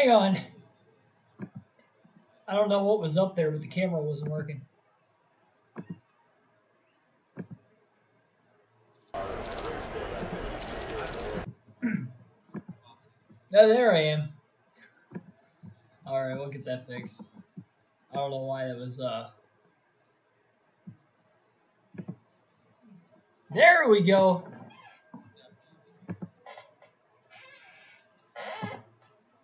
Hang on. I don't know what was up there, but the camera wasn't working. Oh, there I am. Alright, we'll get that fixed. I don't know why that was, There we go.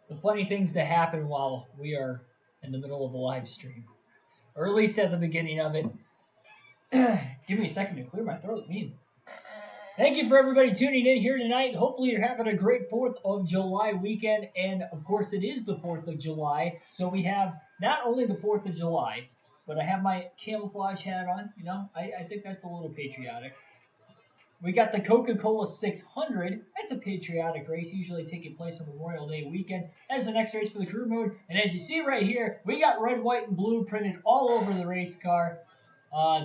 The funny things to happen while we are in the middle of a live stream. Or at least at the beginning of it. Give me a second to clear my throat, man. Thank you for everybody tuning in here tonight. Hopefully you're having a great 4th of July weekend. And, of course, it is the 4th of July. So we have not only the 4th of July, but I have my camouflage hat on. You know, I think that's a little patriotic. We got the Coca-Cola 600. That's a patriotic race, usually taking place on Memorial Day weekend. That's the next race for the career mode. And as you see right here, we got red, white, and blue printed all over the race car.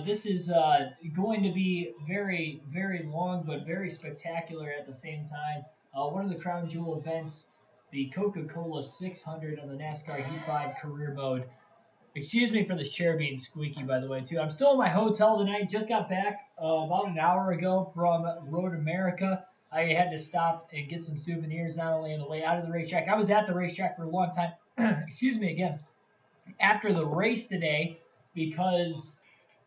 This is going to be very, very long, but very spectacular at the same time. One of the crown jewel events, the Coca-Cola 600 on the NASCAR Heat 5 career mode. Excuse me for this chair being squeaky, by the way, too. I'm still in my hotel tonight. Just got back about an hour ago from Road America. I had to stop and get some souvenirs, not only on the way out of the racetrack. I was at the racetrack for a long time. Excuse me again. After the race today, because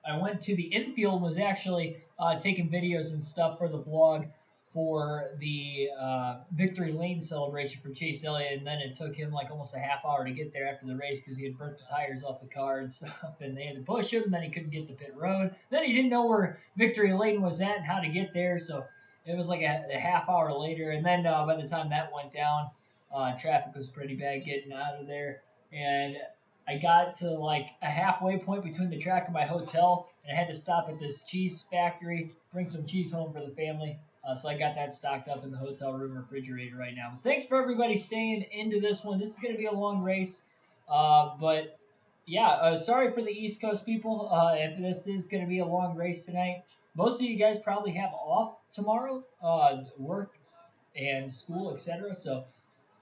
I went to the infield, was actually taking videos and stuff for the vlog for the Victory Lane celebration for Chase Elliott, and then it took him like almost a half hour to get there after the race because he had burnt the tires off the car and stuff, and they had to push him, and then he couldn't get to pit road. Then he didn't know where Victory Lane was at and how to get there, so it was like a half hour later, and then by the time that went down, traffic was pretty bad getting out of there, and I got to like a halfway point between the track and my hotel, and I had to stop at this cheese factory, bring some cheese home for the family. So I got that stocked up in the hotel room refrigerator right now. But thanks for everybody staying into this one. This is going to be a long race. But yeah, sorry for the East Coast people if this is going to be a long race tonight. Most of you guys probably have off tomorrow, work and school, etc. So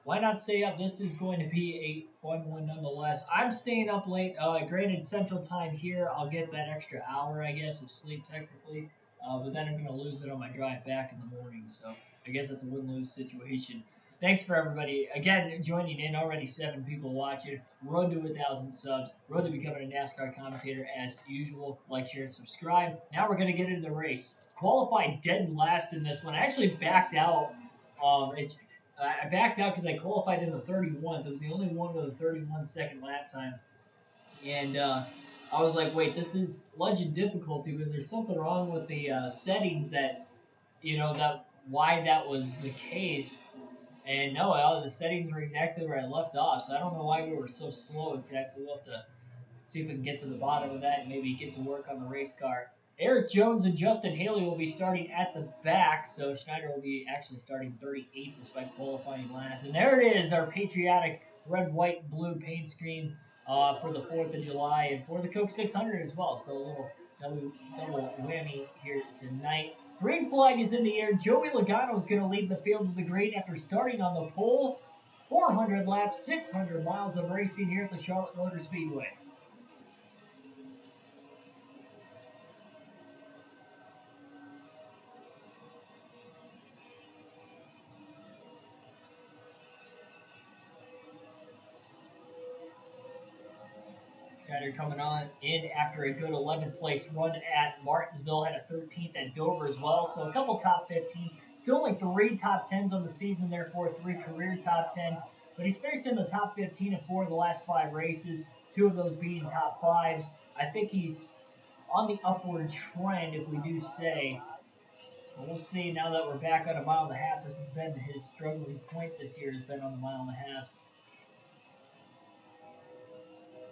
why not stay up? This is going to be a fun one nonetheless. I'm staying up late. Granted, Central Time here, I'll get that extra hour, I guess, of sleep technically. But then I'm going to lose it on my drive back in the morning. So I guess that's a win-lose situation. Thanks for everybody, again, joining in. Already 7 people watching. Road to 1,000 subs. Road to becoming a NASCAR commentator as usual. Like, share, and subscribe. Now we're going to get into the race. Qualified dead last in this one. I actually backed out. I backed out because I qualified in the 31s. It was the only one with a 31-second lap time. And I was like, wait, this is legend difficulty because there's something wrong with the settings that, that why that was the case. And no, the settings were exactly where I left off. So I don't know why we were so slow exactly. We'll have to see if we can get to the bottom of that and maybe get to work on the race car. Eric Jones and Justin Haley will be starting at the back, so Schneider will be actually starting 38th despite qualifying last. And there it is, our patriotic red, white, blue paint scheme for the 4th of July and for the Coke 600 as well. So a little double whammy here tonight. Green flag is in the air. Joey Logano is going to lead the field to the green after starting on the pole. 400 laps, 600 miles of racing here at the Charlotte Motor Speedway. Schneider coming on in after a good 11th place run at Martinsville. Had a 13th at Dover as well. So a couple top 15s. Still only 3 top 10s on the season, therefore 3 career top 10s. But he's finished in the top 15 in 4 of the last 5 races, 2 of those being top 5s. I think he's on the upward trend, if we do say. But we'll see now that we're back on a mile and a half. This has been his struggling point this year, has been on the mile and a halves.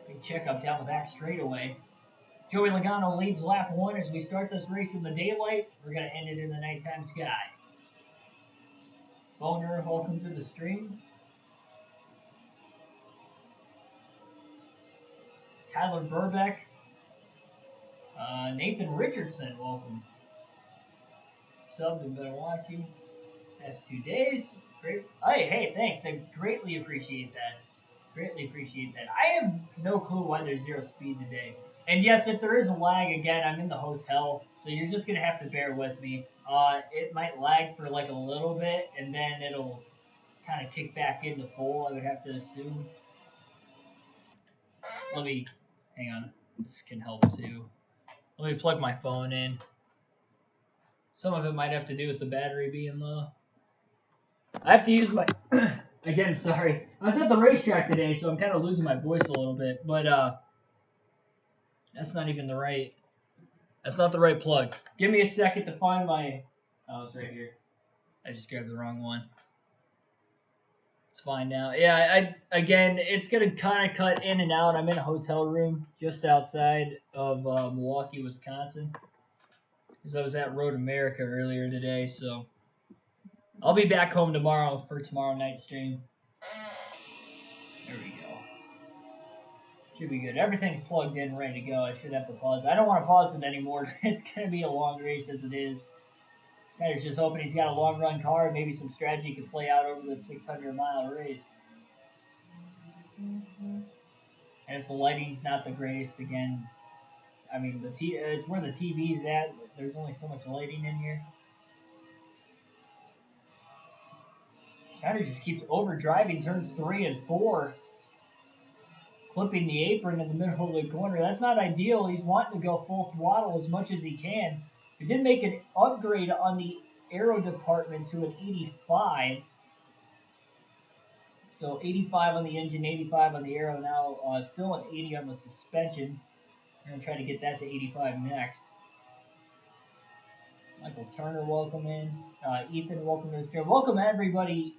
Big checkup down the back straightaway. Joey Logano leads lap 1 as we start this race in the daylight. We're going to end it in the nighttime sky. Boner, welcome to the stream. Tyler Burbeck. Nathan Richardson, welcome. Subbed and been watching. Past 2 days. Great. Hey, thanks. I greatly appreciate that. Greatly appreciate that. I have no clue why there's zero speed today. And yes, if there is a lag again, I'm in the hotel, so you're just gonna have to bear with me. It might lag for like a little bit, and then it'll kind of kick back into full. I would have to assume. Let me hang on. This can help too. Let me plug my phone in. Some of it might have to do with the battery being low. I have to use my again. Sorry, I was at the racetrack today, so I'm kind of losing my voice a little bit. But that's not even the right. That's not the right plug. Give me a second to find my. Oh, it's right here. I just grabbed the wrong one. It's fine now. Yeah, I again, it's gonna kind of cut in and out. I'm in a hotel room just outside of Milwaukee, Wisconsin, because I was at Road America earlier today. So I'll be back home tomorrow for tomorrow night's stream. There we go. Should be good. Everything's plugged in, ready to go. I should have to pause. I don't want to pause it anymore. It's gonna be a long race as it is. Snyder's just hoping he's got a long run car. Maybe some strategy could play out over the 600-mile race. And if the lighting's not the greatest, again, I mean, it's where the TV's at. There's only so much lighting in here. Snyder just keeps overdriving turns 3 and 4, clipping the apron in the middle of the corner. That's not ideal. He's wanting to go full throttle as much as he can. He did make an upgrade on the aero department to an 85. So 85 on the engine, 85 on the aero now, still an 80 on the suspension. We're going to try to get that to 85 next. Michael Turner, welcome in. Ethan, welcome to the stream. Welcome everybody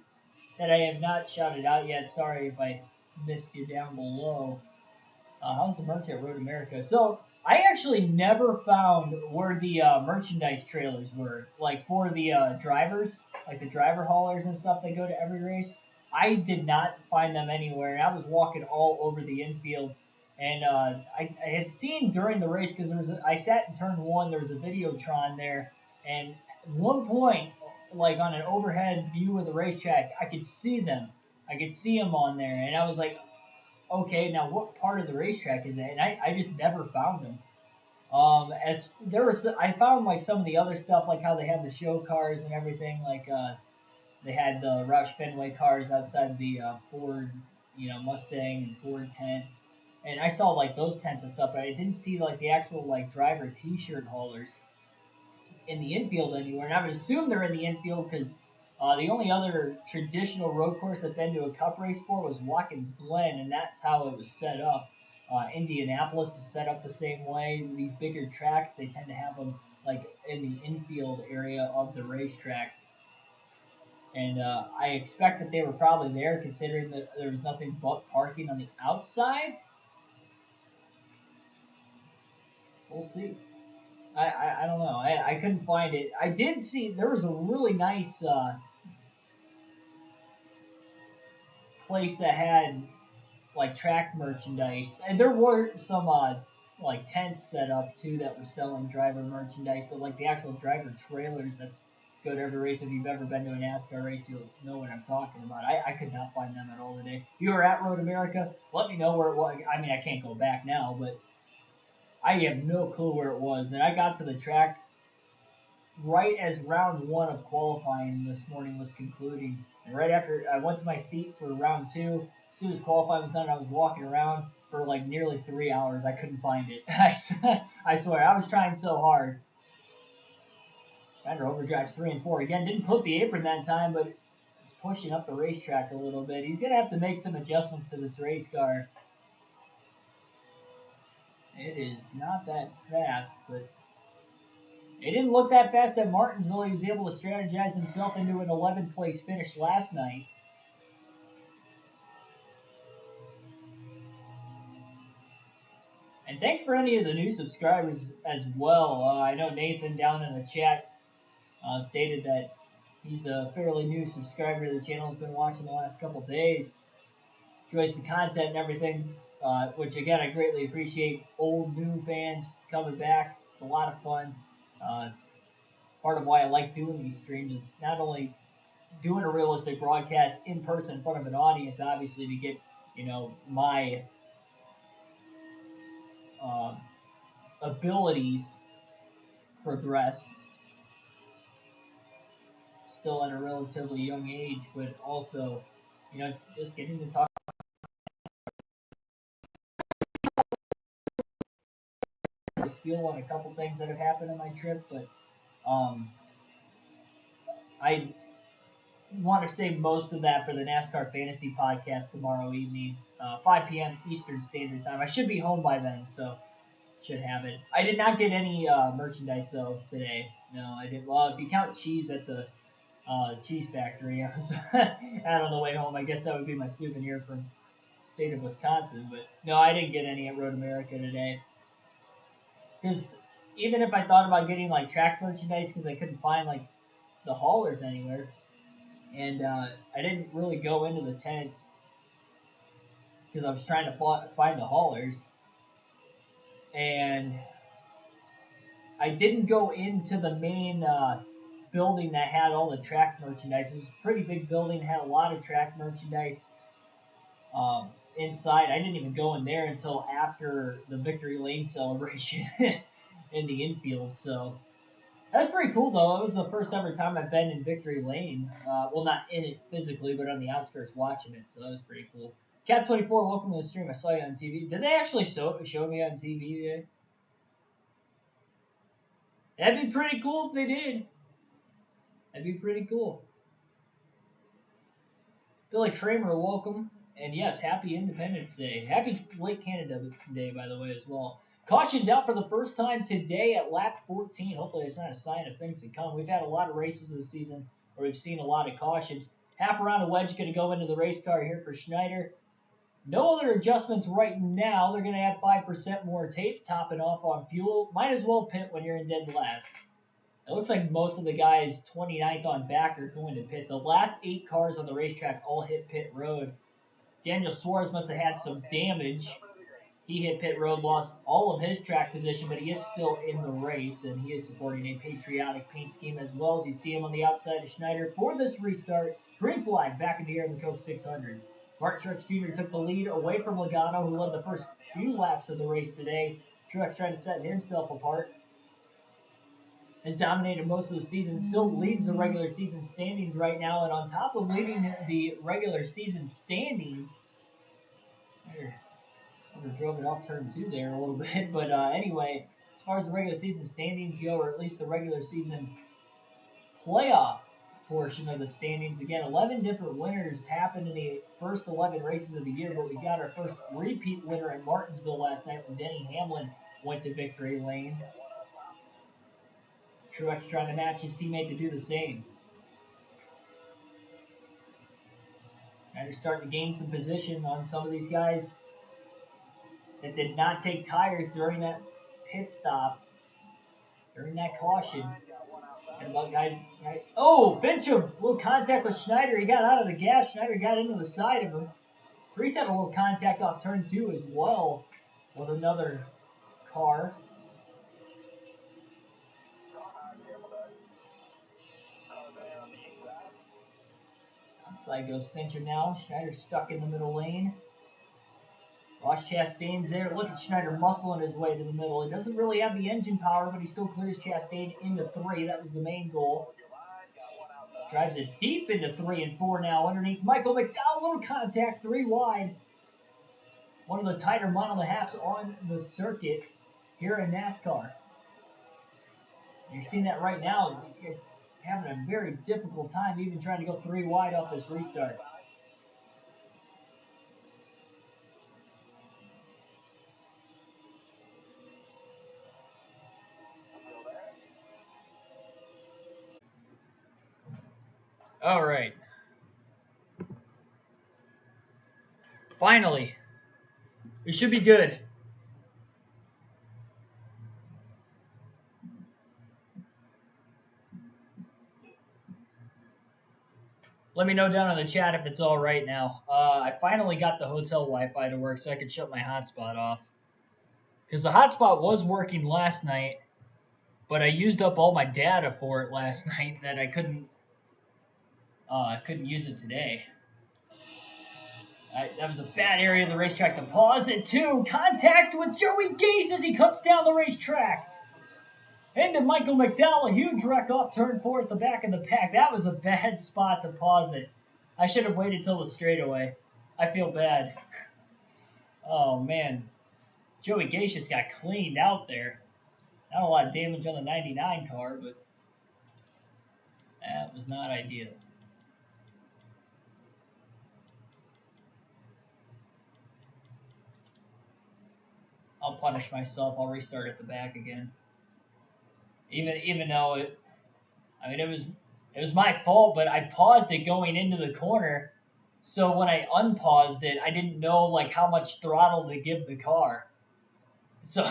that I have not shouted out yet. Sorry if I missed you down below. How's the merch at Road America? So I actually never found where the merchandise trailers were, like for the drivers, like the driver haulers and stuff that go to every race. I did not find them anywhere. I was walking all over the infield, and I had seen during the race because I sat in turn 1. There was a Videotron there, and at one point, like on an overhead view of the racetrack, I could see them. I could see them on there, and I was like, okay, now what part of the racetrack is it? And I just never found them. As there was, I found like some of the other stuff, like how they have the show cars and everything. Like they had the Roush Fenway cars outside the Ford, Mustang and Ford tent. And I saw like those tents and stuff, but I didn't see like the actual like driver T-shirt haulers in the infield anywhere. And I would assume they're in the infield because the only other traditional road course I've been to a cup race for was Watkins Glen, and that's how it was set up. Indianapolis is set up the same way. These bigger tracks, they tend to have them like in the infield area of the racetrack. And I expect that they were probably there, considering that there was nothing but parking on the outside. We'll see. I don't know. I couldn't find it. I did see there was a really nice place that had like track merchandise, and there were some like tents set up too that were selling driver merchandise, but like the actual driver trailers that go to every race. If you've ever been to a NASCAR race, you'll know what I'm talking about. I could not find them at all today. If you were at Road America, let me know where it was. I mean, I can't go back now, but I have no clue where it was. And I got to the track right as round 1 of qualifying this morning was concluding. And right after I went to my seat for round 2, as soon as qualifying was done, I was walking around for like nearly 3 hours. I couldn't find it. I swear, I was trying so hard. Schneider overdrives 3 and 4. Again, didn't clip the apron that time, but was pushing up the racetrack a little bit. He's going to have to make some adjustments to this race car. It is not that fast, but it didn't look that fast at Martinsville. He was able to strategize himself into an 11th place finish last night. And thanks for any of the new subscribers as well. I know Nathan down in the chat stated that he's a fairly new subscriber to the channel. Has been watching the last couple days. Enjoys the content and everything, which again I greatly appreciate. Old, new fans coming back. It's a lot of fun. Part of why I like doing these streams is not only doing a realistic broadcast in person in front of an audience, obviously, to get my uh, abilities progressed still at a relatively young age, but also, just getting to talk. Just feel on a couple things that have happened on my trip, but um, I want to save most of that for the NASCAR Fantasy Podcast tomorrow evening, 5 p.m. Eastern Standard Time. I should be home by then, so should have it. I did not get any merchandise though today. No, I did. Well, if you count cheese at the cheese factory, I was out on the way home. I guess that would be my souvenir from state of Wisconsin. But no, I didn't get any at Road America today. Because even if I thought about getting like track merchandise, because I couldn't find like the haulers anywhere, and I didn't really go into the tents because I was trying to find the haulers, and I didn't go into the main building that had all the track merchandise. It was a pretty big building, had a lot of track merchandise inside. I didn't even go in there until after the Victory Lane celebration in the infield. So that's pretty cool, though. It was the first ever time I've been in Victory Lane. Well, not in it physically, but on the outskirts watching it. So that was pretty cool. Cap24, welcome to the stream. I saw you on TV. Did they actually show me on TV today? That'd be pretty cool if they did. That'd be pretty cool. Billy Kramer, welcome. And yes, happy Independence Day. Happy Late Canada Day, by the way, as well. Caution's out for the first time today at lap 14. Hopefully, it's not a sign of things to come. We've had a lot of races this season where we've seen a lot of cautions. Half around a wedge going to go into the race car here for Schneider. No other adjustments right now. They're going to add 5% more tape, topping off on fuel. Might as well pit when you're in dead last. It looks like most of the guys 29th on back are going to pit. The last 8 cars on the racetrack all hit pit road. Daniel Suarez must have had some damage. He hit pit road, lost all of his track position, but he is still in the race, and he is supporting a patriotic paint scheme as well as you see him on the outside of Schneider for this restart. Green flag back in the air in the Coke 600. Martin Truex Jr. took the lead away from Logano, who led the first few laps of the race today. Truex trying to set himself apart. Has dominated most of the season, still leads the regular season standings right now, and on top of leading the regular season standings, I drove it off turn 2 there a little bit, but anyway, as far as the regular season standings go, or at least the regular season playoff portion of the standings, again, 11 different winners happened in the first 11 races of the year, but we got our first repeat winner in Martinsville last night when Denny Hamlin went to victory lane. Truex trying to match his teammate to do the same. Schneider's starting to gain some position on some of these guys that did not take tires during that pit stop, during that caution. And about guys, right? Oh, Fincham, a little contact with Schneider. He got out of the gas. Schneider got into the side of him. Priest had a little contact off turn 2 as well with another car. Outside goes Fincham now. Schneider stuck in the middle lane. Ross Chastain's there. Look at Schneider muscling his way to the middle. He doesn't really have the engine power, but he still clears Chastain into 3. That was the main goal. Drives it deep into 3 and 4 now underneath Michael McDowell. Little contact, 3 wide. One of the tighter mile and a halfs on the circuit here in NASCAR. You're seeing that right now. These guys having a very difficult time even trying to go 3 wide off this restart. All right. Finally. We should be good. Let me know down in the chat if it's all right now. I finally got the hotel Wi-Fi to work so I could shut my hotspot off. Because the hotspot was working last night, but I used up all my data for it last night that I couldn't use it today. That was a bad area of the racetrack to pause it too. Contact with Joey Gase as he comes down the racetrack. Into Michael McDowell, a huge wreck off turn 4 at the back of the pack. That was a bad spot to pause it. I should have waited till the straightaway. I feel bad. Oh, man. Joey Gase just got cleaned out there. Not a lot of damage on the 99 car, but that was not ideal. I'll punish myself. I'll restart at the back again. Even though it was my fault, but I paused it going into the corner. So when I unpaused it, I didn't know like how much throttle to give the car. So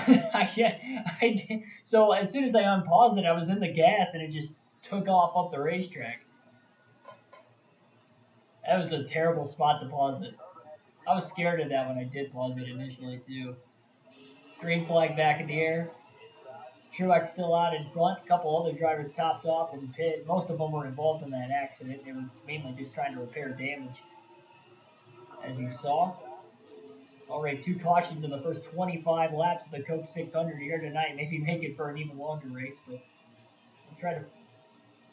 So as soon as I unpaused it, I was in the gas and it just took off up the racetrack. That was a terrible spot to pause it. I was scared of that when I did pause it initially too. Green flag back in the air. Truex still out in front. A couple other drivers topped off in pit. Most of them were involved in that accident. They were mainly just trying to repair damage, as you saw. It's already 2 cautions in the first 25 laps of the Coke 600 here tonight. Maybe make it for an even longer race, but we'll try to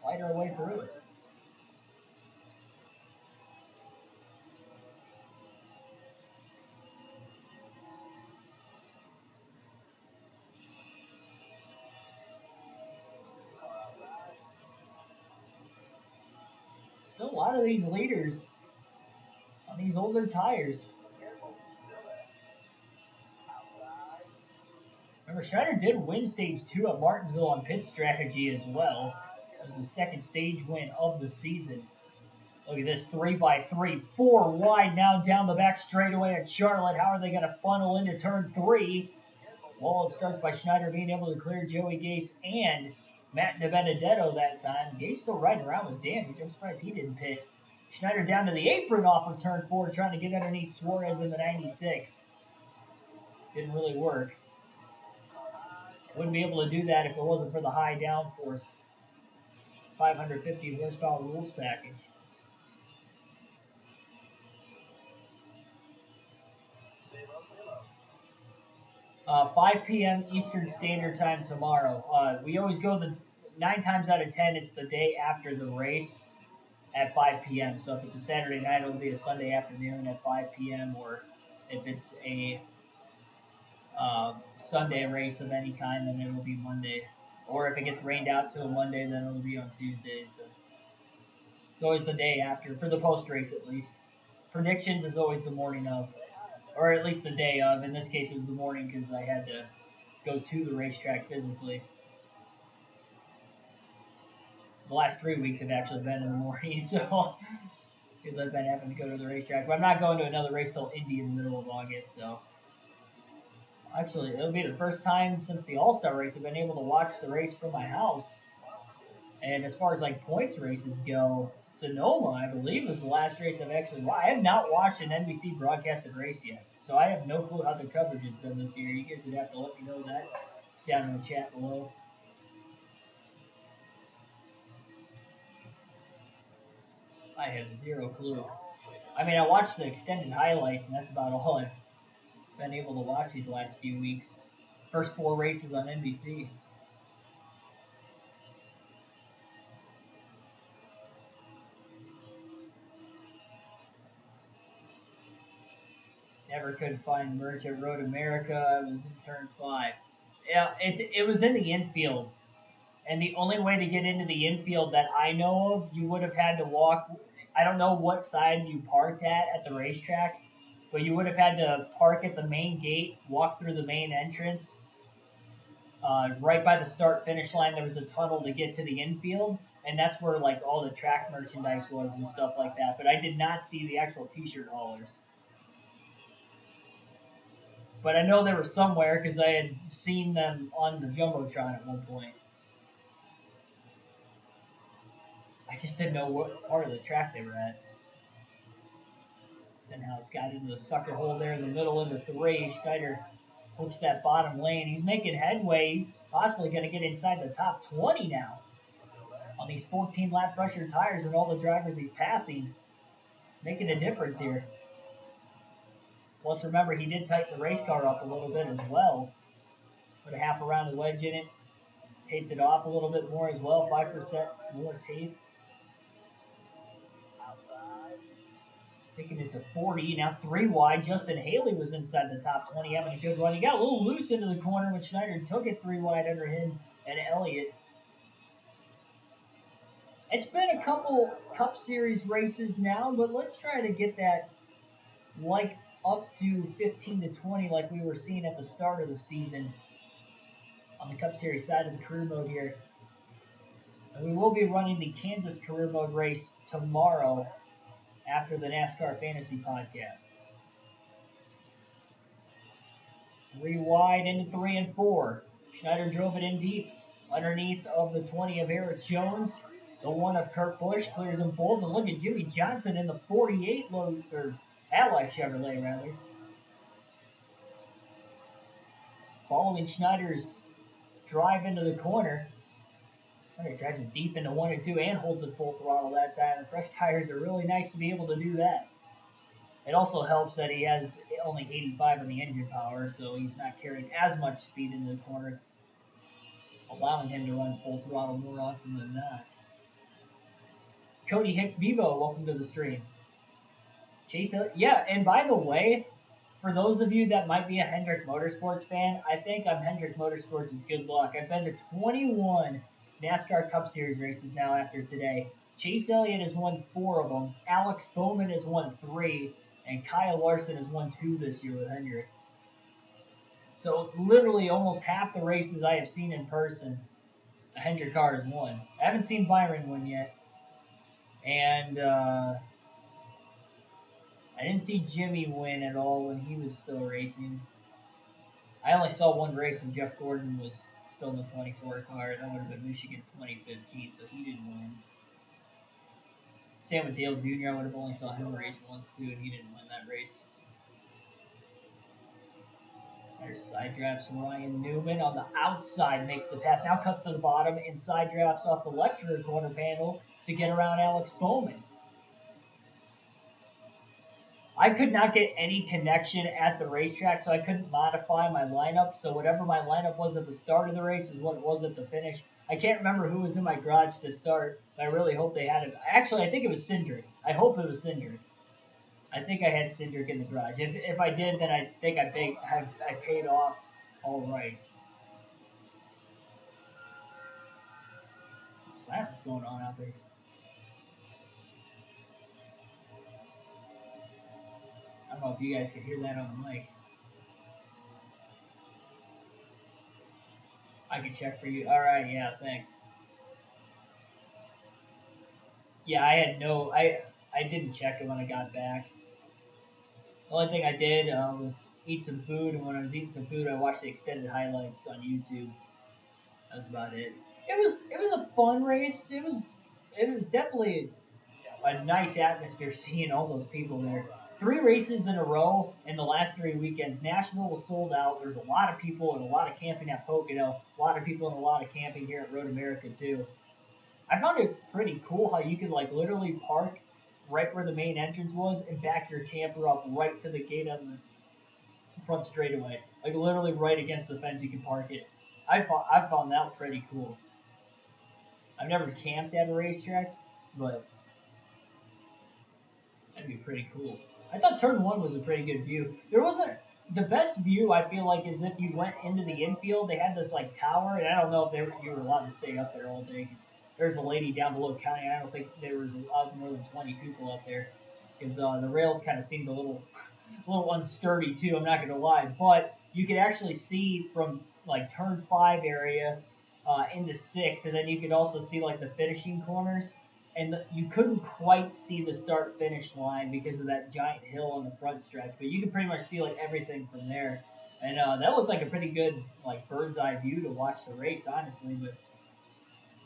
fight our way through it. Still a lot of these leaders on these older tires. Remember, Schneider did win stage 2 at Martinsville on pit strategy as well. It was the second stage win of the season. Look at this, 3x3, 4 wide now down the back straightaway at Charlotte. How are they going to funnel into turn 3? Well, it starts by Schneider being able to clear Joey Gase and Matt DiBenedetto that time. Gase still riding around with damage. I'm surprised he didn't pit. Schneider down to the apron off of turn 4, trying to get underneath Suarez in the 96. Didn't really work. Wouldn't be able to do that if it wasn't for the high downforce 550 horsepower rules package. 5 p.m. Eastern Standard Time tomorrow. We always go 9 times out of 10, it's the day after the race at 5 p.m. So if it's a Saturday night, it'll be a Sunday afternoon at 5 p.m. Or if it's a Sunday race of any kind, then it'll be Monday. Or if it gets rained out to a Monday, then it'll be on Tuesday. So it's always the day after, for the post race at least. Predictions is always the morning of, or at least the day of. In this case, it was the morning because I had to go to the racetrack physically. The last 3 weeks have actually been in the morning, so because I've been having to go to the racetrack. But I'm not going to another race till Indy in the middle of August, so. Actually, it'll be the first time since the All-Star race I've been able to watch the race from my house. And as far as like points races go, Sonoma, I believe, was the last race I've actually watched. I have not watched an NBC broadcasted race yet, so I have no clue how the coverage has been this year. You guys would have to let me know that down in the chat below. I have zero clue. I mean, I watched the extended highlights, and that's about all I've been able to watch these last few weeks. First 4 races on NBC. Never could find merch at Road America. It was in turn 5. Yeah, it was in the infield. And the only way to get into the infield that I know of, you would have had to walk. I don't know what side you parked at the racetrack, but you would have had to park at the main gate, walk through the main entrance. Right by the start-finish line, there was a tunnel to get to the infield, and that's where like all the track merchandise was and stuff like that. But I did not see the actual T-shirt haulers. But I know they were somewhere because I had seen them on the Jumbotron at one point. I just didn't know what part of the track they were at. Stenhouse got into the sucker hole there in the middle into 3. Schneider hooks that bottom lane. He's making headway. He's possibly going to get inside the top 20 now on these 14-lap pressure tires and all the drivers he's passing. It's making a difference here. Plus, remember, he did tighten the race car up a little bit as well. Put a half a round of wedge in it. Taped it off a little bit more as well. 5% more tape. Taking it to 40. Now 3 wide. Justin Haley was inside the top 20, having a good run. He got a little loose into the corner when Schneider took it 3 wide under him and Elliott. It's been a couple Cup Series races now, but let's try to get that like up to 15 to 20 like we were seeing at the start of the season on the Cup Series side of the career mode here. And we will be running the Kansas career mode race tomorrow after the NASCAR Fantasy Podcast. 3 wide into 3 and 4. Schneider drove it in deep underneath of the 20 of Eric Jones. The 1 of Kurt Busch clears them both. And look at Jimmy Johnson in the 48 low, or Ally Chevrolet, rather. Following Schneider's drive into the corner. Schneider drives it deep into 1 and 2 and holds it full throttle that time. And fresh tires are really nice to be able to do that. It also helps that he has only 85 on the engine power, so he's not carrying as much speed into the corner, allowing him to run full throttle more often than not. Cody Hicks Vivo, welcome to the stream. Chase, yeah, and by the way, for those of you that might be a Hendrick Motorsports fan, I think I'm Hendrick Motorsports' good luck. I've been to 21 NASCAR Cup Series races now after today. Chase Elliott has won 4 of them. Alex Bowman has won 3. And Kyle Larson has won 2 this year with Hendrick. So literally almost half the races I have seen in person, a Hendrick car has won. I haven't seen Byron win yet. And I didn't see Jimmy win at all when he was still racing. I only saw one race when Jeff Gordon was still in the 24 car. That would have been Michigan 2015, so he didn't win. Same with Dale Jr. I would have only saw him race once too, and he didn't win that race. There's side drafts. Ryan Newman on the outside makes the pass. Now cuts to the bottom and side drafts off the left rear corner panel to get around Alex Bowman. I could not get any connection at the racetrack, so I couldn't modify my lineup. So whatever my lineup was at the start of the race is what it was at the finish. I can't remember who was in my garage to start, but I really hope they had it. Actually, I think it was Cindric. I hope it was Cindric. I think I had Cindric in the garage. If I did, then I think I paid off all right. Some silence going on out there. I don't know if you guys can hear that on the mic. I can check for you. All right, yeah, thanks. Yeah, I didn't check it when I got back. The only thing I did was eat some food, and when I was eating some food, I watched the extended highlights on YouTube. That was about it. It was a fun race. It was definitely a nice atmosphere seeing all those people there. 3 races in a row in the last 3 weekends. Nashville was sold out. There's a lot of people and a lot of camping at Pocono. A lot of people and a lot of camping here at Road America too. I found it pretty cool how you could like literally park right where the main entrance was and back your camper up right to the gate on the front straightaway. Like literally right against the fence you can park it. I found that pretty cool. I've never camped at a racetrack, but that'd be pretty cool. I thought turn 1 was a pretty good view. There wasn't the best view. I feel like is if you went into the infield. They had this like tower, and I don't know if you were allowed to stay up there all day. Cause there's a lady down below counting. I don't think there was more than 20 people up there because the rails kind of seemed a little unsturdy too. I'm not gonna lie, but you could actually see from like turn 5 area into 6, and then you could also see like the finishing corners. And you couldn't quite see the start-finish line because of that giant hill on the front stretch, but you could pretty much see like everything from there. And that looked like a pretty good like bird's eye view to watch the race, honestly. But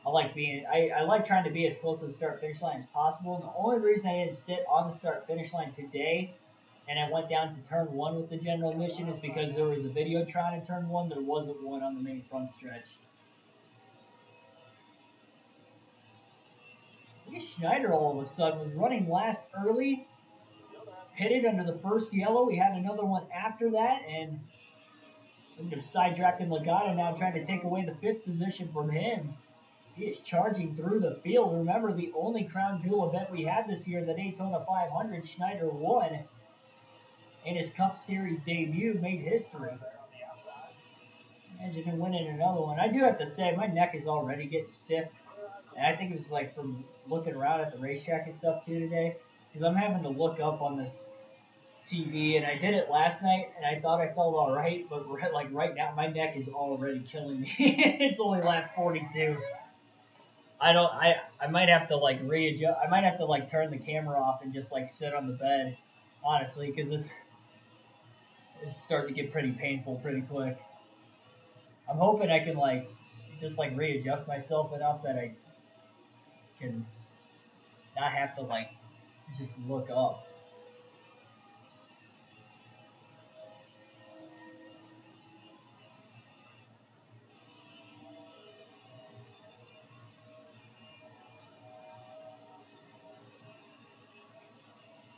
I like trying to be as close to the start-finish line as possible. And the only reason I didn't sit on the start-finish line today, and I went down to turn 1 with the general admission, is because there was a Videotron in turn 1. There wasn't one on the main front stretch. Look at Schneider all of a sudden was running last early. pitted under the first yellow. We had another one after that, and look at side-drafting Legato now trying to take away the fifth position from him. He is charging through the field. Remember, the only crown jewel event we had this year, the Daytona 500, Schneider won in his Cup Series debut, made history. Imagine him winning another one. I do have to say, my neck is already getting stiff. And I think it was like from looking around at the racetrack and stuff too today. Because I'm having to look up on this TV, and I did it last night, and I thought I felt all right, but like right now, my neck is already killing me. It's only lap 42. I might have to like readjust. I might have to like turn the camera off and just like sit on the bed, honestly, because this is starting to get pretty painful pretty quick. I'm hoping I can like just like readjust myself enough that I can not have to like just look up.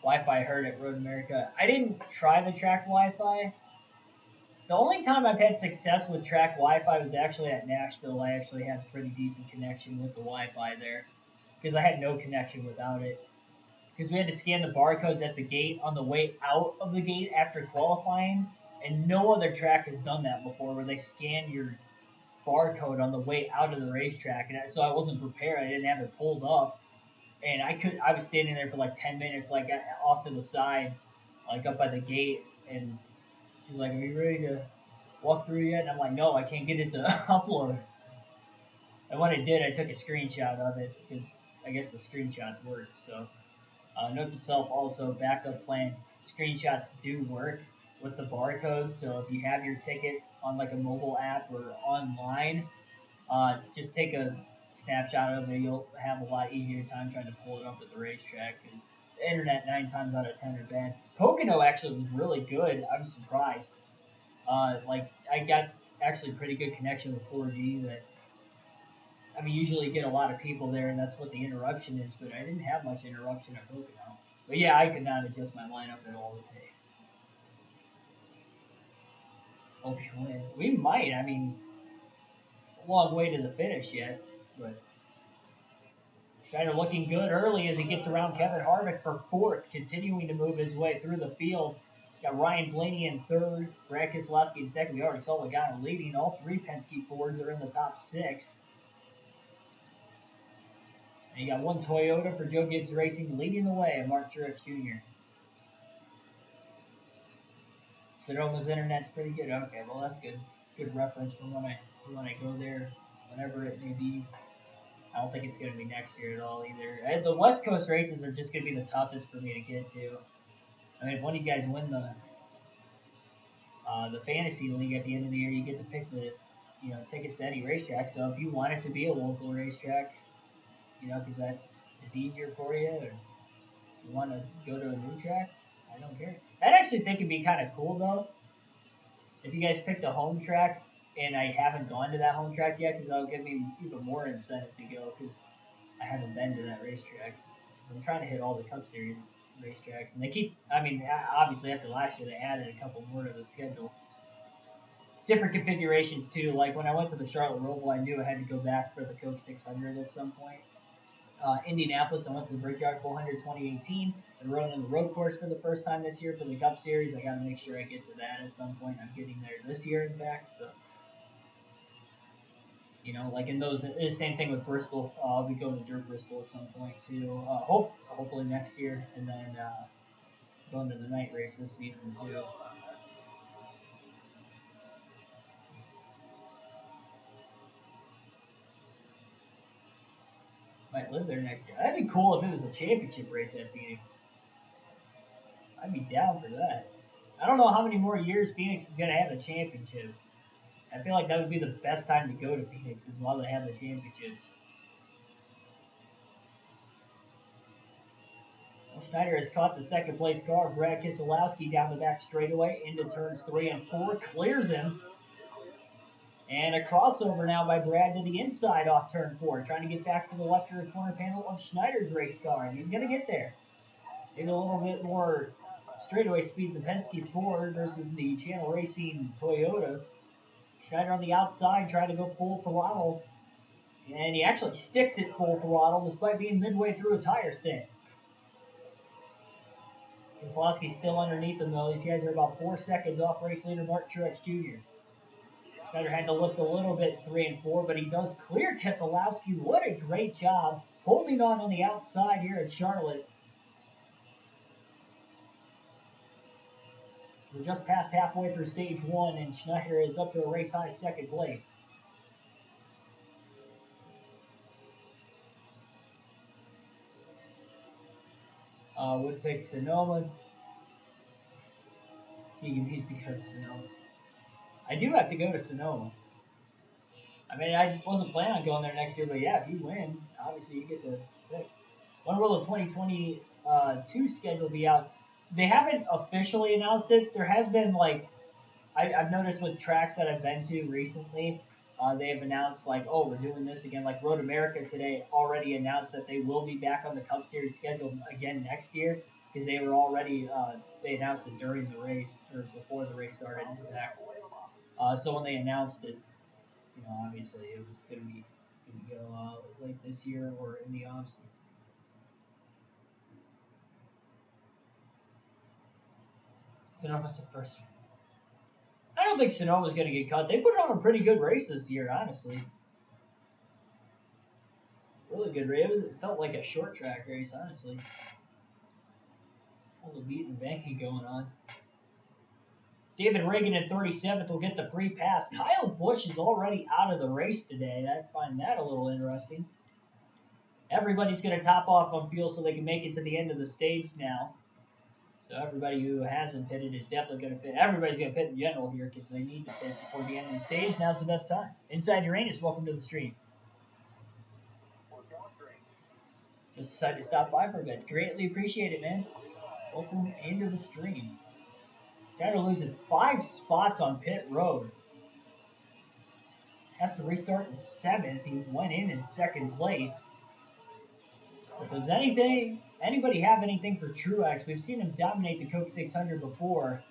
Wi-Fi heard at Road America. I didn't try the track Wi-Fi. The only time I've had success with track Wi-Fi was actually at Nashville. I actually had a pretty decent connection with the Wi-Fi there because I had no connection without it. Because we had to scan the barcodes at the gate on the way out of the gate after qualifying, and no other track has done that before, where they scan your barcode on the way out of the racetrack. And so I wasn't prepared. I didn't have it pulled up, and I was standing there for like 10 minutes, like off to the side, like up by the gate, and she's like, "Are you ready to walk through yet?" And I'm like, "No, I can't get it to upload." And when I did, I took a screenshot of it because I guess the screenshots worked. So, note to self also, backup plan screenshots do work with the barcode. So if you have your ticket on like a mobile app or online, just take a snapshot of it. You'll have a lot easier time trying to pull it up at the racetrack because the internet 9 times out of 10 are bad. Pocono actually was really good. I was surprised. Like I got actually pretty good connection with 4G. That I mean, usually you get a lot of people there, and that's what the interruption is. But I didn't have much interruption at Pocono. But yeah, I could not adjust my lineup at all today. Hope you win. We might. I mean, a long way to the finish yet, but Schneider looking good early as he gets around Kevin Harvick for fourth, continuing to move his way through the field. Got Ryan Blaney in third, Brad Keselowski in second. We already saw Logano leading. All three Penske Fords are in the top six. And you got one Toyota for Joe Gibbs Racing leading the way, and Mark Truex Jr. Sonoma's internet's pretty good. Okay, well that's good. Good reference from when I go there, whenever it may be. I don't think it's going to be next year at all either. The West Coast races are just going to be the toughest for me to get to. I mean, if one of you guys win the fantasy league at the end of the year, you get to pick the tickets to any racetrack. So if you want it to be a local racetrack, because that is easier for you, or you want to go to a new track, I don't care. I'd actually think it'd be kind of cool though if you guys picked a home track and I haven't gone to that home track yet, because that'll give me even more incentive to go because I haven't been to that racetrack. Because I'm trying to hit all the Cup Series racetracks, and they keep. I mean, obviously after last year they added a couple more to the schedule. Different configurations too. Like when I went to the Charlotte Roval, I knew I had to go back for the Coke 600 at some point. Indianapolis, I went to the Brickyard 400 2018 and rode on the road course for the first time this year for the Cup Series. I got to make sure I get to that at some point. I'm getting there this year, in fact. So, like in those, the same thing with Bristol. I'll be going to Dirt Bristol at some point too. Hopefully next year, and then going to the night race this season too. Might live there next year. That'd be cool if it was a championship race at Phoenix. I'd be down for that. I don't know how many more years Phoenix is going to have the championship. I feel like that would be the best time to go to Phoenix is while they have the championship. Well, Schneider has caught the second place car. Brad Keselowski down the back straightaway into turns 3 and 4. Clears him. And a crossover now by Brad to the inside off turn 4. Trying to get back to the left rear corner panel of Schneider's race car. And he's going to get there. Maybe a little bit more straightaway speed in the Penske Ford versus the Channel Racing Toyota. Schneider on the outside trying to go full throttle. And he actually sticks it full throttle despite being midway through a tire stint. Keselowski's still underneath him though. These guys are about 4 seconds off race leader Mark Truex Jr. Schneider had to lift a little bit 3 and 4, but he does clear Keselowski. What a great job holding on the outside here at Charlotte. We're just past halfway through stage 1, and Schneider is up to a race high 2nd place. Would pick Sonoma. He needs to go to Sonoma. I do have to go to Sonoma. I mean, I wasn't planning on going there next year, but yeah, if you win, obviously you get to pick. When will the 2022 schedule be out? They haven't officially announced it. There has been, like, I've noticed with tracks that I've been to recently, they have announced, like, oh, we're doing this again. Like, Road America today already announced that they will be back on the Cup Series schedule again next year because they were already, they announced it during the race, or before the race started, in fact. So when they announced it, you know, obviously it was going to go late this year or in the off season. Sonoma's the first. I don't think Sonoma's going to get cut. They put on a pretty good race this year, honestly. Really good race. It felt like a short track race, honestly. All the beat and banking going on. David Reagan in 37th will get the free pass. Kyle Busch is already out of the race today. I find that a little interesting. Everybody's going to top off on fuel so they can make it to the end of the stage now. So everybody who hasn't pitted is definitely going to pit. Everybody's going to pit in general here because they need to pit before the end of the stage. Now's the best time. Inside Uranus, welcome to the stream. Just decided to stop by for a bit. Greatly appreciate it, man. Welcome into the stream. Schneider loses 5 spots on pit road. Has to restart in 7th. He went in 2nd place. But does anybody have anything for Truex? We've seen him dominate the Coke 600 before.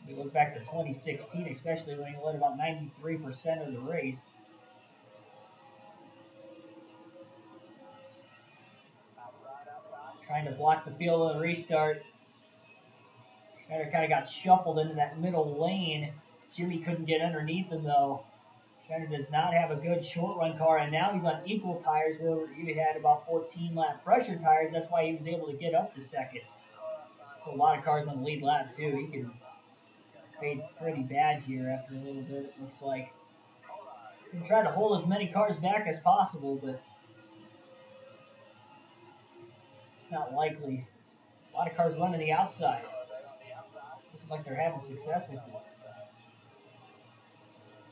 We look back to 2016, especially when he led about 93% of the race. Trying to block the field of the restart. Schneider kind of got shuffled into that middle lane. Jimmy couldn't get underneath him, though. Schneider does not have a good short-run car, and now he's on equal tires where he had about 14-lap fresher tires. That's why he was able to get up to 2nd. So a lot of cars on the lead lap, too. He can fade pretty bad here after a little bit, it looks like. He can try to hold as many cars back as possible, but it's not likely. A lot of cars running the outside. Looking like they're having success with it.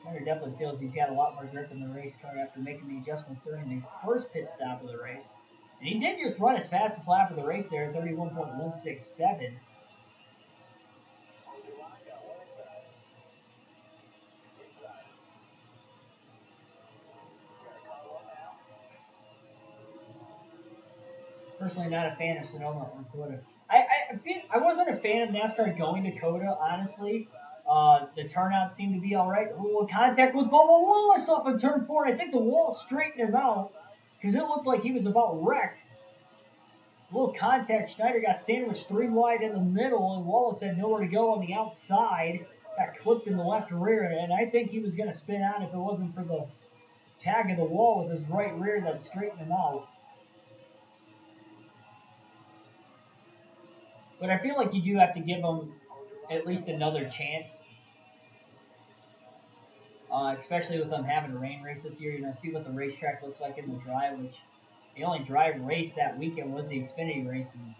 Schneider definitely feels he's got a lot more grip in the race car after making the adjustments during the first pit stop of the race. And he did just run his fastest lap of the race there, 31.167. Personally, not a fan of Sonoma or Coda. I wasn't a fan of NASCAR going to Coda, honestly. The turnout seemed to be all right. Ooh, contact with Bubba Wallace off of turn 4. I think the wall straightened him out because it looked like he was about wrecked. A little contact. Schneider got sandwiched 3 wide in the middle, and Wallace had nowhere to go on the outside. Got clipped in the left rear, and I think he was going to spin out if it wasn't for the tag of the wall with his right rear that straightened him out. But I feel like you do have to give him at least another chance. Especially with them having a rain race this year. You know, see what the racetrack looks like in the dry, which the only dry race that weekend was the Xfinity race. And,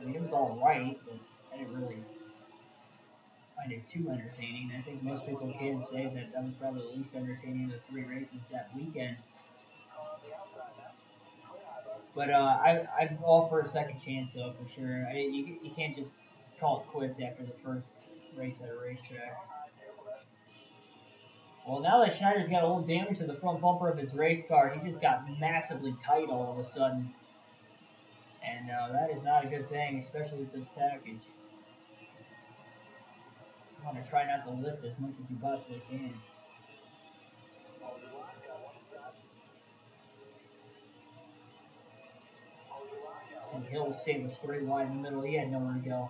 I mean, it was all right, but I didn't really find it too entertaining. I think most people can say that that was probably the least entertaining of the 3 races that weekend. But I'm all for a second chance, though, for sure. You can't just call it quits after the first race at a racetrack. Well, now that Schneider's got a little damage to the front bumper of his race car, he just got massively tight all of a sudden. And that is not a good thing, especially with this package. want to try not to lift as much as you possibly can. So Hill saved us 3 wide in the middle. He had nowhere to go.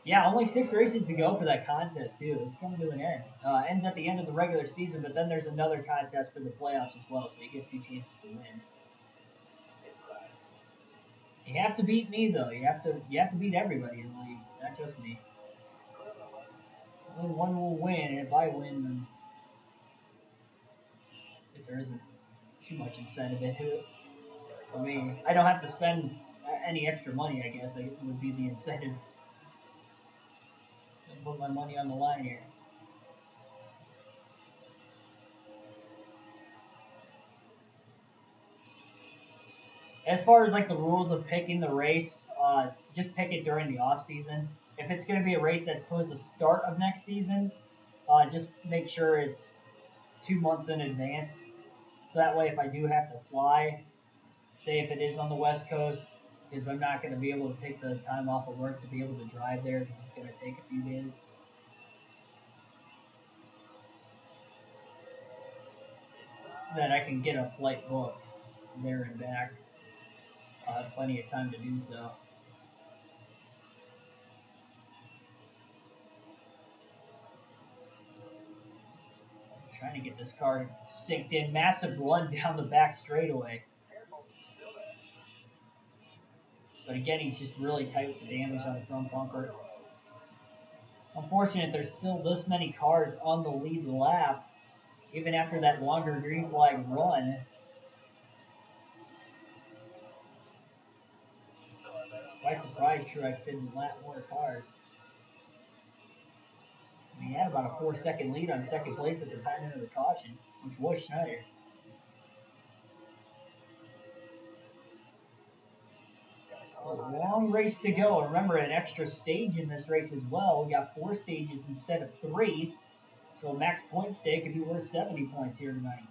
Yeah, only 6 races to go for that contest, too. It's coming to an end. Ends at the end of the regular season, but then there's another contest for the playoffs as well, so you get 2 chances to win. You have to beat me, though. You have to beat everybody in the league, not just me. Only one will win, and if I win, then I guess there isn't too much incentive into it. For me, I don't have to spend any extra money, I guess. It would be the incentive. I put my money on the line here. As far as like the rules of picking the race, just pick it during the off season. If it's going to be a race that's towards the start of next season, just make sure it's 2 months in advance. So that way, if I do have to fly, say if it is on the West Coast, because I'm not going to be able to take the time off of work to be able to drive there because it's going to take a few days. Then I can get a flight booked there and back. I'll have plenty of time to do so. Trying to get this car synced in. Massive run down the back straightaway. But again, he's just really tight with the damage on the front bumper. Unfortunate there's still this many cars on the lead lap, even after that longer green flag run. Quite surprised Truex didn't lap more cars. And he had about a 4-second lead on second place at the time into the caution, which was Schneider. Still a long race to go. Remember, an extra stage in this race as well. We got 4 stages instead of 3. So max point stay could be worth 70 points here tonight.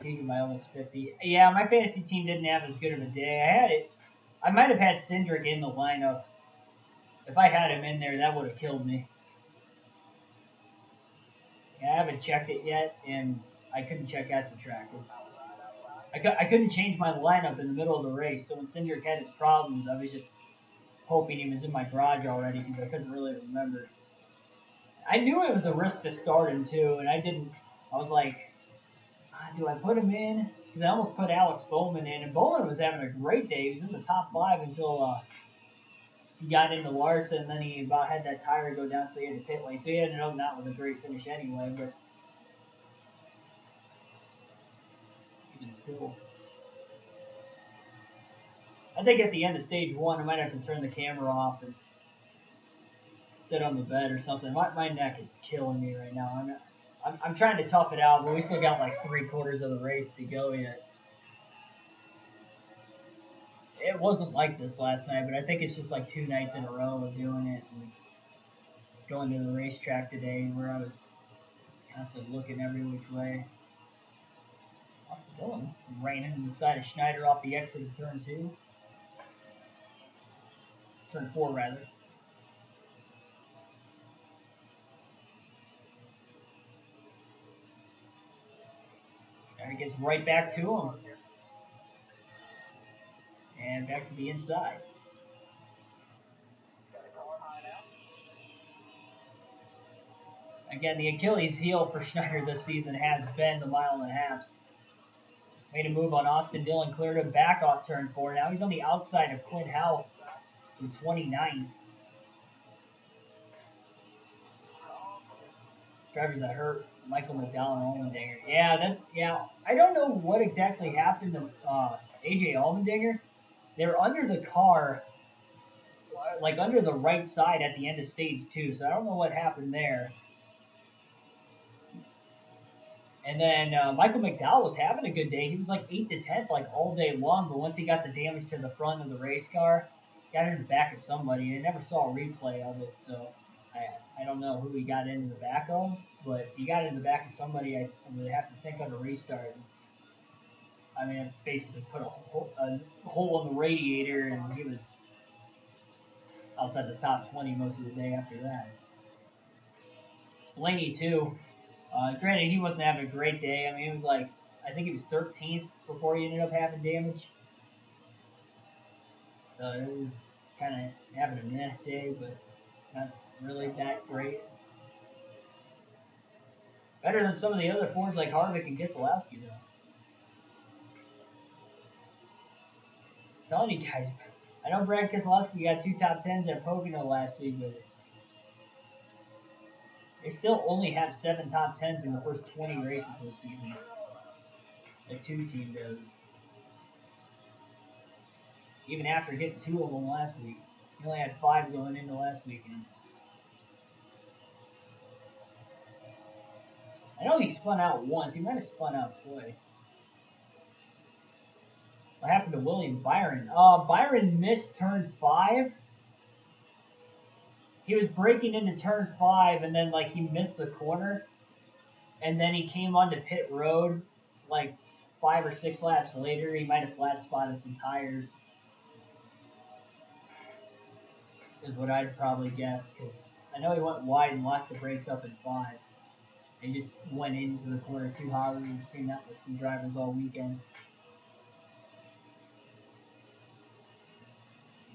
Taking by almost 50. Yeah, my fantasy team didn't have as good of a day. I might have had Cindric in the lineup. If I had him in there, that would have killed me. Yeah, I haven't checked it yet, and I couldn't check out the track. I couldn't change my lineup in the middle of the race, so when Cindric had his problems, I was just hoping he was in my garage already because I couldn't really remember. I knew it was a risk to start him, too, and I didn't. I was like, do I put him in? Because I almost put Alex Bowman in, and Bowman was having a great day. He was in the top 5 until he got into Larson, and then he about had that tire go down, so he had to pit lane. So he ended up not with a great finish anyway, but even still. I think at the end of stage 1, I might have to turn the camera off and sit on the bed or something. My neck is killing me right now. I'm trying to tough it out, but we still got like 3/4 of the race to go yet. It wasn't like this last night, but I think it's just like 2 nights in a row of doing it and going to the racetrack today where I was constantly looking every which way. Austin Dillon ran into the side of Schneider off the exit of turn 2. Turn 4, rather. Schneider gets right back to him. And back to the inside. Again, the Achilles heel for Schneider this season has been the 1.5 miles. Made a move on Austin Dillon, cleared him back off turn 4. Now he's on the outside of Clint Howell in 29th. Drivers that hurt Michael McDowell and Allmendinger. Yeah. I don't know what exactly happened to AJ Allmendinger. They were under the car. like under the right side at the end of stage 2. So I don't know what happened there. And then Michael McDowell was having a good day. He was like 8 to 10th like all day long. But once he got the damage to the front of the race car, got in the back of somebody. And I never saw a replay of it, so I don't know who he got into the back of. But he got in the back of somebody. I would have to think on a restart. I mean, it basically put a hole in the radiator, and he was outside the top 20 most of the day after that. Blaney, too. Granted, he wasn't having a great day. I mean, it was like, I think he was 13th before he ended up having damage. So it was kind of having a meh day, but not really that great. Better than some of the other Fords like Harvick and Keselowski, though. I'm telling you guys, I know Brad Keselowski got 2 top 10s at Pocono last week, but they still only have 7 top 10s in the first 20 races this season. The 2 team does. Even after getting 2 of them last week. He only had 5 going into last weekend. I know he spun out once. He might have spun out twice. What happened to William Byron? Byron missed turn 5. He was breaking into turn 5, and then like he missed the corner, and then he came onto pit road like 5 or 6 laps later. He might have flat spotted some tires, is what I'd probably guess, because I know he went wide and locked the brakes up in 5. He just went into the corner too hard. We've seen that with some drivers all weekend.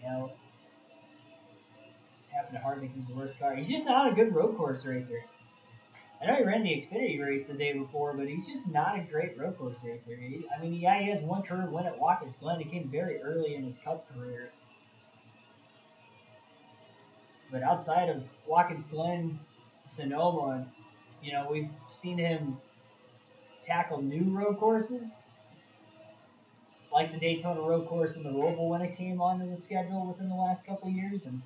You know, happened to Harvick, who's the worst car. He's just not a good road course racer. I know he ran the Xfinity race the day before, but he's just not a great road course racer. He has one curve win at Watkins Glen. He came very early in his Cup career. But outside of Watkins Glen, Sonoma, you know, we've seen him tackle new road courses, like the Daytona road course and the Roval when it came onto the schedule within the last couple of years, and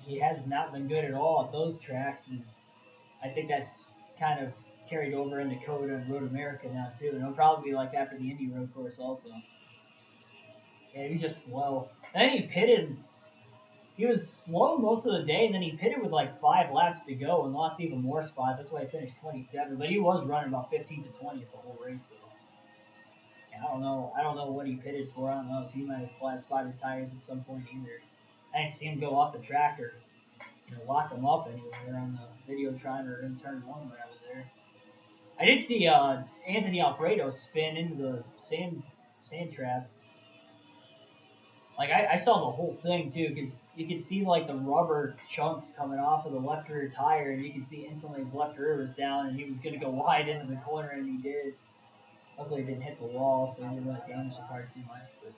he has not been good at all at those tracks, and I think that's kind of carried over into COTA and Road America now too, and it'll probably be like that for the Indy road course also. Yeah, he's just slow. And then he pitted. He was slow most of the day, and then he pitted with like 5 laps to go and lost even more spots. That's why he finished 27. But he was running about 15 to 20th the whole race, though. Yeah, I don't know. I don't know what he pitted for. I don't know if he might have flat spotted tires at some point either. I didn't see him go off the track or lock him up anywhere on the Videotron or in turn 1 when I was there. I did see Anthony Alfredo spin into the sand trap. Like, I saw the whole thing, too, because you could see, like, the rubber chunks coming off of the left rear tire, and you could see instantly his left rear was down, and he was going to go wide into the corner, and he did. Luckily, he didn't hit the wall, so he didn't really damage the car too much, but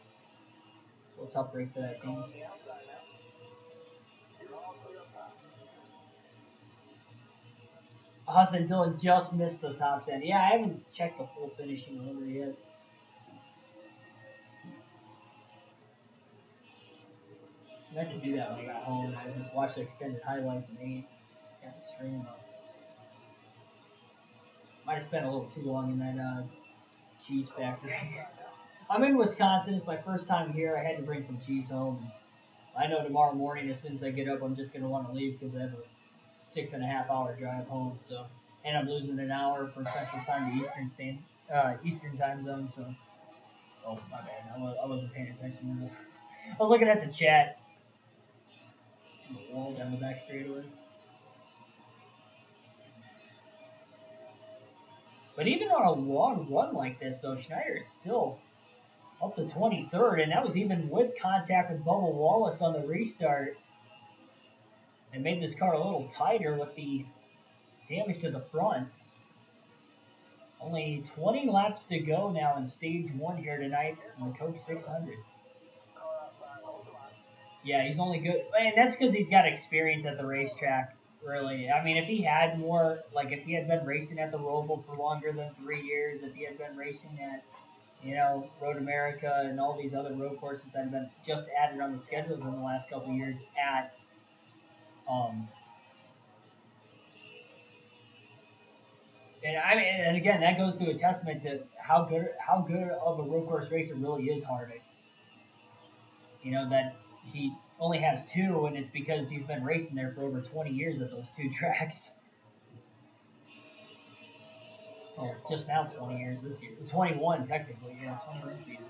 it's a little tough break for that team. Austin Dillon just missed the top 10. Yeah, I haven't checked the full finishing order yet. I meant to do that when I got home. I just watched the extended highlights and got the stream up. Might have spent a little too long in that cheese factory. I'm in Wisconsin. It's my first time here. I had to bring some cheese home. I know tomorrow morning, as soon as I get up, I'm just going to want to leave because I have a 6.5 hour drive home. So, and I'm losing an hour from Central Time to Eastern Time Zone. So, oh my bad. I wasn't paying attention to that. I was looking at the chat. The wall down the back straightaway. But even on a long run like this, so Schneider is still up to 23rd, and that was even with contact with Bubba Wallace on the restart. And made this car a little tighter with the damage to the front. Only 20 laps to go now in stage 1 here tonight in the Coke 600. Yeah, he's only good. And that's because he's got experience at the racetrack, really. I mean, if he had more, like if he had been racing at the Roval for longer than 3 years, if he had been racing at Road America and all these other road courses that have been just added on the schedule in the last couple of years at um, and again, that goes to a testament to how good of a road course racer really is Harvick. That he only has two, and it's because he's been racing there for over 20 years at those two tracks. Well, just now 20 years this year. 21 technically, yeah, 21 seasons.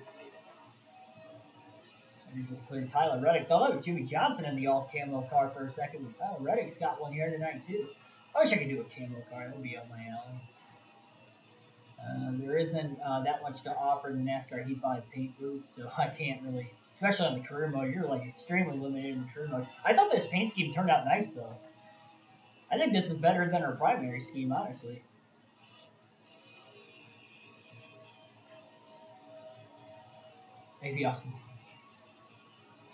And he just cleared Tyler Reddick. Thought that was Jimmy Johnson in the all camo car for a second, but Tyler Reddick's got one here tonight too. I wish I could do a camo car. That would be up my alley. There isn't that much to offer in the NASCAR Heat 5 paint booths, so I can't really. Especially on the career mode, you're like extremely limited in the career mode. I thought this paint scheme turned out nice though. I think this is better than our primary scheme, honestly. Maybe Austin.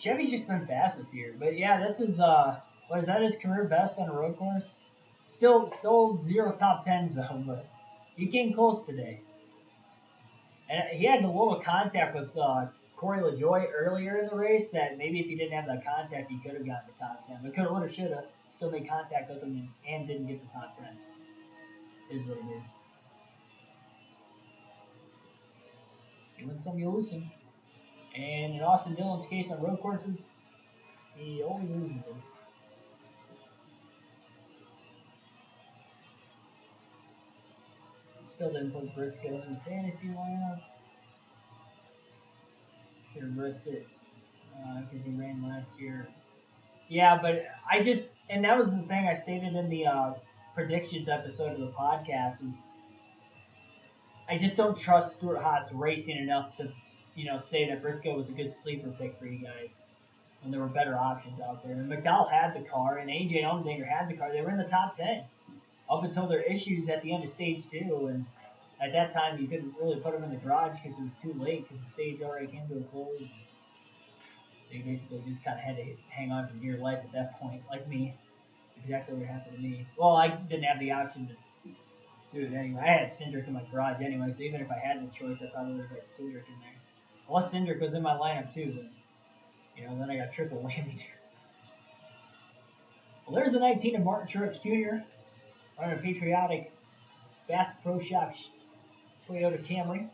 Chevy's just been fast this year, but yeah, that's his. What is that? His career best on a road course? Still zero top tens though, but he came close today. And he had a little contact with Corey LaJoie earlier in the race that maybe if he didn't have that contact, he could have gotten the top 10. But could have, would have, should have. Still made contact with him and didn't get the top 10s. Is what it is. You win some, you lose some. And in Austin Dillon's case on road courses, he always loses them. Still didn't put Briscoe in the fantasy lineup. Should have risked it because he ran last year. Yeah, but and that was the thing I stated in the predictions episode of the podcast was I just don't trust Stuart Haas racing enough to, say that Briscoe was a good sleeper pick for you guys when there were better options out there. And McDowell had the car, and AJ Allmendinger had the car. They were in the top 10 up until their issues at the end of stage 2. And at that time, you couldn't really put them in the garage because it was too late because the stage already came to a close. They basically just kind of had to hang on for dear life at that point, like me. It's exactly what happened to me. Well, I didn't have the option to do it anyway. I had Cindric in my garage anyway, so even if I had the choice, I probably would have got Cindric in there. Unless Cindric was in my lineup too, then I got triple whammy. Well, there's the 19 of Martin Truex Jr. running a patriotic Bass Pro Shop Toyota Camry.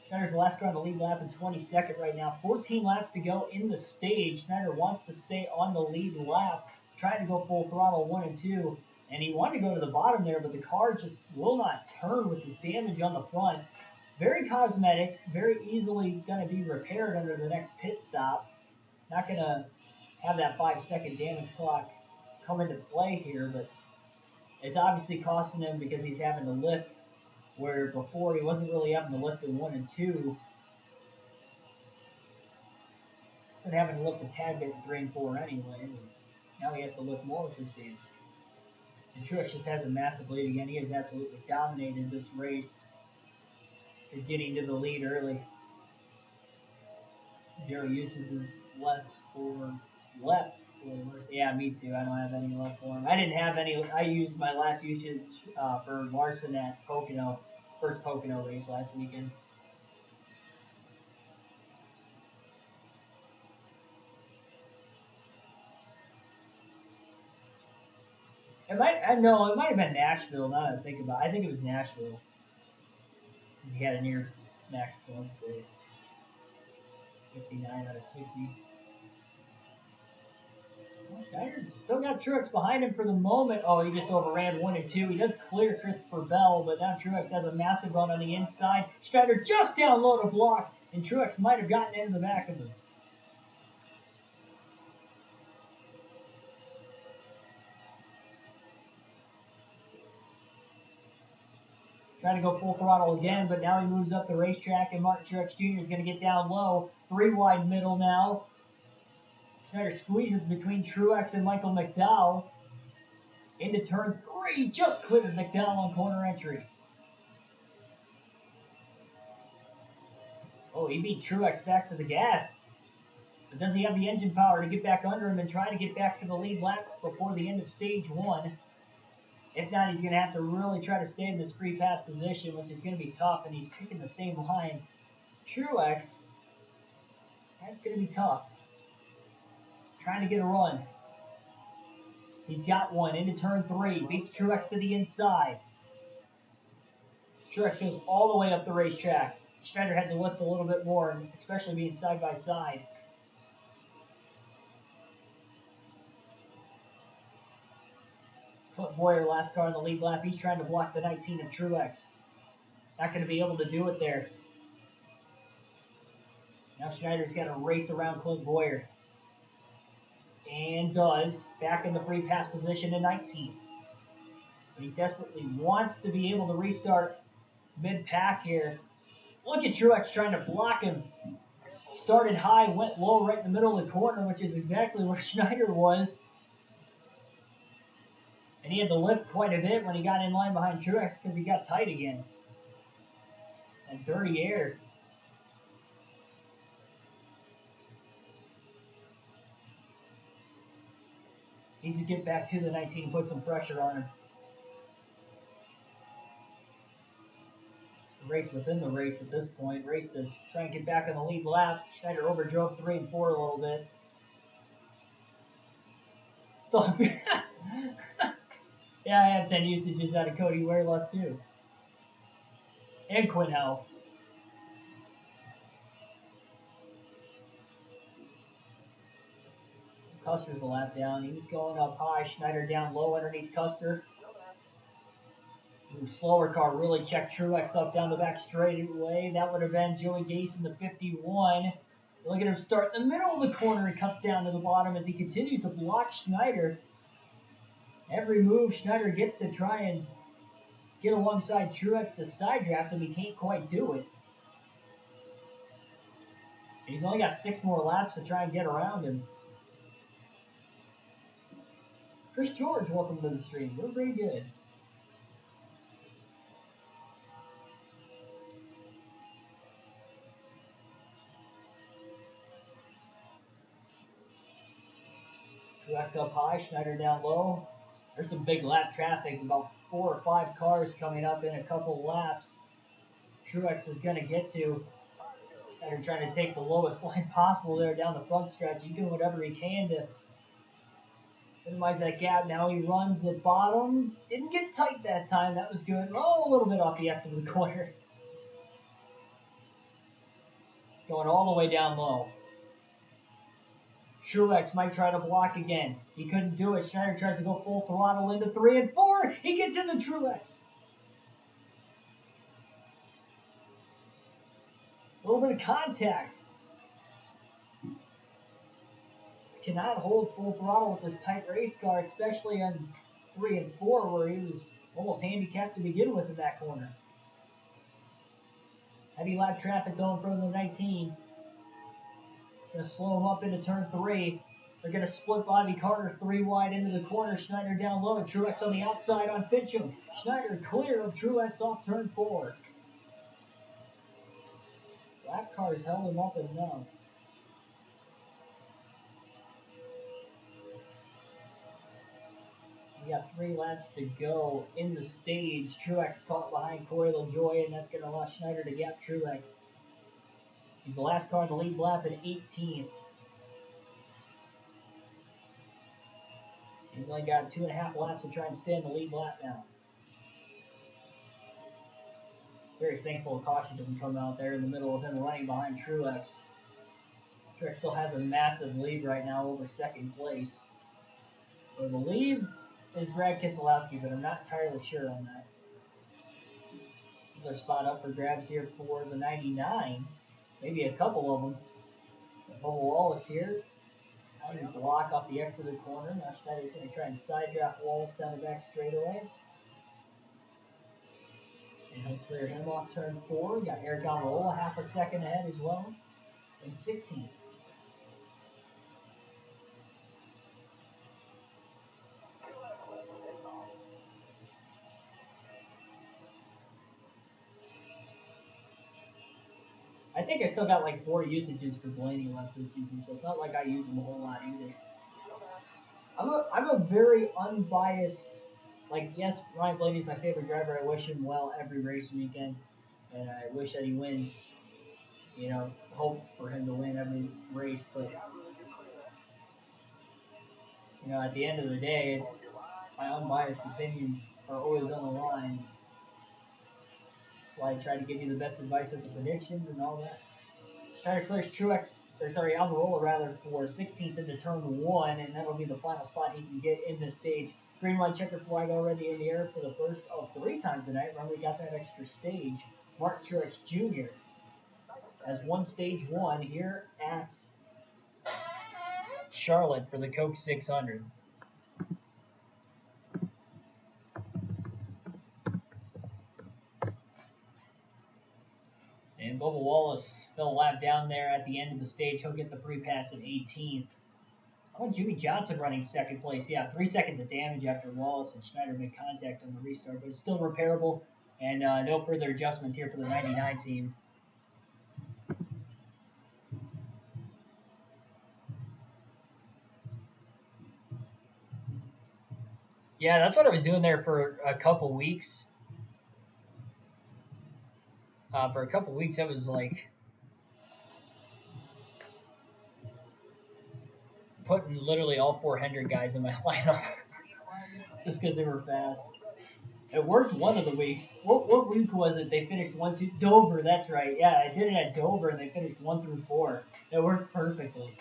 Schneider's the last car on the lead lap in 22nd right now. 14 laps to go in the stage. Schneider wants to stay on the lead lap, trying to go full throttle 1 and 2. And he wanted to go to the bottom there, but the car just will not turn with this damage on the front. Very cosmetic, very easily going to be repaired under the next pit stop. Not going to have that 5-second damage clock come into play here, but it's obviously costing him because he's having to lift where before he wasn't really having to lift in 1 and 2. Been having to lift a tad bit in 3 and 4 anyway, but now he has to lift more with this damage. And Truex just has a massive lead again. He has absolutely dominated this race to getting to the lead early. 0 uses is less for left for Larson. Yeah, me too. I don't have any left for him. I didn't have any. I used my last usage for Larson at Pocono, first Pocono race last weekend. It might have been Nashville. Now that I think about it, I think it was Nashville because he had a near max points day, 59 out of 60. Schneider still got Truex behind him for the moment. Oh, he just overran 1 and 2. He does clear Christopher Bell, but now Truex has a massive run on the inside. Schneider just down low to block, and Truex might have gotten into the back of him. Trying to go full throttle again, but now he moves up the racetrack, and Martin Truex Jr. is going to get down low. 3 wide middle now. Schneider squeezes between Truex and Michael McDowell. Into turn 3, just cleared McDowell on corner entry. Oh, he beat Truex back to the gas. But does he have the engine power to get back under him and try to get back to the lead lap before the end of stage 1? If not, he's going to have to really try to stay in this free pass position, which is going to be tough, and he's picking the same line Truex, that's going to be tough. Trying to get a run. He's got one into turn 3. Beats Truex to the inside. Truex goes all the way up the racetrack. Schneider had to lift a little bit more, especially being side by side. Clint Boyer, last car on the lead lap. He's trying to block the 19 of Truex. Not going to be able to do it there. Now Schneider's got to race around Clint Boyer. And does. Back in the free pass position in 19. But he desperately wants to be able to restart mid-pack here. Look at Truex trying to block him. Started high, went low right in the middle of the corner, which is exactly where Schneider was. And he had to lift quite a bit when he got in line behind Truex because he got tight again. And dirty air. Needs to get back to the 19 and put some pressure on him. It's a race within the race at this point. Race to try and get back on the lead lap. Schneider overdrove 3 and 4 a little bit. Still, yeah, I have 10 usages out of Cody Ware left too. And Quinn Health. Custer's a lap down. He's going up high. Schneider down low underneath Custer. Ooh, slower car really checked Truex up down the back straightaway. That would have been Joey Gase in the 51. Look at him start in the middle of the corner. He cuts down to the bottom as he continues to block Schneider. Every move Schneider gets to try and get alongside Truex to side draft him, he can't quite do it. He's only got 6 more laps to try and get around him. Chris George, welcome to the stream. We're pretty good. Truex up high, Schneider down low. There's some big lap traffic, about 4 or 5 cars coming up in a couple laps. Truex is going to get to. Schneider trying to take the lowest line possible there down the front stretch. He's doing whatever he can to minimize that gap. Now he runs the bottom. Didn't get tight that time. That was good. Oh, a little bit off the exit of the corner. Going all the way down low. Truex might try to block again. He couldn't do it. Schneider tries to go full throttle into 3 and 4. He gets into Truex. A little bit of contact. Just cannot hold full throttle with this tight race car, especially on 3 and 4 where he was almost handicapped to begin with in that corner. Heavy lap traffic going from the 19. Going to slow him up into turn 3. They're going to split Bobby Carter 3 wide into the corner. Schneider down low. Truex on the outside on Fincham. Schneider clear of Truex off turn 4. Black cars held him up enough. We got 3 laps to go in the stage. Truex caught behind Corey LaJoie, and that's going to allow Schneider to gap Truex. He's the last car in the lead lap at 18th. He's only got 2.5 laps to try and stay in the lead lap now. Very thankful caution didn't come out there in the middle of him running behind Truex. Truex still has a massive lead right now over second place. I believe is Brad Keselowski, but I'm not entirely sure on that. Another spot up for grabs here for the 99. Maybe a couple of them. Bubba Wallace here. Tiny block off the exit of the corner. Now Schneider's going to try and side draft Wallace down the back straightaway. And he'll clear him off turn 4. Got Eric Almirola half a second ahead as well. In 16th. I think I still got like 4 usages for Blaney left this season, so it's not like I use them a whole lot either. I'm a very unbiased, like, yes, Ryan Blaney's my favorite driver. I wish him well every race weekend, and I wish that he wins you know, hope for him to win every race. But, you know, at the end of the day, my unbiased opinions are always on the line. That's why I try to give you the best advice with the predictions and all that. Schneider clears Almirola rather, for 16th into turn 1, and that'll be the final spot he can get in this stage. Green, white, checkered flag already in the air for the first of 3 times tonight. Remember, we got that extra stage. Martin Truex Jr. has won stage 1 here at Charlotte for the Coke 600. And Bubba Wallace fell a lap down there at the end of the stage. He'll get the free pass at 18th. How about Jimmy Johnson running second place? Yeah, 3 seconds of damage after Wallace and Schneider made contact on the restart, but it's still repairable, and no further adjustments here for the 99 team. Yeah, that's what I was doing there for a couple weeks. For a couple weeks, I was like putting literally all 400 guys in my lineup just because they were fast. It worked one of the weeks. What week was it? They finished 1-2 Dover. That's right. Yeah, I did it at Dover, and they finished 1 through 4. It worked perfectly.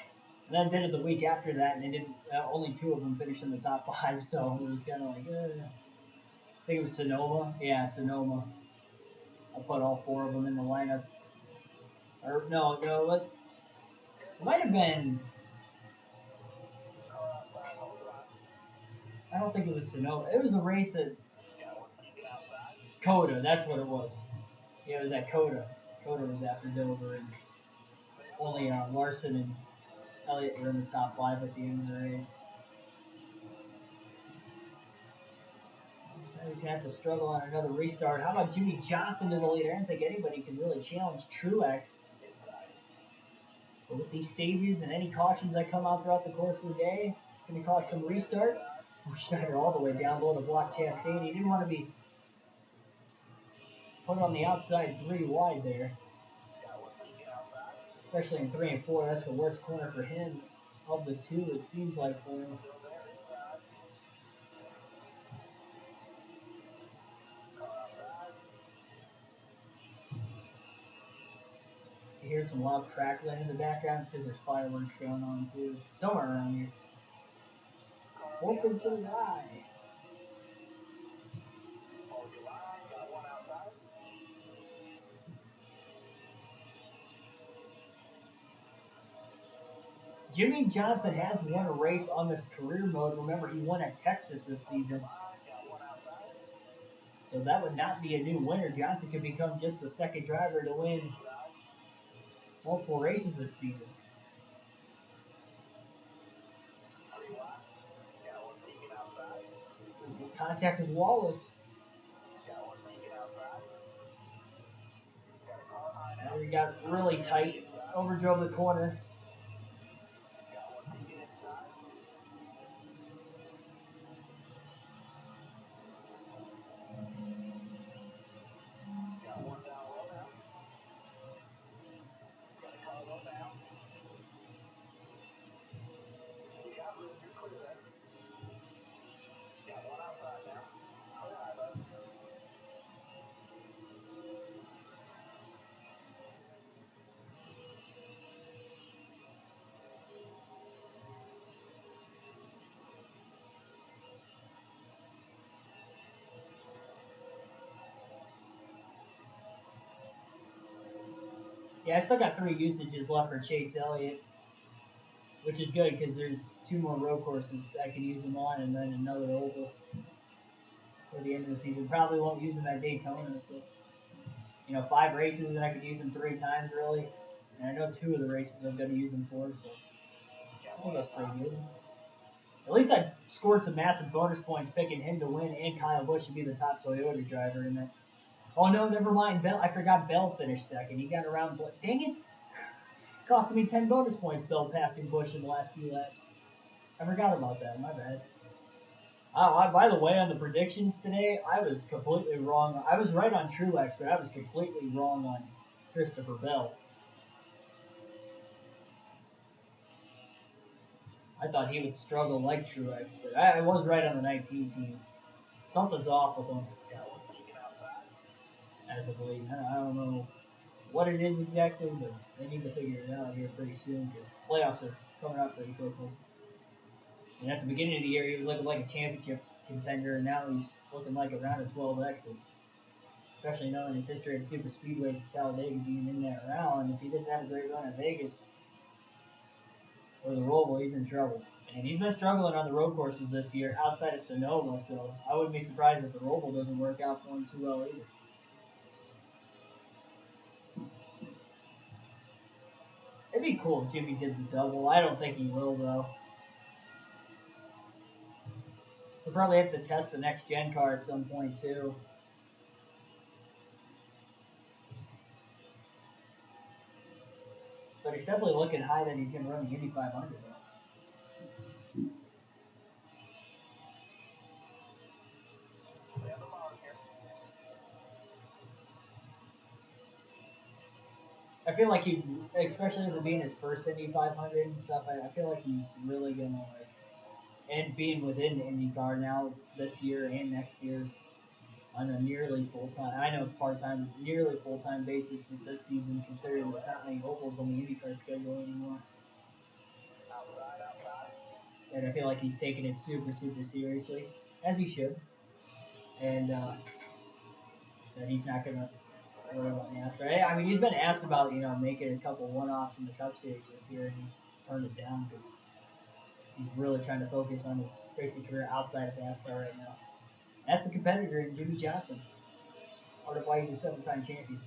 And then I did it the week after that, and they didn't. Only 2 of them finished in the top 5. So it was kind of like, I think it was Sonoma. Yeah, Sonoma. I put all 4 of them in the lineup. Or no, it might have been. I don't think it was Sonoma. It was a race at Coda. That's what it was. Yeah, it was at Coda. Coda was after Dover, and only Larson and Elliott were in the top 5 at the end of the race. So he's going to have to struggle on another restart. How about Jimmy Johnson to the lead? I don't think anybody can really challenge Truex. But with these stages and any cautions that come out throughout the course of the day, it's going to cause some restarts. Schneider all the way down low to block Chastain. He didn't want to be put on the outside 3 wide there. Especially in 3 and 4. That's the worst corner for him of the 2, it seems like, for him. You hear some loud crackling in the background. It's because there's fireworks going on, too. Somewhere around here. 4th of July. Jimmy Johnson has won a race on this career mode. Remember, he won at Texas this season. So that would not be a new winner. Johnson could become just the 2nd driver to win multiple races this season. Contact with Wallace. Schneider got really tight. Overdrove the corner. Yeah, I still got 3 usages left for Chase Elliott, which is good because there's 2 more road courses I can use him on, and then another oval for the end of the season. Probably won't use him at Daytona, so 5 races, and I could use him 3 times really. And I know 2 of the races I'm going to use him for, so I think that's pretty good. At least I scored some massive bonus points picking him to win and Kyle Busch to be the top Toyota driver in that. Oh no, never mind. Bell. I forgot Bell finished 2nd. He got around. Dang it! Costing me 10 bonus points. Bell passing Busch in the last few laps. I forgot about that. My bad. By the way, on the predictions today, I was completely wrong. I was right on Truex, but I was completely wrong on Christopher Bell. I thought he would struggle like Truex, but I was right on the 19 team. Something's off with him as of late. I don't know what it is exactly, but they need to figure it out here pretty soon because playoffs are coming up pretty quickly. And at the beginning of the year, he was looking like a championship contender, and now he's looking like a round of 12 exit. Especially knowing his history at super speedways at Talladega being in that round. If he doesn't have a great run at Vegas or the Roval, he's in trouble. And he's been struggling on the road courses this year outside of Sonoma, so I wouldn't be surprised if the Roval doesn't work out for him too well either. It'd be cool if Jimmy did the double. I don't think he will, though. He'll probably have to test the next gen car at some point, too. But it's definitely looking high that he's going to run the Indy 500, though. I feel like he, especially with it being his first Indy 500 and stuff, I feel like he's really going to, like, and being within IndyCar now this year and next year on a nearly full-time, I know it's part-time, nearly full-time basis this season, considering there's not many ovals on the IndyCar schedule anymore. And I feel like he's taking it super, super seriously, as he should. And that he's not going to worry about NASCAR. I mean, he's been asked about, making a couple one-offs in the Cup Series this year, and he's turned it down because he's really trying to focus on his racing career outside of NASCAR right now. That's the competitor in Jimmy Johnson. Part of why he's a 7-time champion.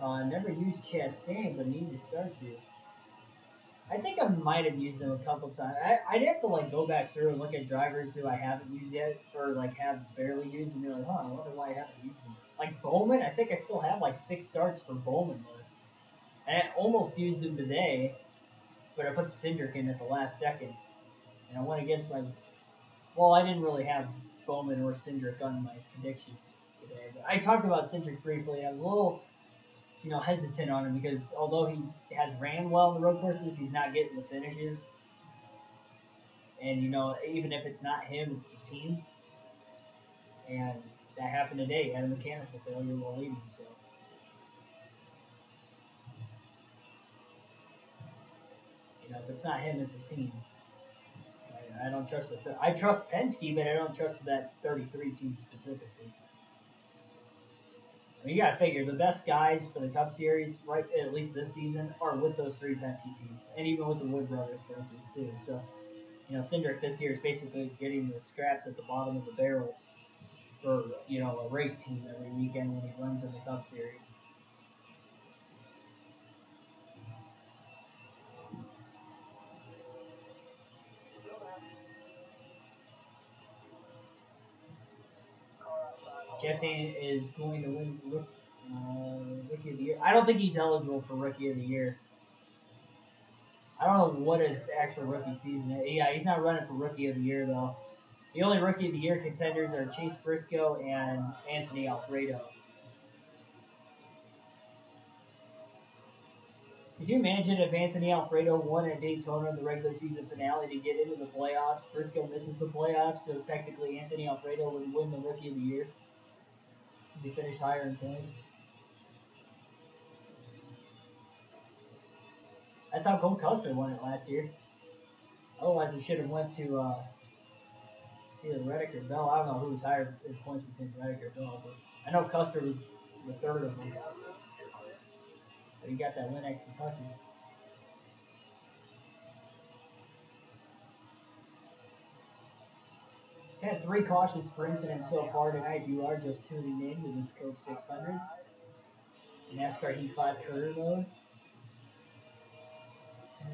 I never used Chastain, but need to start to. I think I might have used him a couple times. I'd have to go back through and look at drivers who I haven't used yet, or have barely used, and be like, I wonder why I haven't used him. Like Bowman, I think I still have 6 starts for Bowman left. And I almost used him today, but I put Cindric in at the last second, and I went against my. Well, I didn't really have Bowman or Cindric on my predictions today, but I talked about Cindric briefly. I was a little hesitant on him because although he has ran well in the road courses, he's not getting the finishes. And even if it's not him, it's the team. And that happened today. He had a mechanical failure while leading. So if it's not him, it's the team. I don't trust it. I trust Penske, but I don't trust that 33 team specifically. I mean, you got to figure the best guys for the Cup Series, right? At least this season, are with those 3 Penske teams, and even with the Wood brothers, for instance, too. So, Cindric this year is basically getting the scraps at the bottom of the barrel for a race team every weekend when he runs in the Cup Series. Chastain is going to win Rookie of the Year. I don't think he's eligible for Rookie of the Year. I don't know what his actual rookie season is. Yeah, he's not running for Rookie of the Year, though. The only Rookie of the Year contenders are Chase Briscoe and Anthony Alfredo. Could you imagine if Anthony Alfredo won at Daytona in the regular season finale to get into the playoffs? Briscoe misses the playoffs, so technically Anthony Alfredo would win the Rookie of the Year because he finished higher in points. That's how Cole Custer won it last year. Otherwise, it should have went to either Reddick or Bell. I don't know who was higher in points between Reddick or Bell, but I know Custer was the third of them. But he got that win at Kentucky. We've had 3 cautions for incidents so far tonight. If you are just tuning in to this Coke 600, NASCAR Heat 5 career mode.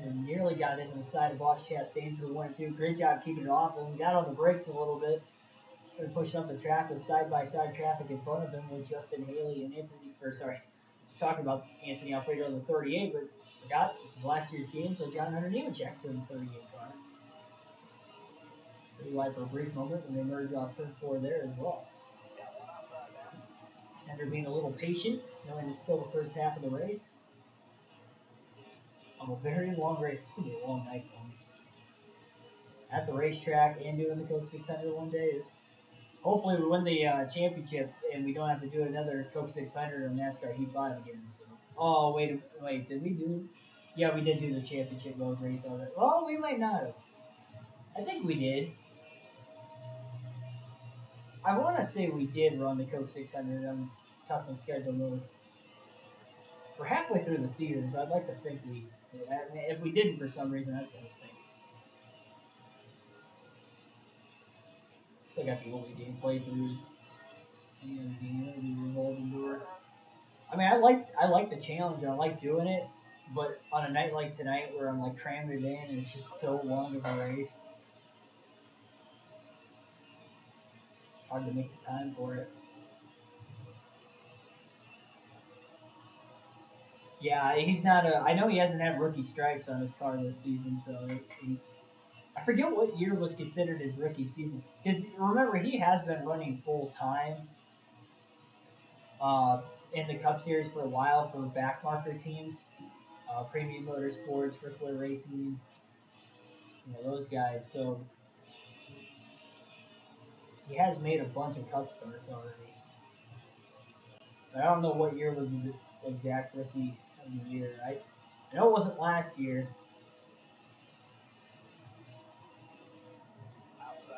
And nearly got into the side of Bosch Chastain through 1 and 2. Great job keeping it off him. Got on the brakes a little bit. Started pushing up the track with side-by-side traffic in front of him with Justin Haley and I was talking about Anthony Alfredo in the 38, but forgot this is last year's game, so John Hunter Nemechek's in the 38 car. Pretty wide for a brief moment when they merge off turn 4 there as well. Schneider being a little patient, knowing it's still the first half of the race. A very long race. It's going to be a long night for me. At the racetrack and doing the Coke 600 one day is. Hopefully, we win the championship and we don't have to do another Coke 600 or NASCAR Heat 5 again. So. Oh, wait. Did we do. Yeah, we did do the championship road race already. Well, we might not have. I think we did. I want to say we did run the Coke 600 on custom schedule mode. We're halfway through the season, so I'd like to think we. I mean, if we didn't for some reason, that's gonna stink. Still got the old game playthroughs and the revolving door. I mean, I like the challenge and I like doing it, but on a night like tonight where I'm like crammed it in and it's just so long of a race, it's hard to make the time for it. Yeah, he's not a. I know he hasn't had rookie stripes on his car this season, so I forget what year was considered his rookie season. Because remember, he has been running full time uh, in the Cup Series for a while for backmarker teams, Premium Motorsports, Rickler Racing, those guys. So he has made a bunch of Cup starts already. But I don't know what year was his exact rookie of the year. I know it wasn't last year.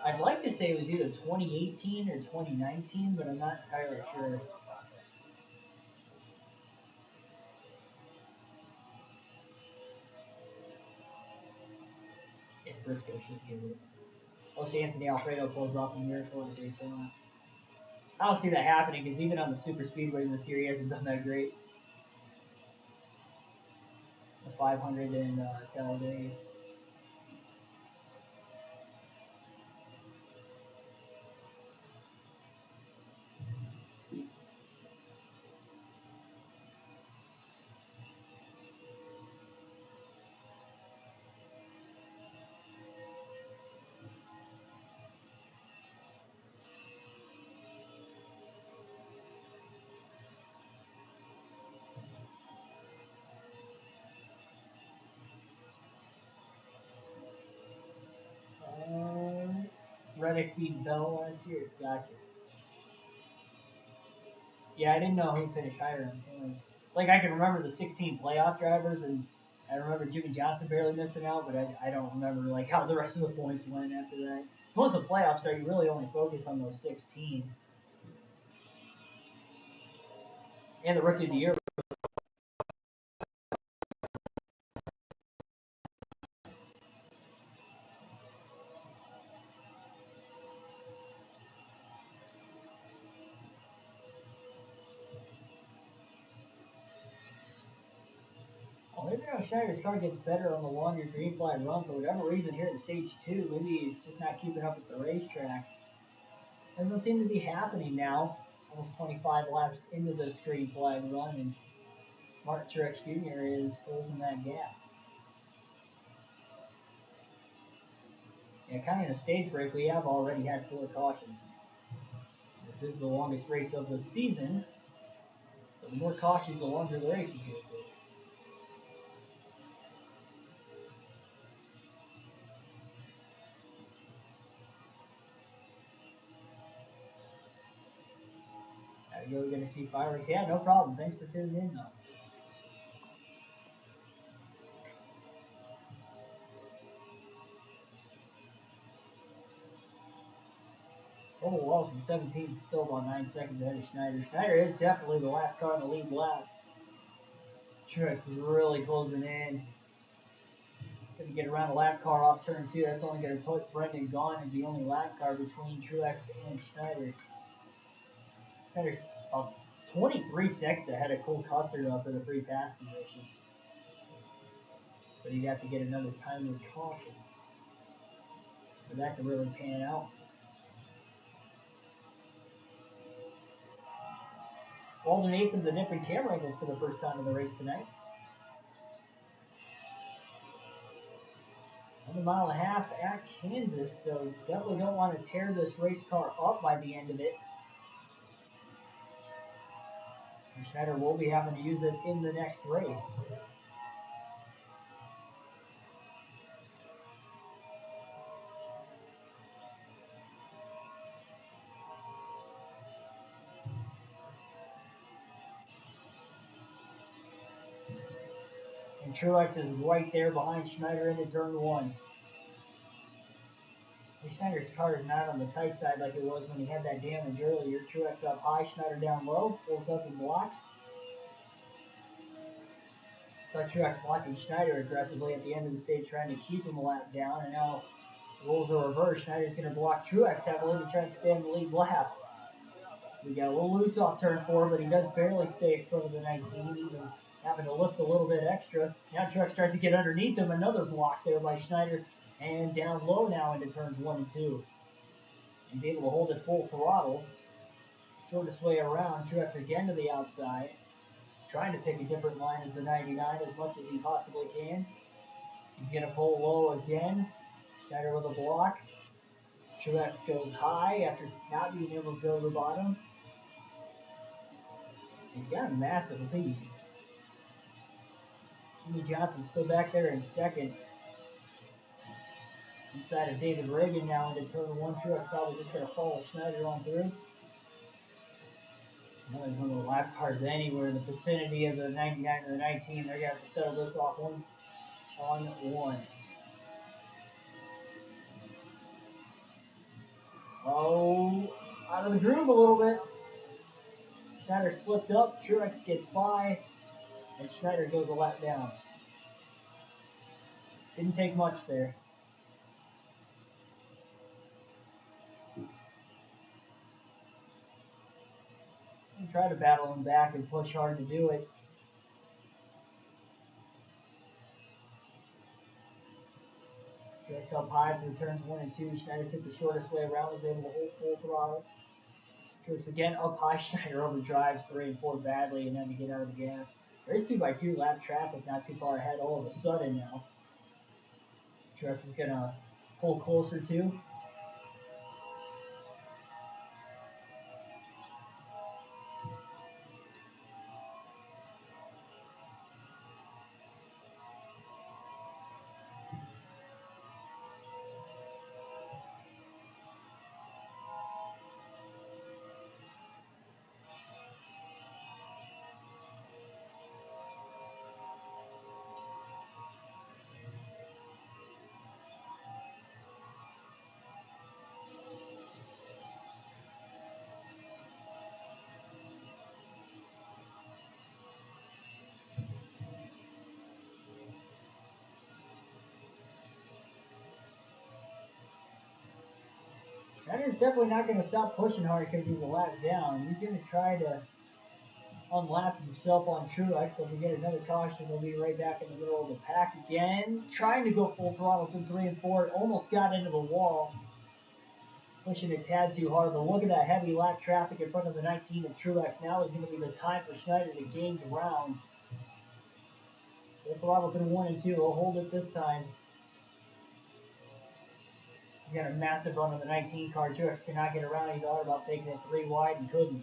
I'd like to say it was either 2018 or 2019, but I'm not entirely sure. Yeah, Briscoe should give it. We'll see Anthony Alfredo pulls off a miracle at Daytona. I don't see that happening because even on the super speedways this year, he hasn't done that great. The 500 in Talladega. Reddick beat Bell last year. Gotcha. Yeah, I didn't know who finished higher in points. It's like I can remember the 16 playoff drivers, and I remember Jimmy Johnson barely missing out, but I don't remember like how the rest of the points went after that. So once the playoffs start, you really only focus on those 16. And the rookie of the year. Well, maybe now Schneider's car gets better on the longer green flag run for whatever reason here in stage 2. Maybe he's just not keeping up at the racetrack. Doesn't seem to be happening now. Almost 25 laps into this green flag run, and Martin Truex Jr. is closing that gap. Yeah, kind of in a stage break, we have already had 4 cautions. This is the longest race of the season, so the more cautions, the longer the race is going to take. There you go, we're going to see fireworks. Yeah, no problem. Thanks for tuning in, though. Oh, Wilson, 17th, still about 9 seconds ahead of Schneider. Schneider is definitely the last car in the lead lap. Truex is really closing in. He's going to get around a lap car off turn 2. That's only going to put Brendan Gaughan as the only lap car between Truex and Schneider. Schneider's about 23 seconds ahead of Cole Custer for the free pass position. But he'd have to get another timely caution for that to really pan out. Alternate of the different camera angles for the first time in the race tonight. 1 mile and a half at Kansas, so definitely don't want to tear this race car up by the end of it. Schneider will be having to use it in the next race. And Truex is right there behind Schneider into turn one. Schneider's car is not on the tight side like it was when he had that damage earlier. Truex up high, Schneider down low, pulls up and blocks. Saw Truex blocking Schneider aggressively at the end of the stage, trying to keep him a lap down, and now rolls a reverse. Schneider's going to block Truex heavily to try and stay in the lead lap. We got a little loose off turn 4, but he does barely stay in front of the 19, even having to lift a little bit extra. Now Truex tries to get underneath him. Another block there by Schneider, and down low now into turns 1 and 2. He's able to hold it full throttle. Shortest way around. Truex again to the outside, trying to pick a different line as the 99 as much as he possibly can. He's going to pull low again. Schneider with a block. Truex goes high after not being able to go to the bottom. He's got a massive lead. Jimmy Johnson still back there in second. Inside of David Reagan now into turn 1. Truex probably just going to follow Schneider on through. There's no lap cars anywhere in the vicinity of the 99 and the 19. They're going to have to settle this off 1-on-1. Oh, out of the groove a little bit. Schneider slipped up. Truex gets by, and Schneider goes a lap down. Didn't take much there. Try to battle him back and push hard to do it. Truex up high through turns 1 and 2. Schneider took the shortest way around, was able to hold full throttle. Truex again up high. Schneider overdrives 3 and 4 badly and then to get out of the gas. There's 2x2 lap traffic not too far ahead all of a sudden now. Truex is going to pull closer too. Schneider's definitely not going to stop pushing hard because he's a lap down. He's going to try to unlap himself on Truex. So if we get another caution, he'll be right back in the middle of the pack again. Trying to go full throttle through 3 and 4. Almost got into the wall. Pushing a tad too hard, but look at that heavy lap traffic in front of the 19 of Truex. Now is going to be the time for Schneider to gain ground. Full throttle through 1 and 2. He'll hold it this time. He's got a massive run on the 19 car. Truex cannot get around. He thought about taking it 3 wide and couldn't.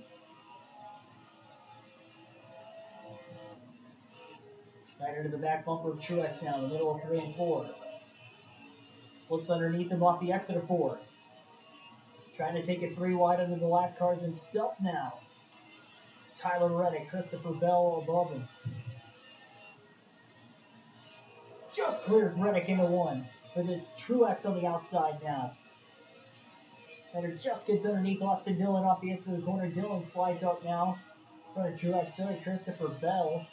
Schneider to the back bumper of Truex now in the middle of 3 and 4. Slips underneath him off the exit of 4. Trying to take it 3 wide under the lap cars himself now. Tyler Reddick, Christopher Bell above him. Just clears Reddick into 1. But it's Truex on the outside now. Schneider just gets underneath Austin Dillon off the exit of the corner. Dillon slides up now. In front of Truex, so Christopher Bell.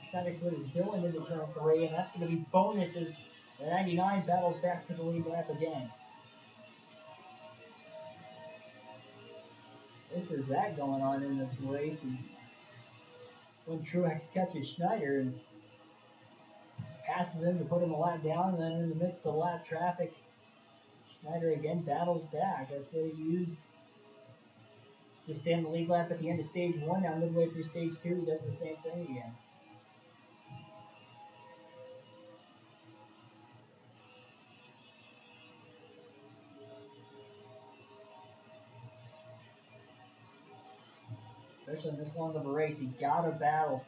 Schneider clears Dillon into turn 3, and that's going to be bonus as the 99 battles back to the lead lap again. There's that going on in this race is when Truex catches Schneider and passes him to put him a lap down, and then in the midst of lap traffic, Schneider again battles back. That's what he used to stay in the lead lap at the end of stage 1. Now midway through stage 2, he does the same thing again. especially in this long of a race. You gotta battle.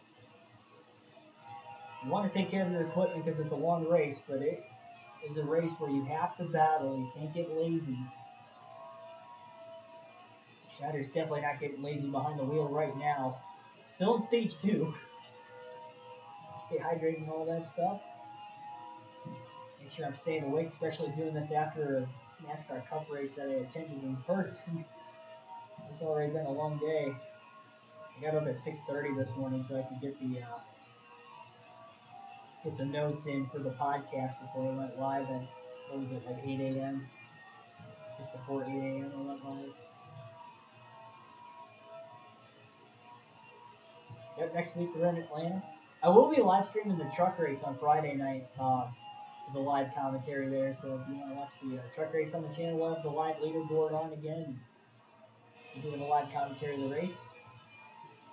You want to take care of your equipment because it's a long race, but it is a race where you have to battle. You can't get lazy. Schneider's definitely not getting lazy behind the wheel right now. Still in stage 2. Stay hydrated and all that stuff. Make sure I'm staying awake, especially doing this after a NASCAR Cup race that I attended in person. It's already been a long day. I got up at 6:30 this morning so I could get the notes in for the podcast before I went live at, what was it, like 8 a.m.? Just before 8 a.m. I went live. Yep, next week they're in Atlanta. I will be live streaming the truck race on Friday night. The live commentary there. So if you want to watch the truck race on the channel, we'll have the live leaderboard on again. We're doing a live commentary of the race.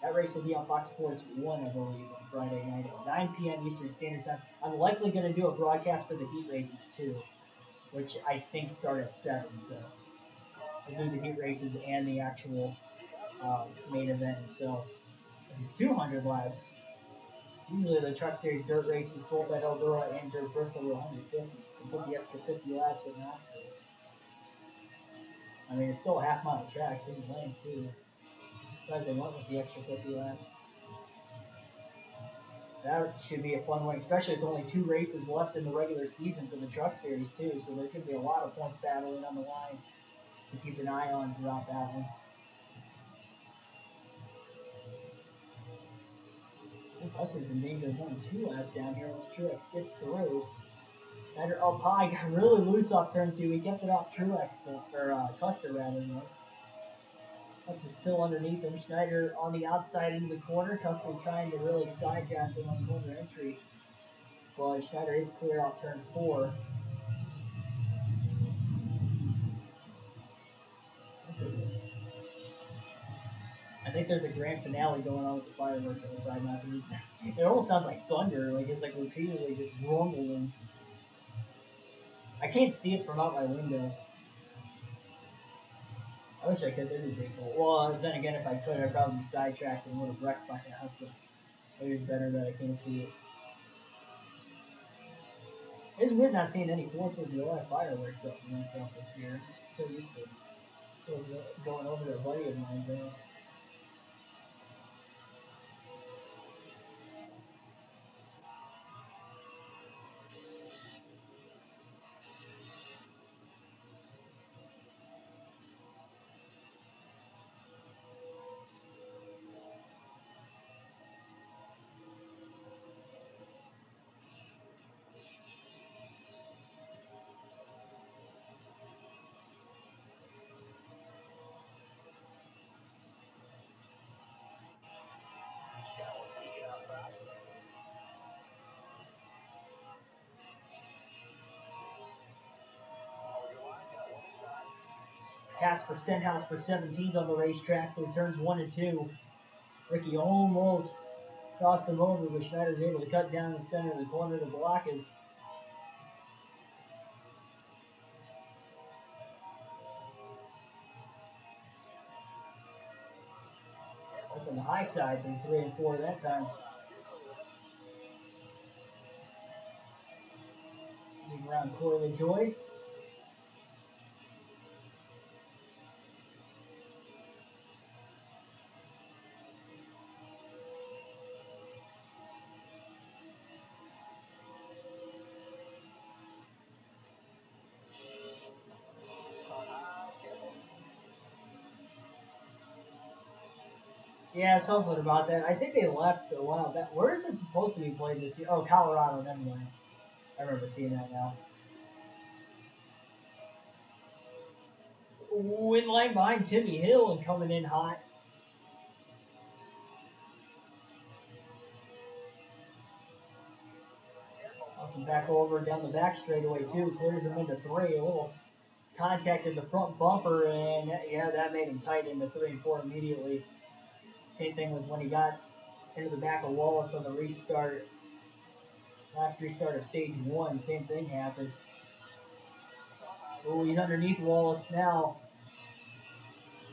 That race will be on Fox Sports 1, I believe, on Friday night at 9 p.m. Eastern Standard Time. I'm likely going to do a broadcast for the heat races too, which I think start at 7. So we'll do the heat races and the actual main event itself, which is 200 laps. Usually the Truck Series dirt races, both at Eldora and Dirt Bristol, were 150. They put the extra 50 laps at Knoxville. I mean, it's still a half-mile track, same length, too. I'm surprised they went with the extra 50 laps. That should be a fun one, especially with only 2 races left in the regular season for the Truck Series, too. So there's going to be a lot of points battling on the line to keep an eye on throughout that one. Custer's in danger of going 2 laps down here once Truex gets through. Schneider up high, got really loose off turn 2. He kept it off Truex, or Custer rather. Custer's still underneath him. Schneider on the outside into the corner. Custer trying to really side draft him on corner entry. But Schneider is clear off turn 4. Oh, goodness. I think there's a grand finale going on with the fireworks on the side now. It almost sounds like thunder. Like it's like repeatedly just rumbling. I can't see it from out my window. I wish I could. That'd be pretty cool. Well, then again, if I could, I'd probably be sidetracked and would have wrecked my house. So maybe it's better that I can't see it. It's weird not seeing any 4th of July fireworks up for myself this year. I'm so used to going over to a buddy of mine's house. Pass for Stenhouse for 17s on the racetrack through turns 1 and 2. Ricky almost crossed him over, but Schneider's able to cut down the center of the corner to block him. Up on the high side through 3 and 4 that time. Getting around Corey LaJoy. Yeah, something about that. I think they left a while back. Where is it supposed to be played this year? Oh, Colorado, never mind. I remember seeing that now. In line behind Timmy Hill and coming in hot. Awesome back over down the back straightaway too. Clears him into 3. A little contact at the front bumper, and yeah, that made him tight into 3 and 4 immediately. Same thing with when he got into the back of Wallace on the restart. Last restart of stage 1, same thing happened. Oh, he's underneath Wallace now.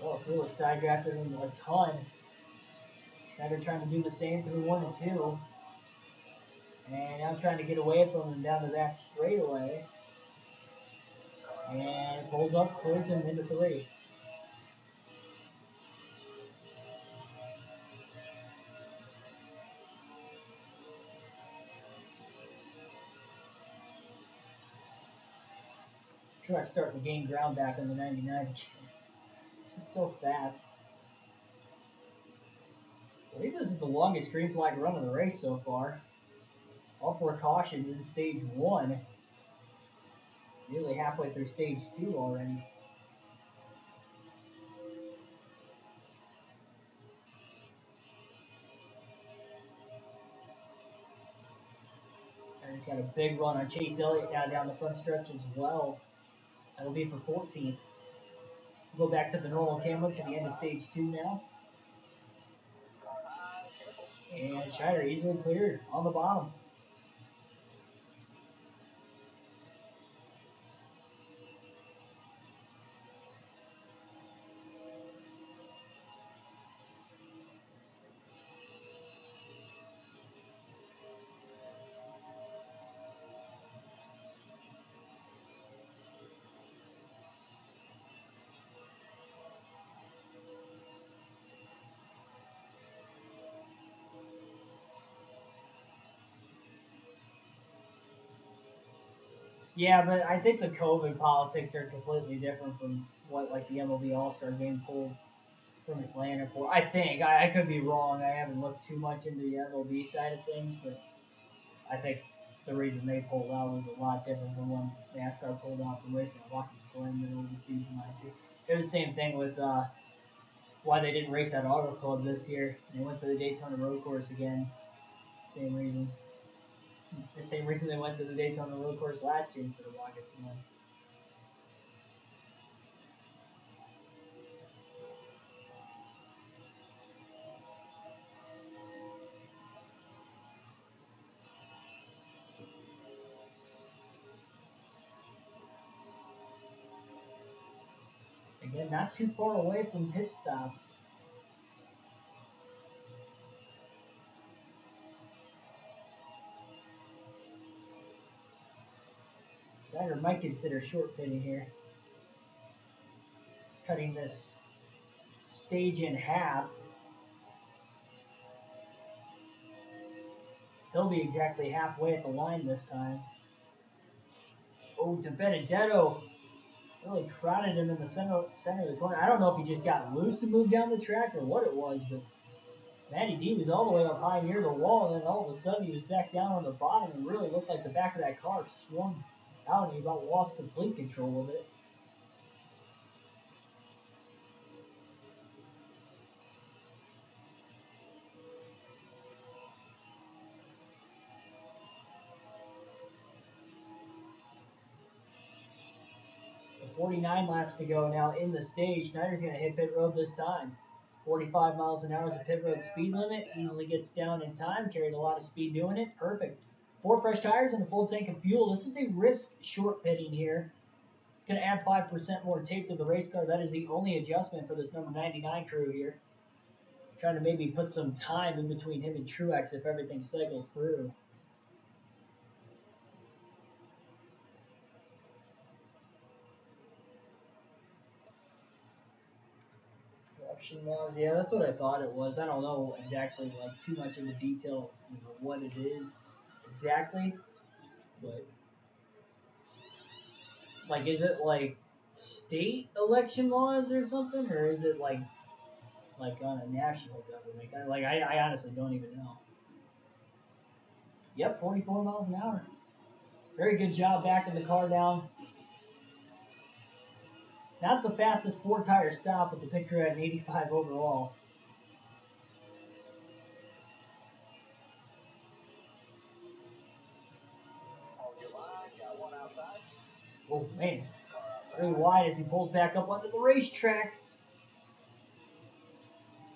Wallace really side drafted him a ton. Schneider trying to do the same through 1 and 2. And now trying to get away from him down the back straightaway. And pulls up, clears him into 3. Truex starting to gain ground back on the 99. Just so fast. I believe this is the longest green flag run of the race so far. All 4 cautions in stage 1. Nearly halfway through stage 2 already. He's got a big run on Chase Elliott now down the front stretch as well. That'll be for 14th. We'll go back to the normal camera to the end of stage 2 now. And Schneider easily cleared on the bottom. Yeah, but I think the COVID politics are completely different from what like the MLB All-Star Game pulled from Atlanta for. I think I could be wrong. I haven't looked too much into the MLB side of things, but I think the reason they pulled out was a lot different from when NASCAR pulled out from racing at Watkins Glen middle of the season last year. It was the same thing with why they didn't race at Auto Club this year. They went to the Daytona Road Course again. Same reason. The same reason they went to the Daytona Road Course last year instead of Watkins Glen. Again, not too far away from pit stops. Schneider might consider short pitting here. Cutting this stage in half. He'll be exactly halfway at the line this time. Oh, to Benedetto. Really crowded him in the center of the corner. I don't know if he just got loose and moved down the track or what it was, but Matty D was all the way up high near the wall, and then all of a sudden he was back down on the bottom and really looked like the back of that car swung out and he about lost complete control of it. So 49 laps to go now in the stage. Schneider's going to hit pit road this time. 45 miles an hour is a pit road speed limit. Easily gets down in time. Carried a lot of speed doing it. Perfect. 4 fresh tires and a full tank of fuel. This is a risk short pitting here. Going to add 5% more tape to the race car. That is the only adjustment for this number 99 crew here. Trying to maybe put some time in between him and Truex if everything cycles through. Production laws, yeah, that's what I thought it was. I don't know exactly, like, too much in the detail of what it is exactly, but, like, is it, like, state election laws or something, or is it, like on a national government? I honestly don't even know. Yep, 44 miles an hour. Very good job backing the car down. Not the fastest 4-tire stop, but the pit crew had an 85 overall. Oh, man. 3 wide as he pulls back up onto the racetrack.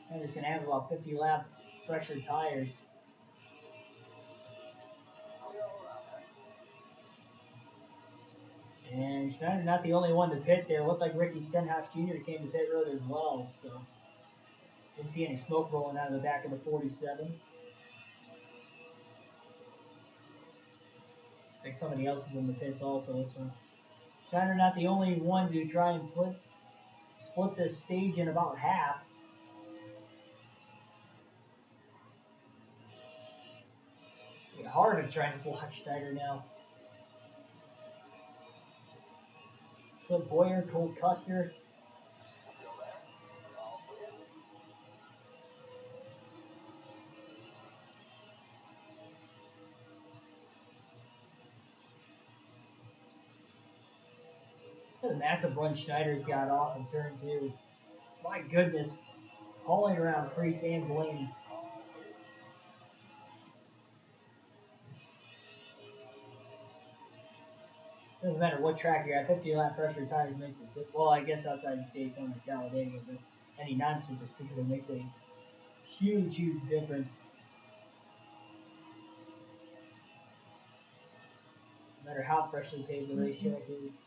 Schneider's going to have about 50 lap fresher tires. And Schneider not the only one to pit there. Looked like Ricky Stenhouse Jr. came to pit road as well. So Didn't see any smoke rolling out of the back of the 47. It's like somebody else is in the pits also. So Schneider not the only one to try and split this stage in about half. It's hard to try to block Schneider now. Clint Boyer, Cole Custer. The massive run Schneider's got off in turn 2. My goodness. Hauling around Crease and Blaney. Doesn't matter what track you're at, 50 lap pressure tires makes it. Well, I guess outside Daytona and Talladega, but any non-super speaker makes a huge, huge difference. No matter how freshly paved the racetrack is.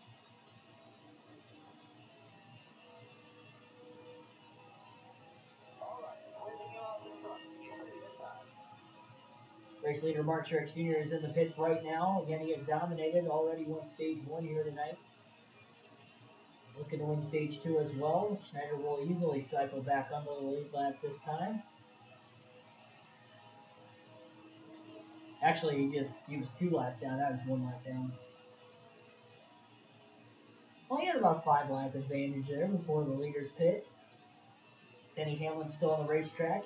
Race leader Mark Truex Jr. is in the pits right now. Again, he has dominated. Already won stage 1 here tonight. Looking to win stage 2 as well. Schneider will easily cycle back on the lead lap this time. Actually, he was 2 laps down. That was 1 lap down. Well, he had about a 5 lap advantage there before the leader's pit. Denny Hamlin still on the racetrack.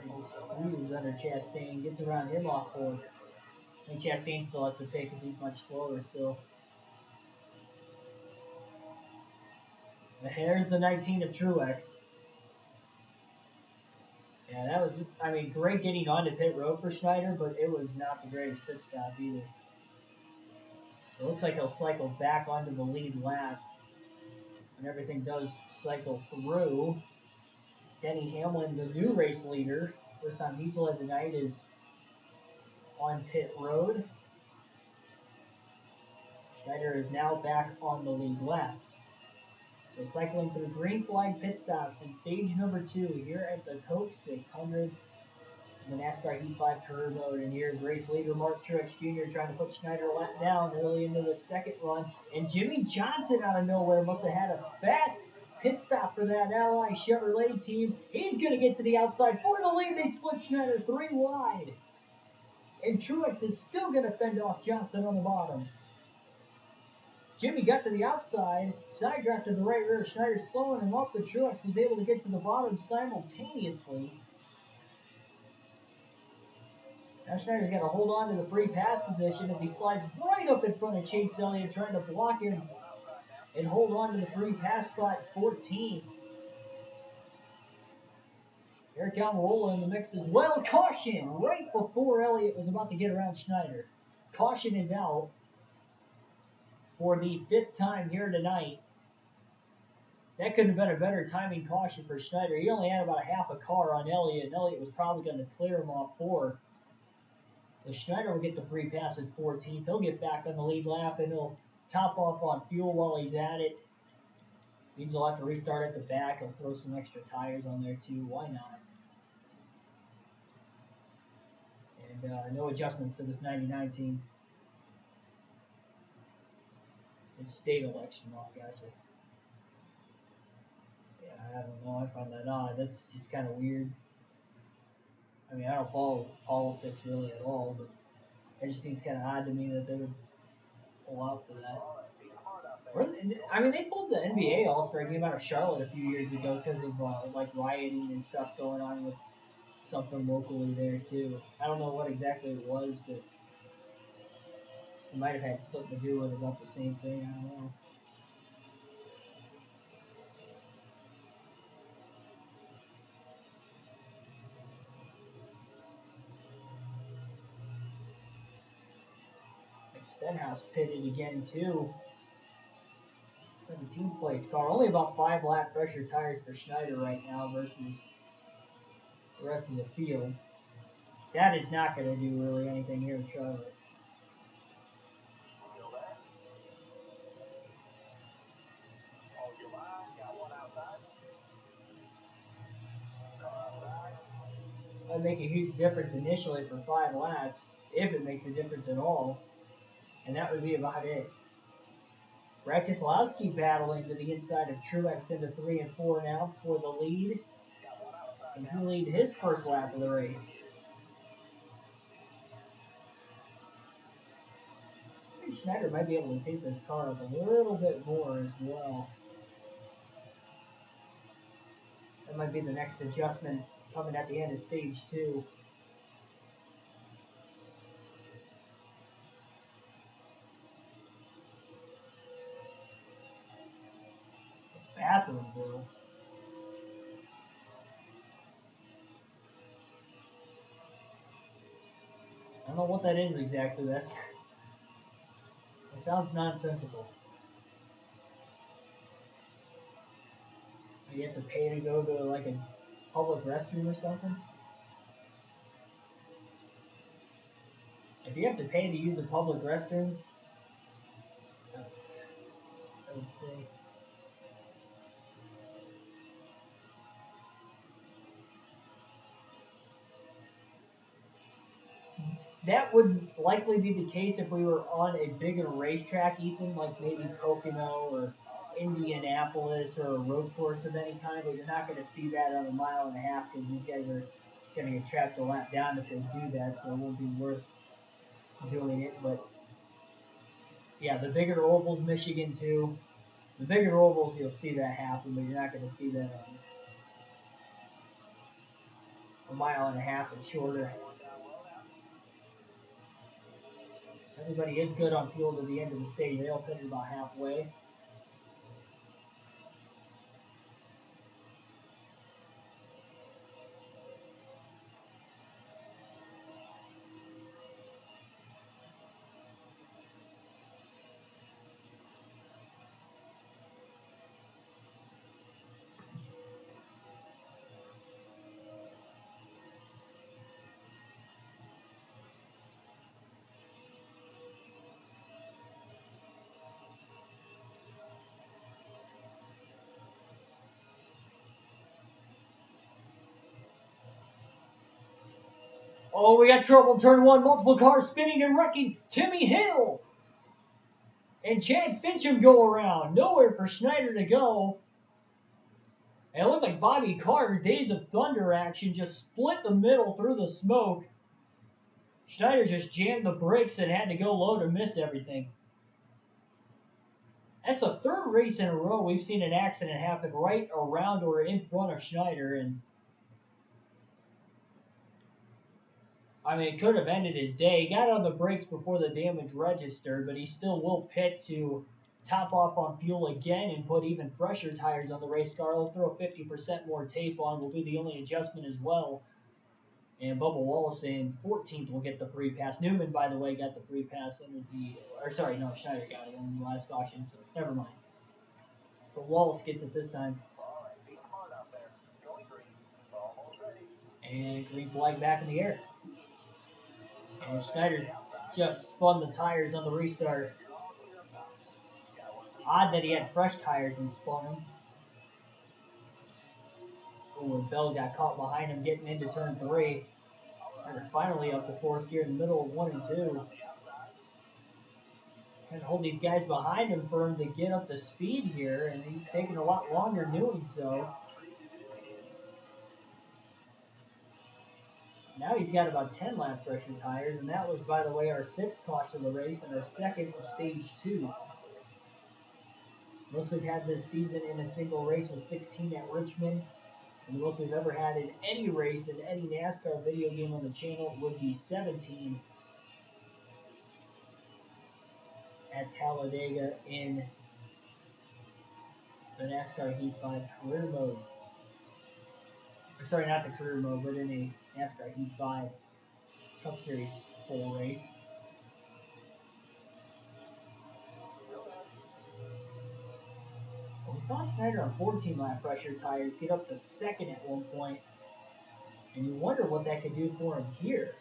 He just squeezes under Chastain, gets around him off 4. I think Chastain still has to pit because he's much slower still. But here's the 19 of Truex. Yeah, that was, great getting onto pit road for Schneider, but it was not the greatest pit stop either. It looks like he'll cycle back onto the lead lap when everything does cycle through. Denny Hamlin, the new race leader, first time he's led tonight, is on pit road. Schneider is now back on the lead lap. So cycling through green flag pit stops in stage number 2 here at the Coke 600 in the NASCAR Heat 5 career mode. And here's race leader Mark Truex Jr. trying to put Schneider down early into the second run. And Jimmy Johnson out of nowhere must have had a fast pit stop for that Ally Chevrolet team. He's going to get to the outside for the lead. They split Schneider 3 wide. And Truex is still going to fend off Johnson on the bottom. Jimmy got to the outside, side draft to the right rear. Schneider slowing him up, but Truex was able to get to the bottom simultaneously. Now Schneider's got to hold on to the free pass position as he slides right up in front of Chase Elliott, trying to block him and hold on to the free pass spot 14. Eric Almirola in the mix as well. Caution right before Elliott was about to get around Schneider. Caution is out for the 5th time here tonight. That couldn't have been a better timing caution for Schneider. He only had about a half a car on Elliott, and Elliott was probably going to clear him off 4. So Schneider will get the free pass at 14th. He'll get back on the lead lap, and he'll top off on fuel while he's at it. Means he'll have to restart at the back. He'll throw some extra tires on there too. Why not? And no adjustments to this 99 team. It's state election law, gotcha. Yeah, I don't know. I find that odd. That's just kind of weird. I don't follow politics really at all, but it just seems kind of odd to me that they would pull out for that. They pulled the NBA All-Star game out of Charlotte a few years ago because of rioting and stuff going on with something locally there too. I don't know what exactly it was, but it might have had something to do with about the same thing. I don't know. Stenhouse pitted again too. 17th place car. Only about 5 lap pressure tires for Schneider right now versus the rest of the field. That is not going to do really anything here in Charlotte. That would make a huge difference initially for 5 laps, if it makes a difference at all. And that would be about it. Brad Keselowski battling to the inside of Truex into 3 and 4 now for the lead. And he lead his first lap of the race. I think Schneider might be able to take this car up a little bit more as well. That might be the next adjustment coming at the end of stage 2. Bathroom bill. I don't know what that is exactly. That sounds nonsensical. You have to pay to go to like a public restroom or something. If you have to pay to use a public restroom, I would say. That would likely be the case if we were on a bigger racetrack, Ethan, like maybe Pocono or Indianapolis or a road course of any kind, but you're not going to see that on a mile and a half because these guys are going to get trapped a lap down if they do that, so it won't be worth doing it. But yeah, the bigger ovals, Michigan too. The bigger ovals, you'll see that happen, but you're not going to see that on a mile and a half and shorter. Everybody is good on fuel to the end of the stage. They all pitted about halfway. Oh, we got trouble in turn 1. Multiple cars spinning and wrecking. Timmy Hill and Chad Fincham go around. Nowhere for Schneider to go. And it looked like Bobby Carter, Days of Thunder action, just split the middle through the smoke. Schneider just jammed the brakes and had to go low to miss everything. That's the 3rd race in a row we've seen an accident happen right around or in front of Schneider. And I mean, it could have ended his day. He got on the brakes before the damage registered, but he still will pit to top off on fuel again and put even fresher tires on the race car. He'll throw 50% more tape on, will be the only adjustment as well. And Bubba Wallace in 14th will get the free pass. Newman, by the way, got the free pass under Schneider got it in the last caution, so never mind. But Wallace gets it this time. And green flag back in the air. And Schneider's just spun the tires on the restart. Odd that he had fresh tires and spun them. Oh, and Bell got caught behind him getting into turn 3. Schneider finally up to 4th gear in the middle of 1 and 2. Trying to hold these guys behind him for him to get up to speed here, and he's taking a lot longer doing so. Now he's got about 10 lap pressure tires, and that was, by the way, our 6th caution of the race and our 2nd of stage 2. Most we've had this season in a single race was 16 at Richmond, and the most we've ever had in any race in any NASCAR video game on the channel would be 17 at Talladega in the NASCAR Heat 5 career mode. Or sorry, not the career mode, but in a NASCAR Heat 5 Cup Series full race. Well, we saw Schneider on 14 lap pressure tires get up to 2nd at one point, and you wonder what that could do for him here.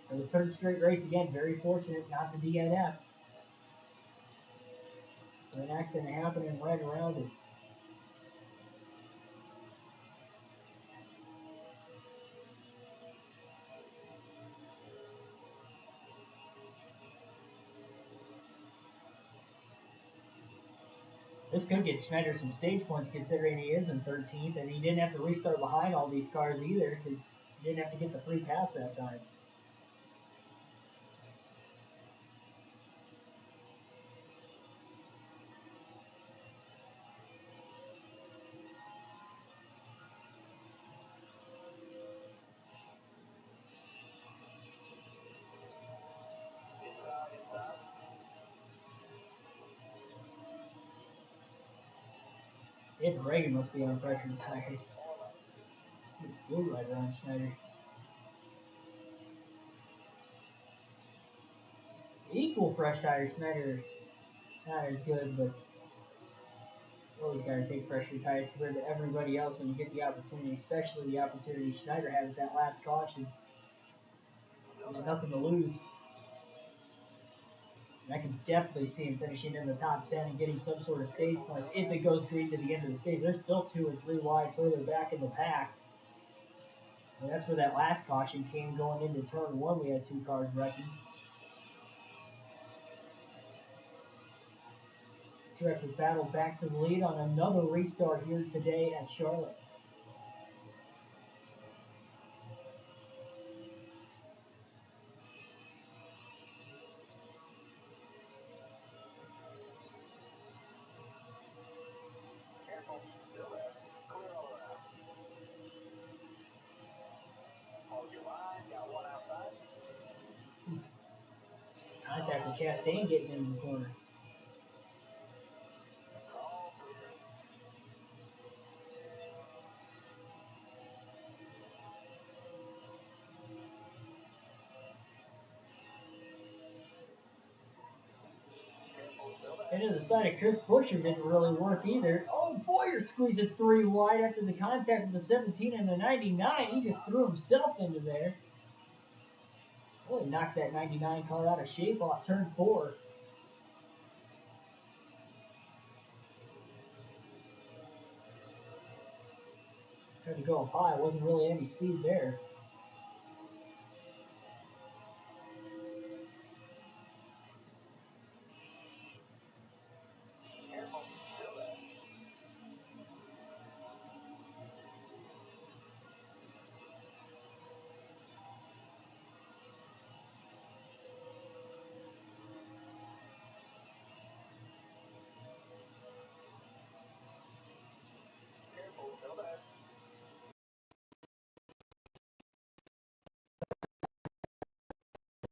For the third straight race again, very fortunate not to DNF. An accident happening right around it. This could get Schneider some stage points considering he is in 13th, and he didn't have to restart behind all these cars either because he didn't have to get the free pass that time. Ed Reagan must be on pressured tires. Blue right around Schneider. Equal fresh tires, Schneider not as good, but you always got to take fresher tires compared to everybody else when you get the opportunity, especially the opportunity Schneider had with that last caution. Nothing to lose. And I can definitely see him finishing in the top 10 and getting some sort of stage points if it goes green to the end of the stage. They're still 2 or 3 wide further back in the pack. And that's where that last caution came going into turn 1. We had 2 cars wrecking. Truex has battled back to the lead on another restart here today at Charlotte. Contact with Chastain getting into the corner. Into the side of Chris Buescher didn't really work either. Oh, Boyer squeezes 3 wide after the contact with the 17 and the 99. He just threw himself into there. Really knocked that 99 car out of shape off turn 4. Tried to go up high. Wasn't really any speed there.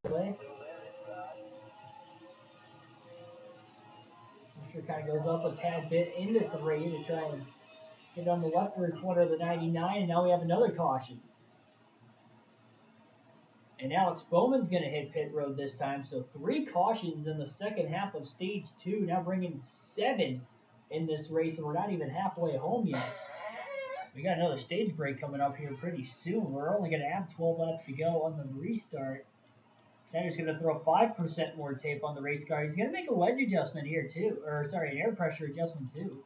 Play. Sure kind of goes up a tad bit into 3 to try and get on the left rear corner of the 99, and now we have another caution. And Alex Bowman's going to hit pit road this time, so 3 cautions in the second half of stage 2, now bringing 7 in this race, and we're not even halfway home yet. We got another stage break coming up here pretty soon. We're only going to have 12 laps to go on the restart. Snyder's going to throw 5% more tape on the race car. He's going to make a wedge adjustment here too, or sorry, an air pressure adjustment too.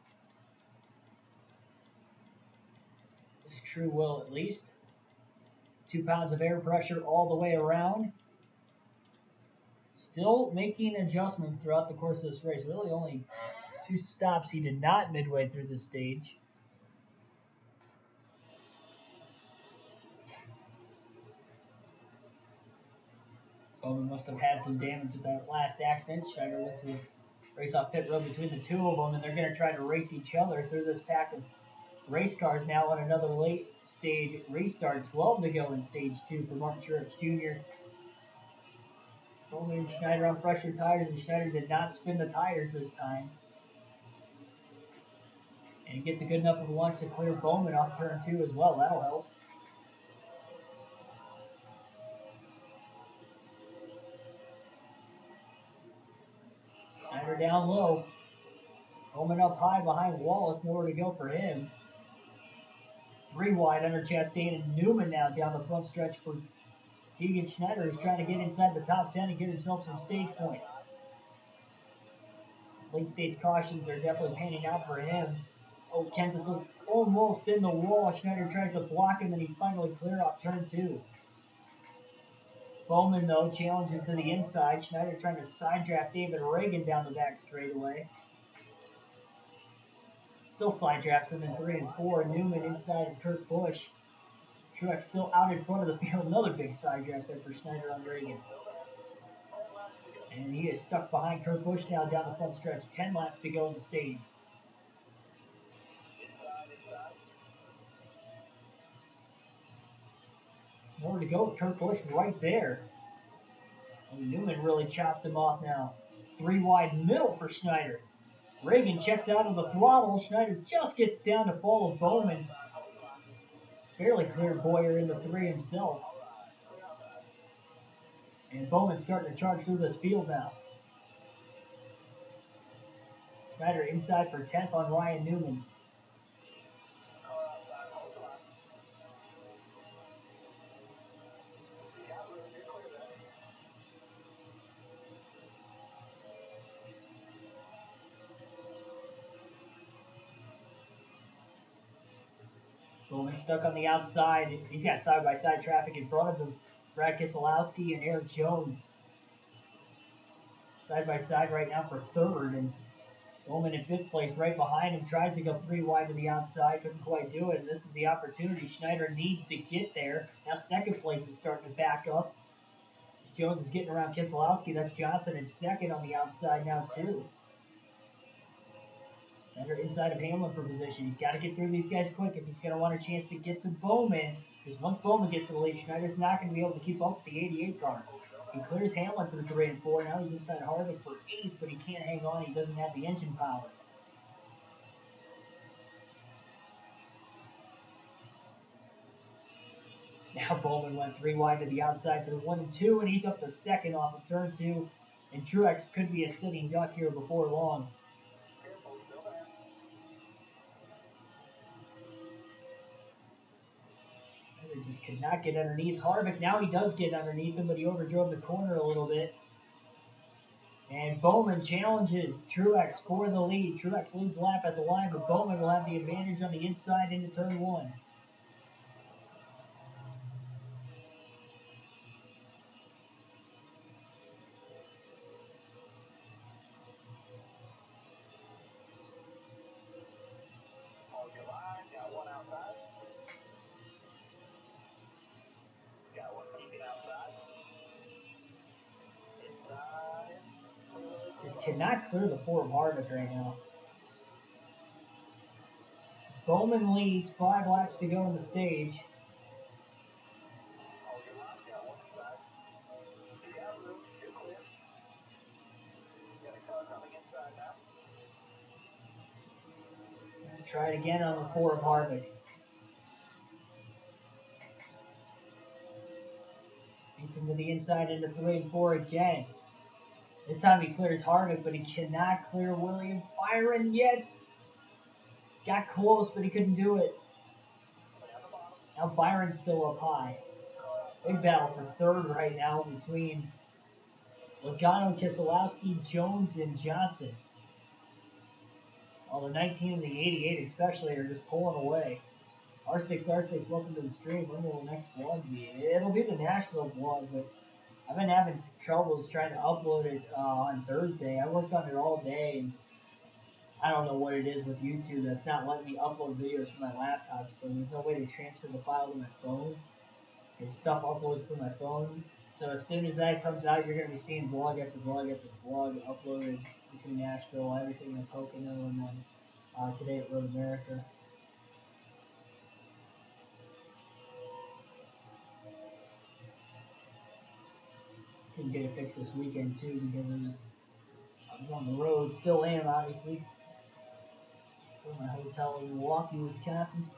This crew will at least. 2 pounds of air pressure all the way around. Still making adjustments throughout the course of this race. Really only 2 stops he did not midway through the stage. Bowman must have had some damage with that last accident. Schneider wins the race off pit road between the 2 of them, and they're going to try to race each other through this pack of race cars now on another late stage restart. 12 to go in stage 2 for Martin Truex Jr. Bowman and Schneider on fresher tires, and Schneider did not spin the tires this time. And he gets a good enough of a launch to clear Bowman off turn 2 as well. That'll help. Schneider down low. Bowman up high behind Wallace. Nowhere to go for him. 3 wide under Chastain and Newman now down the front stretch for Keegan Schneider is trying to get inside the top 10 and get himself some stage points. Late stage cautions are definitely panning out for him. Oh, Kenseth is almost in the wall. Schneider tries to block him, and he's finally clear off turn 2. Bowman, though, challenges to the inside. Schneider trying to side draft David Reagan down the back straightaway. Still side drafts him in 3 and 4. Newman inside of Kurt Busch. Truex still out in front of the field. Another big side draft there for Schneider on Reagan. And he is stuck behind Kurt Busch now down the front stretch. 10 laps to go in the stage. There's nowhere to go with Kurt Busch right there. And Newman really chopped him off now. 3 wide middle for Schneider. Reagan checks out of the throttle. Schneider just gets down to follow Bowman. Barely cleared Boyer in the 3 himself. And Bowman's starting to charge through this field now. Schneider inside for 10th on Ryan Newman. Bowman stuck on the outside. He's got side-by-side traffic in front of him. Brad Keselowski and Eric Jones. Side-by-side right now for 3rd. And Bowman in 5th place right behind him. Tries to go 3 wide to the outside. Couldn't quite do it. And this is the opportunity Schneider needs to get there. Now 2nd place is starting to back up. As Jones is getting around Keselowski. That's Johnson in 2nd on the outside now too. Schneider inside of Hamlin for position. He's got to get through these guys quick if he's going to want a chance to get to Bowman. Because once Bowman gets to the lead, Schneider's not going to be able to keep up with the 88 car. He clears Hamlin through 3 and 4. Now he's inside Harvick for 8th, but he can't hang on. He doesn't have the engine power. Now Bowman went 3 wide to the outside through 1 and 2, and he's up to 2nd off of turn 2. And Truex could be a sitting duck here before long. Schneider just could not get underneath Harvick. Now he does get underneath him, but he overdrove the corner a little bit. And Bowman challenges Truex for the lead. Truex leads the lap at the line, but Bowman will have the advantage on the inside into turn 1. Just cannot clear the 4 of Harvick right now. Bowman leads, 5 laps to go in the stage. Try it again on the 4 of Harvick. Beats him to the inside into 3 and 4 again. This time he clears Harvick, but he cannot clear William Byron yet. Got close, but he couldn't do it. Now Byron's still up high. Big battle for 3rd right now between Logano, Keselowski, Jones, and Johnson. All the 19 and the 88 especially are just pulling away. R6, welcome to the stream. When will the next vlog be? It'll be the Nashville vlog, but I've been having troubles trying to upload it on Thursday. I worked on it all day, and I don't know what it is with YouTube that's not letting me upload videos from my laptop still. There's no way to transfer the file to my phone. His stuff uploads from my phone. So as soon as that comes out, you're going to be seeing vlog after vlog after vlog uploaded between Nashville, everything in Pocono, and then today at Road America. Couldn't get it fixed this weekend too because I was on the road. Still am, obviously. Still in my hotel in Milwaukee, Wisconsin.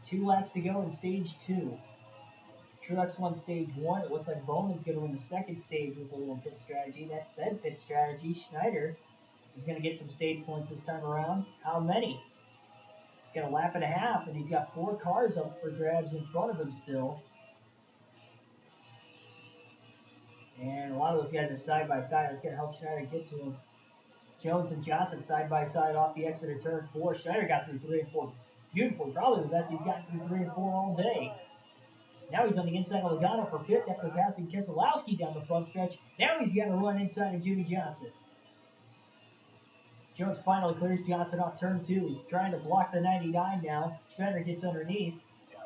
Two laps to go in stage 2. Truex won stage 1. It looks like Bowman's going to win the 2nd stage with a little pit strategy. That said pit strategy, Schneider is going to get some stage points this time around. How many? got a lap and a half, and he's got 4 cars up for grabs in front of him still. And a lot of those guys are side by side. That's going to help Schneider get to him. Jones and Johnson side by side off the exit of turn 4. Schneider got through 3 and 4. Beautiful. Probably the best he's gotten through 3 and 4 all day. Now he's on the inside of Logano for 5th after passing Keselowski down the front stretch. Now he's got to run inside of Jimmy Johnson. Jones finally clears Johnson off turn 2. He's trying to block the 99 now. Schneider gets underneath,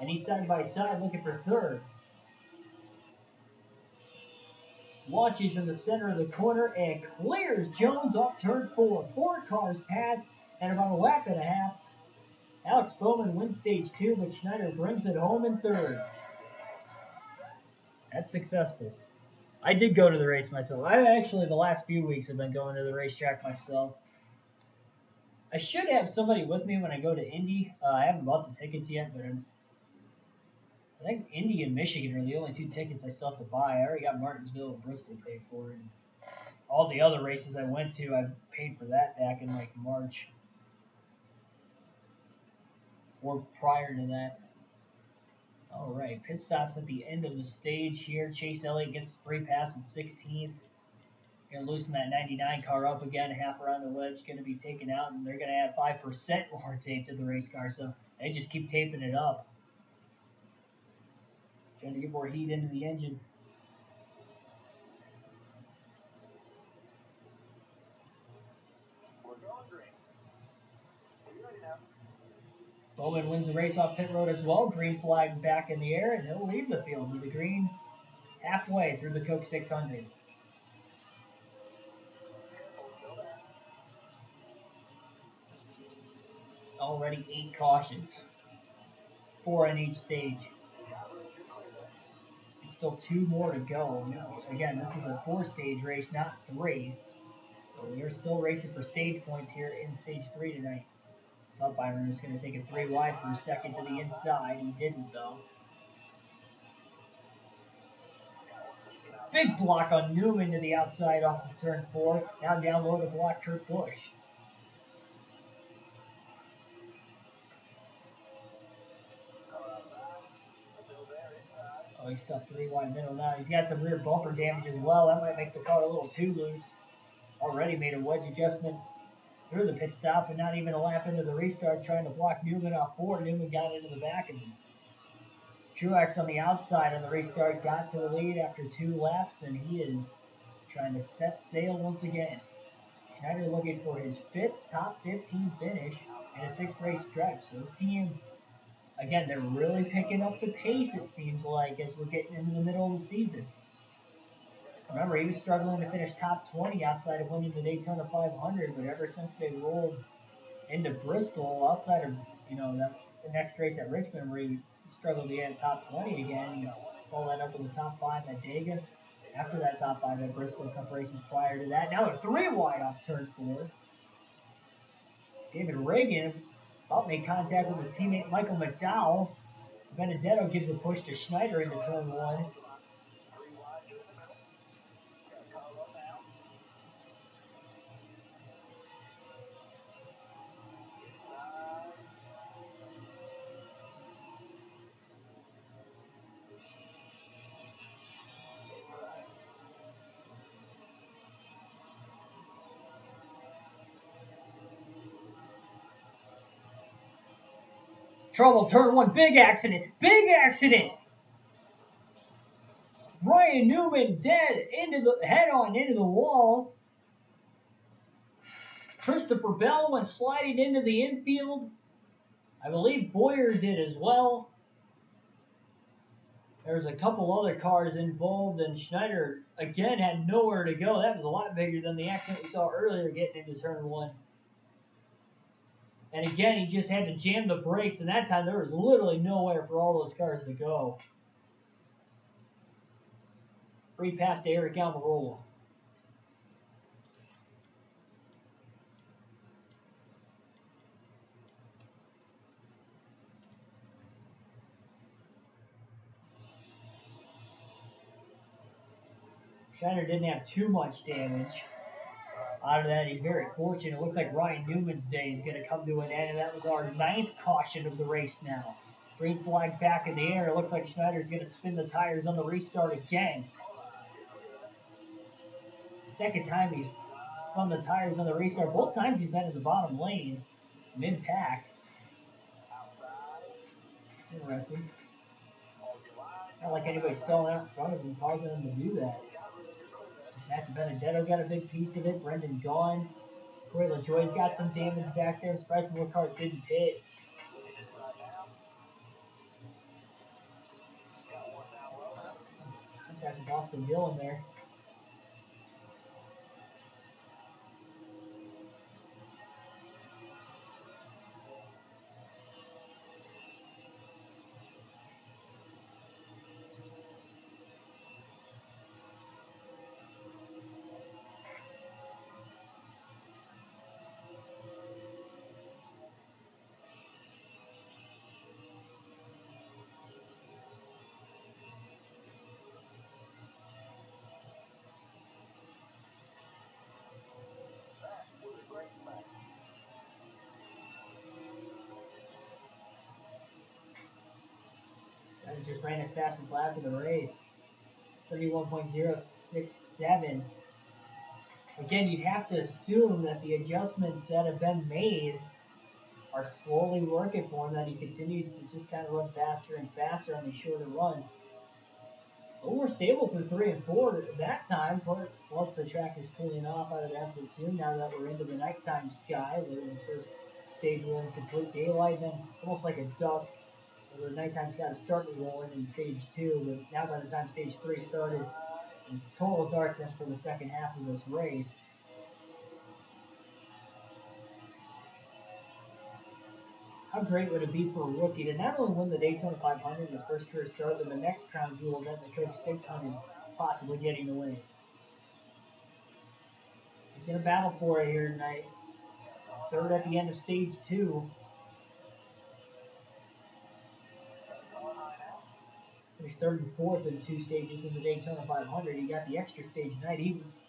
and he's side by side looking for 3rd. Launches in the center of the corner and clears Jones off turn 4. 4 cars passed and about a lap and a half. Alex Bowman wins stage 2, but Schneider brings it home in 3rd. That's successful. I did go to the race myself. I actually, the last few weeks, have been going to the racetrack myself. I should have somebody with me when I go to Indy. I haven't bought the tickets yet, but I think Indy and Michigan are the only 2 tickets I still have to buy. I already got Martinsville and Bristol paid for, and all the other races I went to, I paid for that back in like March or prior to that. All right, pit stops at the end of the stage here. Chase Elliott gets free pass at 16th. Going to loosen that 99 car up again, half around the wedge, going to be taken out, and they're going to add 5% more tape to the race car, so they just keep taping it up. Trying to get more heat into the engine. Bowman wins the race off pit road as well. Green flag back in the air, and he'll leave the field with the green halfway through the Coke 600. Already 8 cautions, 4 on each stage. It's still 2 more to go. Again, this is a 4-stage race, not 3. So we are still racing for stage points here in stage 3 tonight. Thought Byron was going to take it 3 wide for a second to the inside. He didn't, though. Big block on Newman to the outside off of turn 4. Now down low to block Kurt Busch. Oh, he's stuck 3 wide middle now. He's got some rear bumper damage as well. That might make the car a little too loose. Already made a wedge adjustment through the pit stop, and not even a lap into the restart, trying to block Newman off 4. Newman got into the back of him. Truex on the outside on the restart got to the lead after 2 laps, and he is trying to set sail once again. Schneider looking for his 5th top 15 finish in a 6th race stretch. So this team, again, they're really picking up the pace, it seems like, as we're getting into the middle of the season. Remember, he was struggling to finish top 20 outside of winning the Daytona 500, but ever since they rolled into Bristol, outside of, the next race at Richmond where he struggled to get top 20 again, followed that up with the top 5 at Dega. After that top 5 at Bristol, a couple races prior to that. Now they're 3 wide off turn 4. David Reagan about made contact with his teammate Michael McDowell. Benedetto gives a push to Schneider into turn 1. Trouble, turn 1, big accident, Ryan Newman dead, head-on into the wall. Christopher Bell went sliding into the infield. I believe Boyer did as well. There's a couple other cars involved, and Schneider, again, had nowhere to go. That was a lot bigger than the accident we saw earlier getting into turn 1. And again, he just had to jam the brakes, and that time there was literally nowhere for all those cars to go. Free pass to Eric Almirola. Schneider didn't have too much damage. Out of that, he's very fortunate. It looks like Ryan Newman's day is going to come to an end, and that was our 9th caution of the race now. Green flag back in the air. It looks like Schneider's going to spin the tires on the restart again. Second time he's spun the tires on the restart. Both times he's been in the bottom lane, mid-pack. Interesting. Not like anybody's stalling out in front of him, causing him to do that. Matt Benedetto got a big piece of it. Brendan gone. Corey LaJoy's got some damage back there. I'm surprised more cars didn't pit. Contact with Austin Dillon there. Schneider just ran his fastest lap of the race. 31.067. Again, you'd have to assume that the adjustments that have been made are slowly working for him, that he continues to just kind of run faster and faster on these shorter runs. A little more stable through 3 and 4 that time, plus the track is cooling off, I would have to assume, now that we're into the nighttime sky. Where in the first stage we're in complete daylight, then almost like a dusk, where the nighttime sky was starting to roll in stage 2, but now by the time stage 3 started, it's total darkness for the second half of this race. How great would it be for a rookie to not only win the Daytona 500 his first career start, but the next crown jewel event, the Coke 600, possibly getting the win? He's going to battle for it here tonight. Third at the end of stage 2. Finished 3rd and 4th in 2 stages in the Daytona 500. He got the extra stage tonight. He was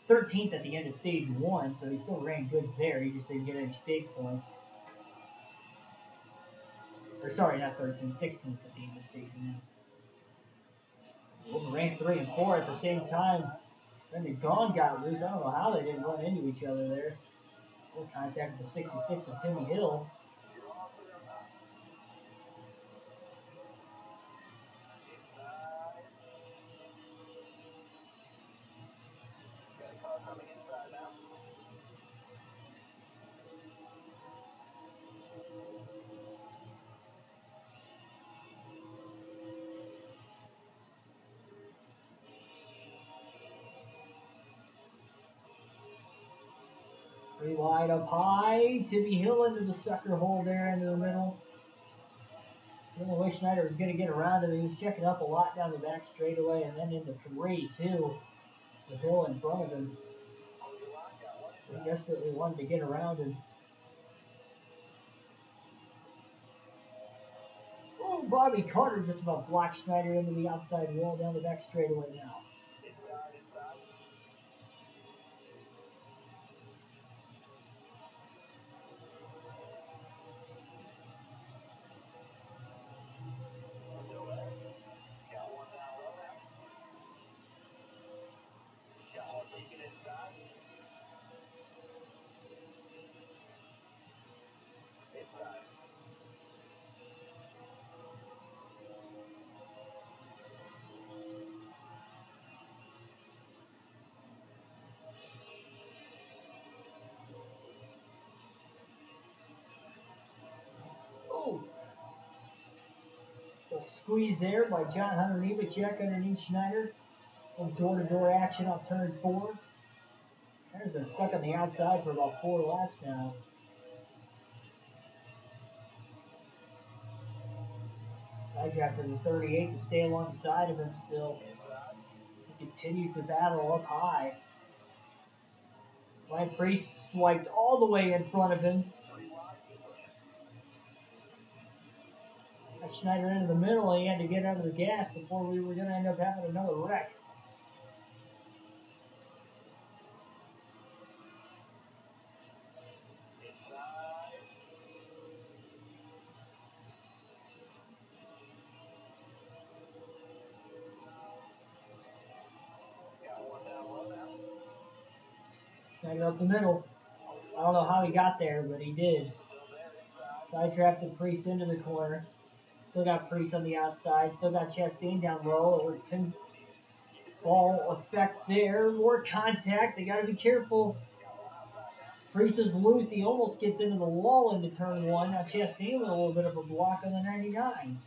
13th at the end of stage 1, so he still ran good there. He just didn't get any stage points. Or sorry, not 13th, 16th at the end of stage 1. Ran 3 and 4 at the same time. Then the Gone got loose. I don't know how they didn't run into each other there. Full contact with the 66 of Timmy Hill. Three wide up high. Timmy Hill into the sucker hole there into the middle. So the only way Schneider was going to get around him, he was checking up a lot down the back straightaway and then into 3, too, with Hill in front of him. So he desperately wanted to get around him. Oh, Bobby Carter just about blocked Schneider into the outside wall down the back straightaway now. Oh! A squeeze there by John Hunter Nemechek underneath Schneider. Little door-to-door action off turn 4. Schneider's been stuck on the outside for about 4 laps now. Side draft to the 38 to stay alongside of him still. As he continues to battle up high. Ryan Priest swiped all the way in front of him. Got Schneider into the middle, and he had to get out of the gas before we were going to end up having another wreck. Schneider up the middle. I don't know how he got there, but he did. Sidetracked and Priest into the corner. Still got Priest on the outside. Still got Chastain down low. Pinball effect there. More contact. They got to be careful. Priest is loose. He almost gets into the wall into turn one. Now Chastain with a little bit of a block on the 99.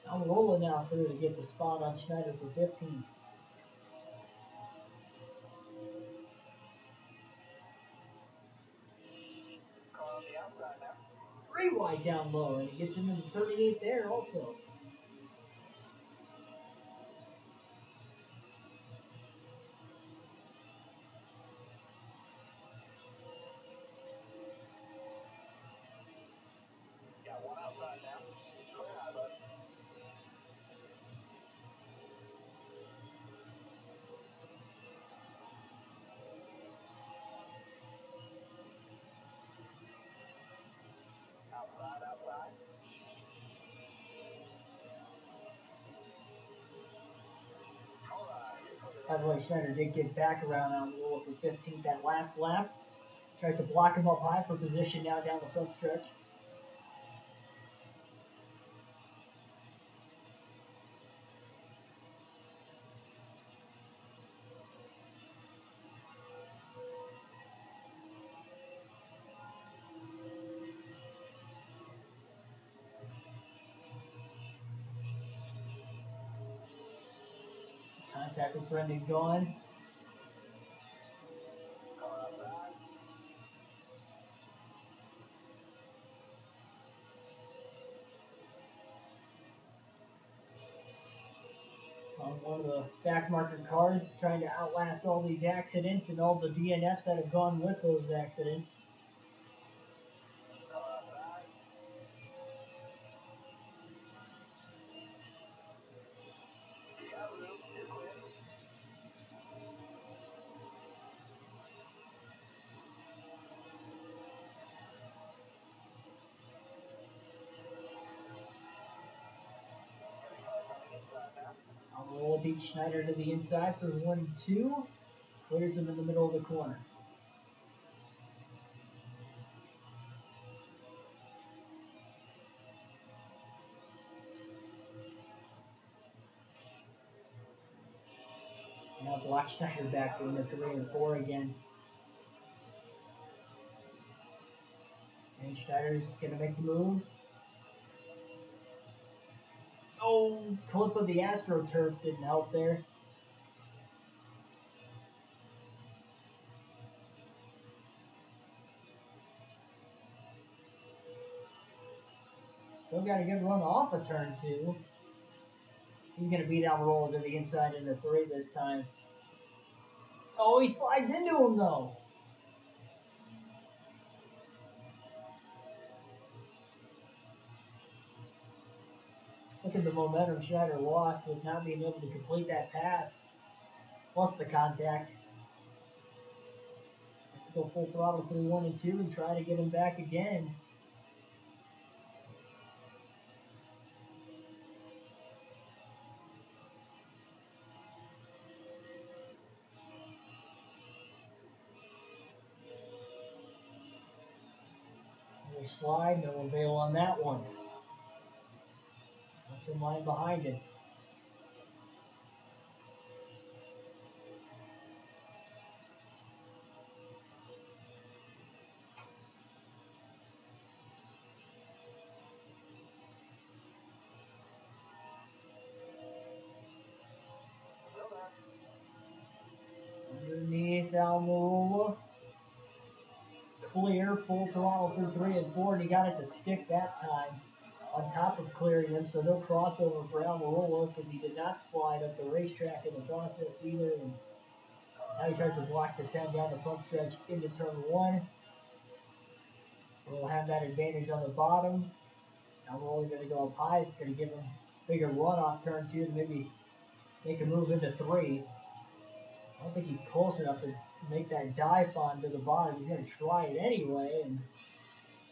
Almirola now through to get the spot on Schneider for 15th. Three wide down low, and he gets into the 38 there also. By the way, Schneider did get back around Almirola for 15th that last lap. Tries to block him up high for position now down the front stretch. Contact with Brendan Gaughan. On one of the back marker cars, trying to outlast all these accidents and all the DNFs that have gone with those accidents. Almirola beats Schneider to the inside through 1 and 2. Clears him in the middle of the corner. Now block Schneider back into 3 and 4 again. And Schneider's going to make the move. Oh, clip of the AstroTurf didn't help there. Still got a good run off of turn 2. He's going to beat Almirola to the inside into 3 this time. Oh, he slides into him though. Look at the momentum Schneider lost with not being able to complete that pass. Plus the contact. Let's go full throttle through 1 and 2 and try to get him back again. Another slide, no avail on that one. What's in line behind him? Underneath Almirola. Clear, full throttle through 3 and 4, and he got it to stick that time on top of clearing him, so no crossover for Almirola because he did not slide up the racetrack in the process either. And now he tries to block the 10 down the front stretch into turn 1. We'll have that advantage on the bottom. Almirola going to go up high. It's going to give him a bigger run off turn 2 to maybe make a move into 3. I don't think he's close enough to make that dive bomb to the bottom. He's going to try it anyway, and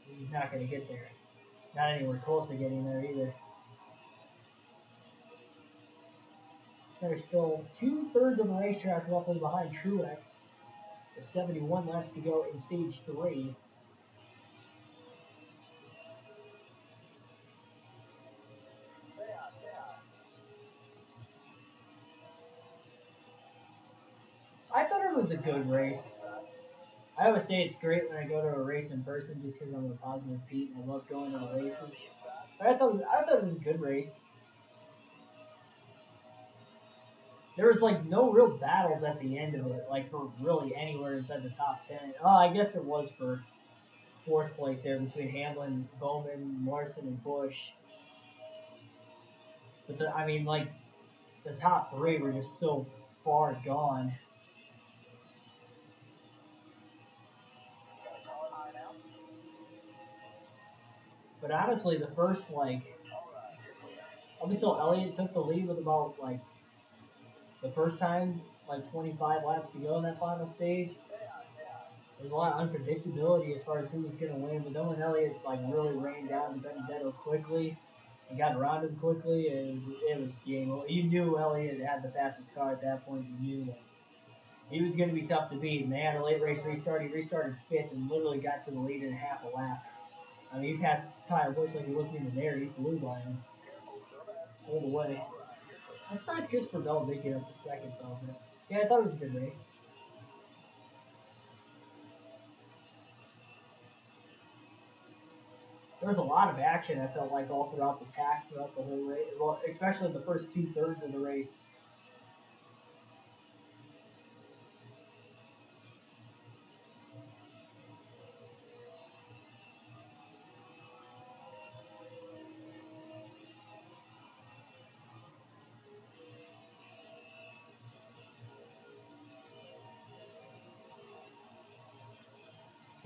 he's not going to get there. Not anywhere close to getting there either. So they're still 2/3 of the racetrack roughly behind Truex. with 71 laps to go in stage 3. I thought it was a good race. I always say it's great when I go to a race in person just because I'm a positive Pete and I love going to the races. But I thought it was a good race. There was like no real battles at the end of it, like for really anywhere inside the top 10. Oh, I guess there was for fourth place there between Hamlin, Bowman, Larson, and Busch. But I mean, like the top 3 were just so far gone. But honestly, the first up until Elliott took the lead with about like the first time, like 25 laps to go in that final stage. There's a lot of unpredictability as far as who was going to win, but then when Elliott like really ran down to Benedetto quickly and got around him quickly, it was game over. You knew Elliott had the fastest car at that point. You knew that he was going to be tough to beat. And they had a late race restart. He restarted fifth and literally got to the lead in half a lap. I mean, he passed Tyler Busch like he wasn't even there. He flew by him, pulled away. I'm surprised Christopher Bell did get up to second though. But yeah, I thought it was a good race. There was a lot of action. I felt like all throughout the pack, throughout the whole race. Well, especially in the first 2/3 of the race.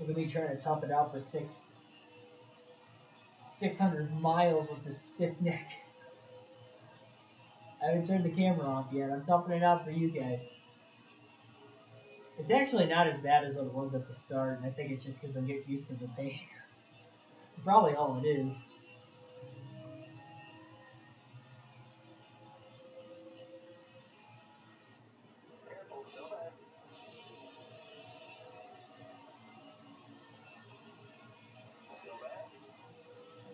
Look at me trying to tough it out for 600 miles with this stiff neck. I haven't turned the camera off yet. I'm toughing it out for you guys. It's actually not as bad as it was at the start, and I think it's just because I'm getting used to the pain. It's probably all it is.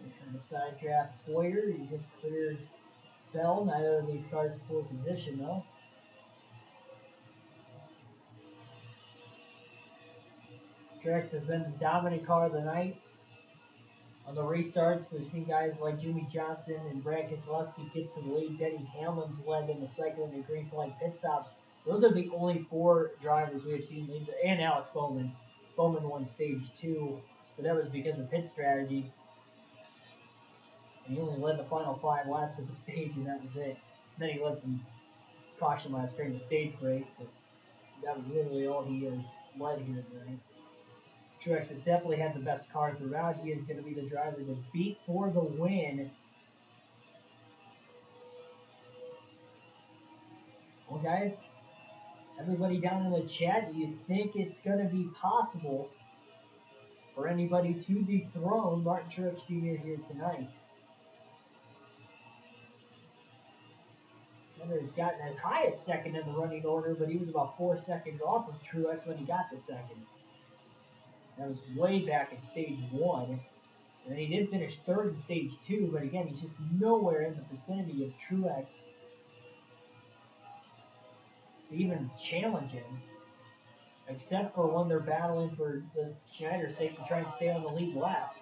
I'm trying to side draft Boyer. He just cleared Bell. Neither of these cars in full position, though. Truex has been the dominant car of the night. On the restarts, we've seen guys like Jimmy Johnson and Brad Keselowski get to the lead. Denny Hamlin's led in the second in the green flag pit stops. Those are the only 4 drivers we have seen lead, and Alex Bowman. Bowman won stage 2, but that was because of pit strategy. And he only led the final 5 laps of the stage, and that was it. And then he led some caution laps during the stage break, but that was literally all he has led here tonight. Truex has definitely had the best car throughout. He is going to be the driver to beat for the win. Well, guys, everybody down in the chat, do you think it's going to be possible for anybody to dethrone Martin Truex Jr. here tonight? Center has gotten as high as second in the running order, but he was about 4 seconds off of Truex when he got the second. That was way back in stage 1. And then he did finish third in stage 2, but again, he's just nowhere in the vicinity of Truex to even challenge him, except for when they're battling for the Schneider's sake to try and stay on the lead lap.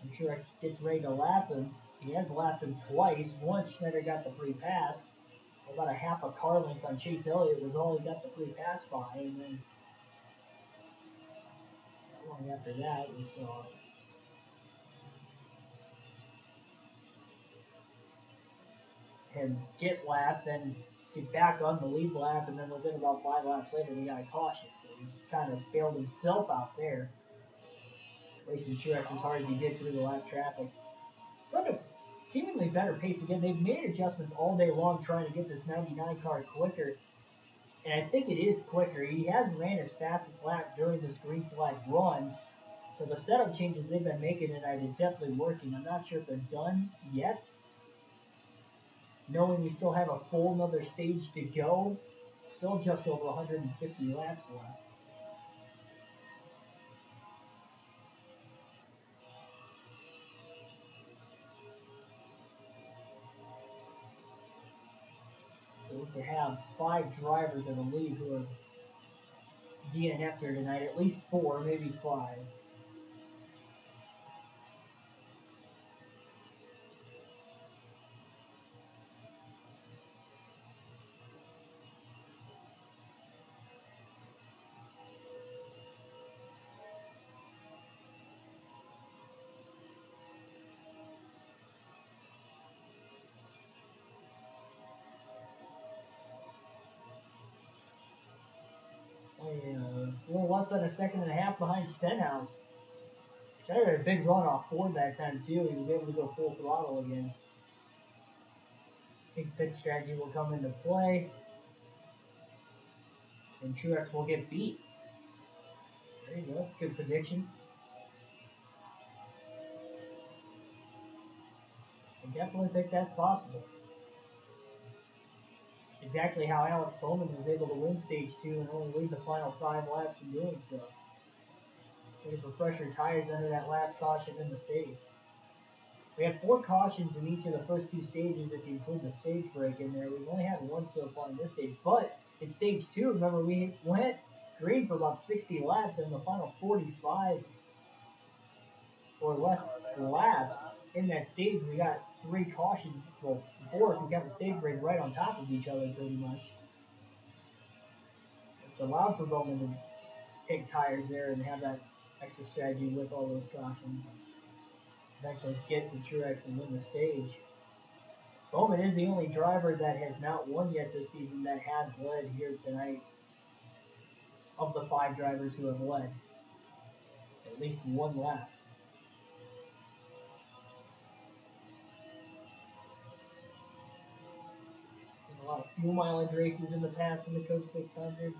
And Truex gets ready to lap him. He has lapped him twice. Once Schneider got the free pass. About a half a car length on Chase Elliott was all he got the free pass by. And then not long after that, we saw him get lapped, then get back on the lead lap, and then within about 5 laps later, he got a caution. So he kind of bailed himself out there, racing Truex as hard as he did through the lap traffic. But a seemingly better pace again. They've made adjustments all day long trying to get this 99 car quicker, and I think it is quicker. He has ran his fastest lap during this green flag run, so the setup changes they've been making tonight is definitely working. I'm not sure if they're done yet, knowing we still have a full another stage to go. Still just over 150 laps left. We look to have 5 drivers, I believe, who have DNF'd here tonight. At least 4, maybe 5. A little less than a second and a half behind Stenhouse. Schneider had a big run off Ford that time, too. He was able to go full throttle again. I think pit strategy will come into play. And Truex will get beat. There you go. That's a good prediction. I definitely think that's possible. It's exactly how Alex Bowman was able to win Stage 2 and only lead the final 5 laps in doing so. Waiting for fresher tires under that last caution in the stage. We had 4 cautions in each of the first 2 stages if you include the stage break in there. We've only had 1 so far in this stage. But in Stage 2, remember, we went green for about 60 laps, and in the final 45 or less laps in that stage, we got 3 cautions. Well, 4 if you count the stage break right on top of each other pretty much. It's allowed for Bowman to take tires there and have that extra strategy with all those cautions. Eventually get to Truex and win the stage. Bowman is the only driver that has not won yet this season that has led here tonight. Of the 5 drivers who have led at least 1 lap. Seen a lot of fuel mileage races in the past in the Coke 600.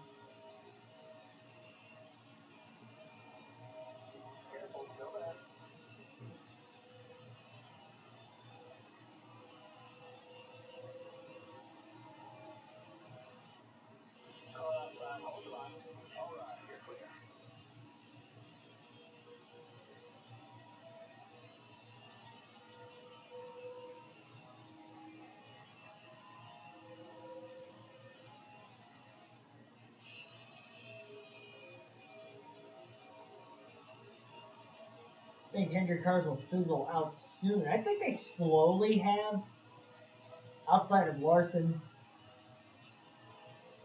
I think Hendrick cars will fizzle out soon. I think they slowly have. Outside of Larson,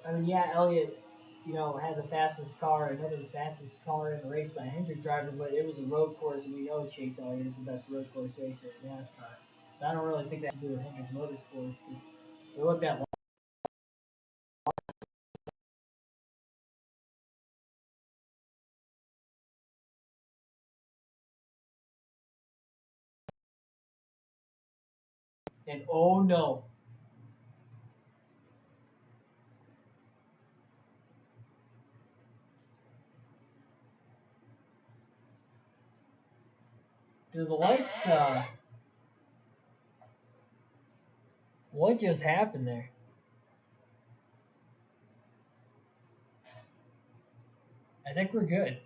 I mean, yeah, Elliott, had the fastest car, another fastest car in the race by a Hendrick driver, but it was a road course, and we know Chase Elliott is the best road course racer in NASCAR. So I don't really think that has to do with Hendrick Motorsports because we looked at and oh no. Do the lights, what just happened there? I think we're good.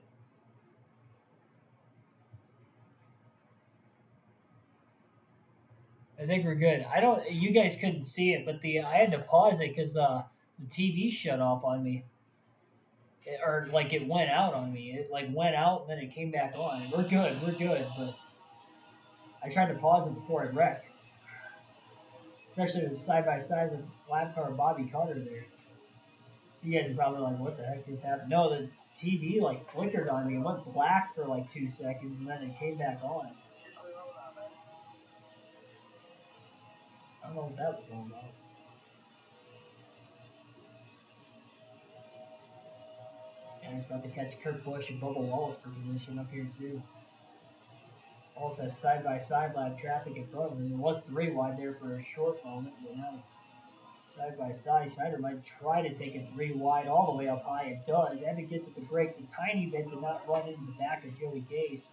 I think we're good. I don't. You guys couldn't see it, but I had to pause it because the TV shut off on me, or like it went out on me. It like went out, then it came back on. We're good. We're good. But I tried to pause it before it wrecked, especially with side by side with lap car Bobby Carter there. You guys are probably like, "What the heck just happened?" No, the TV like flickered on me. It went black for like 2 seconds, and then it came back on. I don't know what that was all about. Stanner's about to catch Kurt Busch and Bubba Wallace for position up here too. Wallace has side by side lap traffic in front of him. It was 3 wide there for a short moment, but now it's side by side. Schneider might try to take it 3 wide all the way up high. It does. Had to get to the brakes a tiny bit to not run into the back of Joey Gase.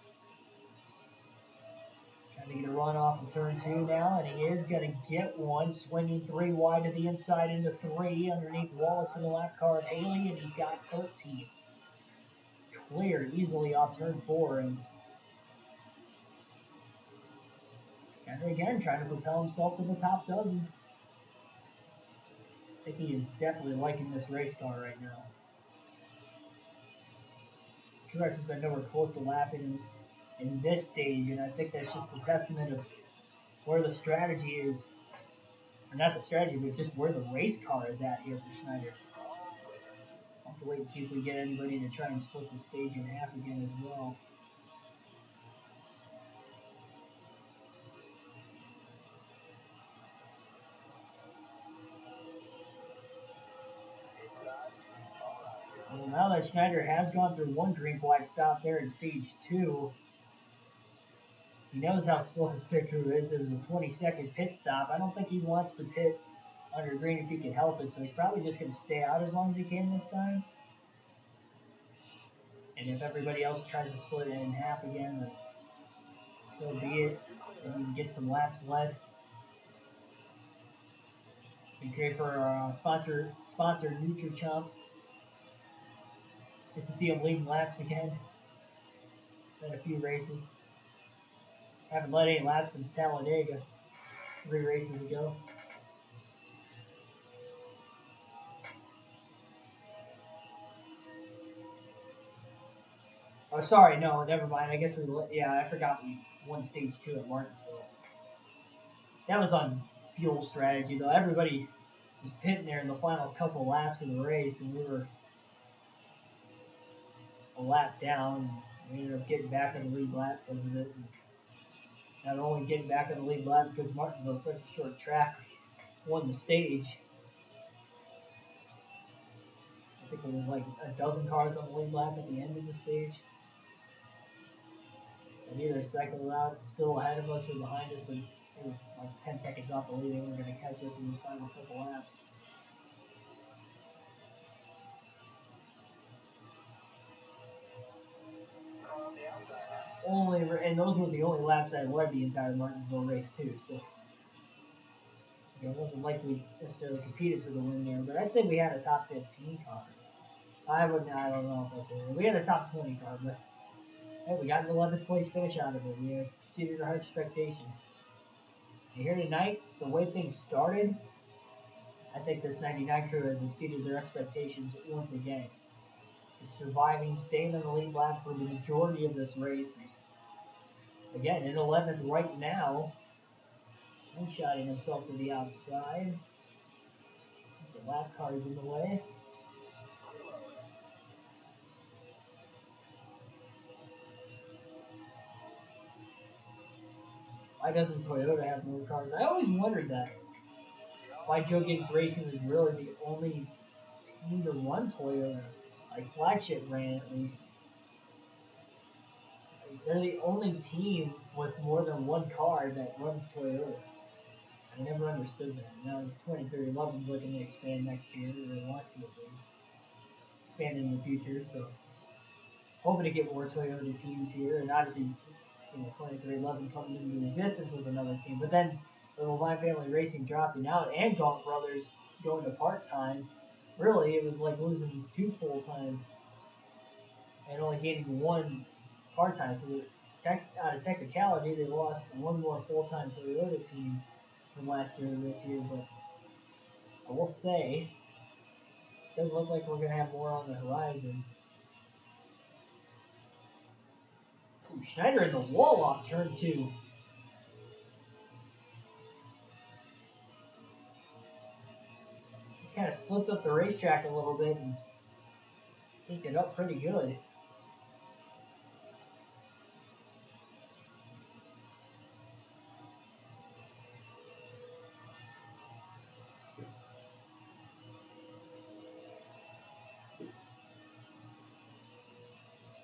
Trying Making a run off of turn 2 now, and he is going to get one. Swinging 3 wide to the inside into 3 underneath Wallace in the lap car of Haley, and he's got 13. Cleared easily off turn 4, and Schneider again trying to propel himself to the top dozen. I think he is definitely liking this race car right now. Truex has been nowhere close to lapping in this stage, and I think that's just the testament of where the strategy is, or not the strategy, but just where the race car is at here for Schneider. I'll have to wait and see if we get anybody to try and split the stage in half again as well. Well, now that Schneider has gone through one green flag stop there in stage 2, he knows how slow his pit crew is. It was a 20-second pit stop. I don't think he wants to pit under green if he can help it, so he's probably just going to stay out as long as he can this time. And if everybody else tries to split it in half again, then so be it. And we can get some laps led. Be great for our sponsor Nutri-Chomps. Get to see them leading laps again. Had a few races. Haven't led any laps since Talladega, 3 races ago. Oh, sorry, no, never mind. I guess I forgot we won stage 2 at Martinsville. That was on fuel strategy, though. Everybody was pitting there in the final couple laps of the race, and we were a lap down. We ended up getting back on the lead lap because of it. And not only getting back on the lead lap because Martinsville is such a short track, we won the stage. I think there was like a dozen cars on the lead lap at the end of the stage. And either cycled out still ahead of us or behind us, but they were like 10 seconds off the lead. They were going to catch us in those final couple laps. And those were the only laps I led the entire Martinsville race too. So it wasn't like we necessarily competed for the win there, but I'd say we had a top 15 car. I don't know if I say that. We had a top 20 car, but hey, we got an 11th place finish out of it. We exceeded our expectations. And here tonight, the way things started, I think this 99 crew has exceeded their expectations once again. Just surviving, staying in the lead lap for the majority of this race. Again, in 11th right now, sunshotting himself to the outside. The lap car is in the way. Why doesn't Toyota have more cars? I always wondered that. Why Joe Gibbs Racing was really the only team to run Toyota. Like flagship brand at least. They're the only team with more than one car that runs Toyota. I never understood that. Now 2311 is looking to expand next year. They want to at least expand in the future. So hoping to get more Toyota teams here. And obviously, 2311 coming into existence was another team. But then the Levine Family Racing dropping out and Gaunt Brothers going to part-time. Really, it was like losing 2 full-time and only gaining 1 part-time. So out of technicality, they lost 1 more full-time Toyota team from last year to this year. But I will say, it does look like we're going to have more on the horizon. Ooh, Schneider in the wall off turn 2. Just kind of slipped up the racetrack a little bit and picked it up pretty good.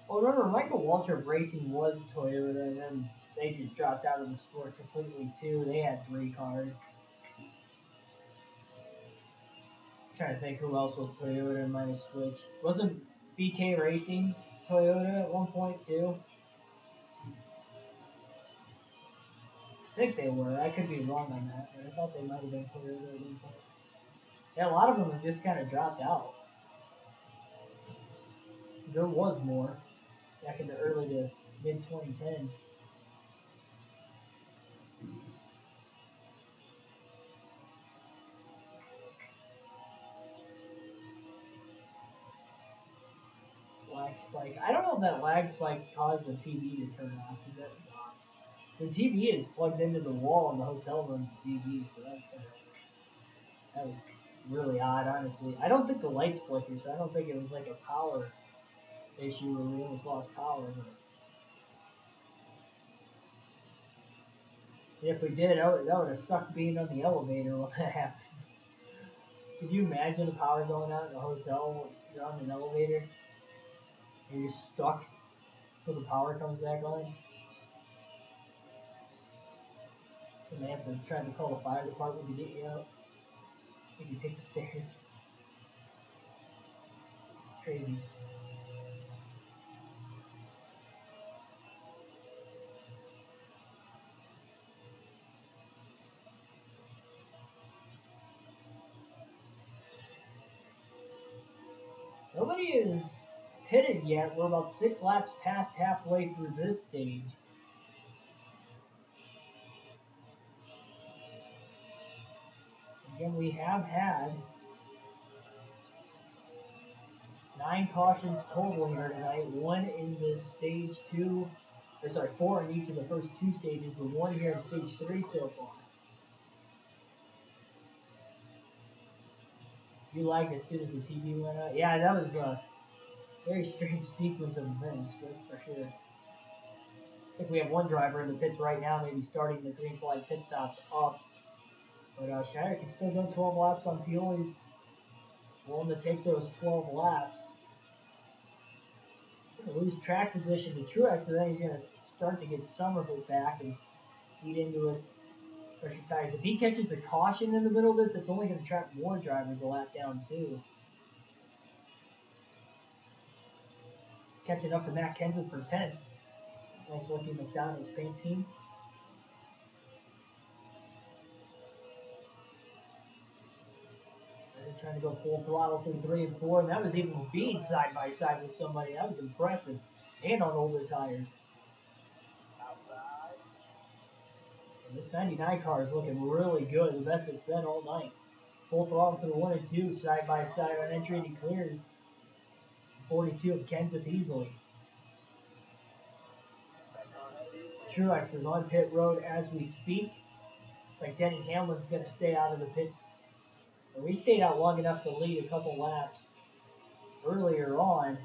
Well, remember, Michael Waltrip Racing was Toyota, and then they just dropped out of the sport completely, too. They had 3 cars. I'm trying to think who else was Toyota and might have switched. Wasn't BK Racing Toyota at one point, too? I think they were. I could be wrong on that, but I thought they might have been Toyota at one point. Yeah, a lot of them have just kind of dropped out. Because there was more back in the early to mid 2010s. Lag spike. I don't know if that lag spike caused the TV to turn off because that was odd. The TV is plugged into the wall and the hotel runs the TV, so that was really odd, honestly. I don't think the lights flickered, so I don't think it was like a power issue where we almost lost power. But if we did, that would have sucked being on the elevator when that happened. Could you imagine the power going out in a hotel when you're on an elevator? You're just stuck until the power comes back on. So they have to try to call the fire department to get you out. So you can take the stairs. Crazy. Nobody is pitted yet. We're about 6 laps past halfway through this stage. Again, we have had 9 cautions total here tonight. 1 in this stage 2. Or sorry, 4 in each of the first 2 stages, but 1 here in stage 3 so far. You liked as soon as the TV went out? Yeah, that was a very strange sequence of events, that's for sure. Looks like we have one driver in the pits right now, maybe starting the green flag pit stops up. But Schneider can still go 12 laps on fuel. He's willing to take those 12 laps. He's going to lose track position to Truex, but then he's going to start to get some of it back and feed into it. Pressure ties. If he catches a caution in the middle of this, it's only going to track more drivers a lap down, too. Catching up to Matt Kenseth for 10th. Nice looking McDonald's paint scheme. Trying to go full throttle through 3 and 4, and that was even being side by side with somebody. That was impressive, and on older tires. And this 99 car is looking really good, the best it's been all night. Full throttle through 1 and 2, side by side on entry, and he clears 42 of Kenseth easily. Truex is on pit road as we speak. Looks like Denny Hamlin's going to stay out of the pits. We stayed out long enough to lead a couple laps earlier on.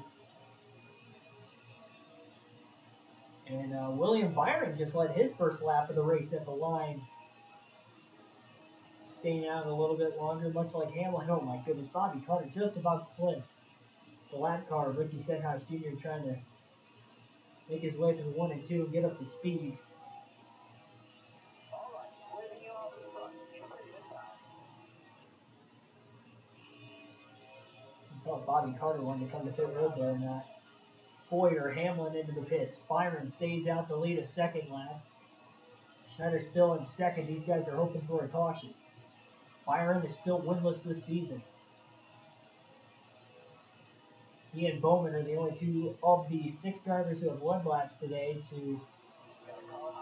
And William Byron just led his first lap of the race at the line. Staying out a little bit longer, much like Hamlin. Oh my goodness, Bobby Carter just about clipped the lap car. Ricky Stenhouse Jr. trying to make his way through 1 and 2 and get up to speed. I saw Bobby Carter wanted to come to pit road there and Boyer Hamlin into the pits. Byron stays out to lead a second lap. Schneider still in second. These guys are hoping for a caution. Byron is still winless this season. He and Bowman are the only 2 of the 6 drivers who have led laps today to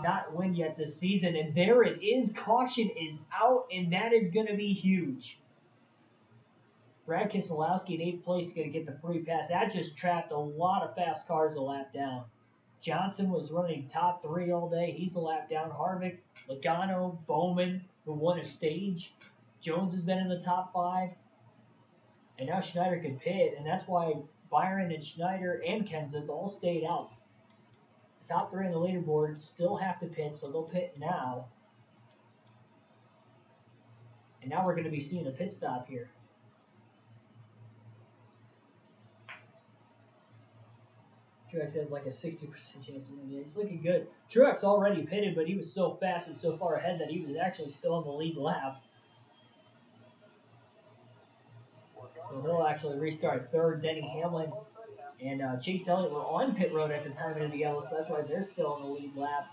not win yet this season. And there it is. Caution is out, and that is going to be huge. Brad Keselowski in 8th place is going to get the free pass. That just trapped a lot of fast cars a lap down. Johnson was running top 3 all day. He's a lap down. Harvick, Logano, Bowman, who won a stage. Jones has been in the top 5. And now Schneider can pit, and that's why Byron and Schneider and Kenseth all stayed out. The top 3 on the leaderboard still have to pit, so they'll pit now. And now we're going to be seeing a pit stop here. Truex has like a 60% chance of winning. He's looking good. Truex already pitted, but he was so fast and so far ahead that he was actually still on the lead lap. So he'll actually restart 3rd. Denny Hamlin and Chase Elliott were on pit road at the time of the yellow, so that's why they're still on the lead lap.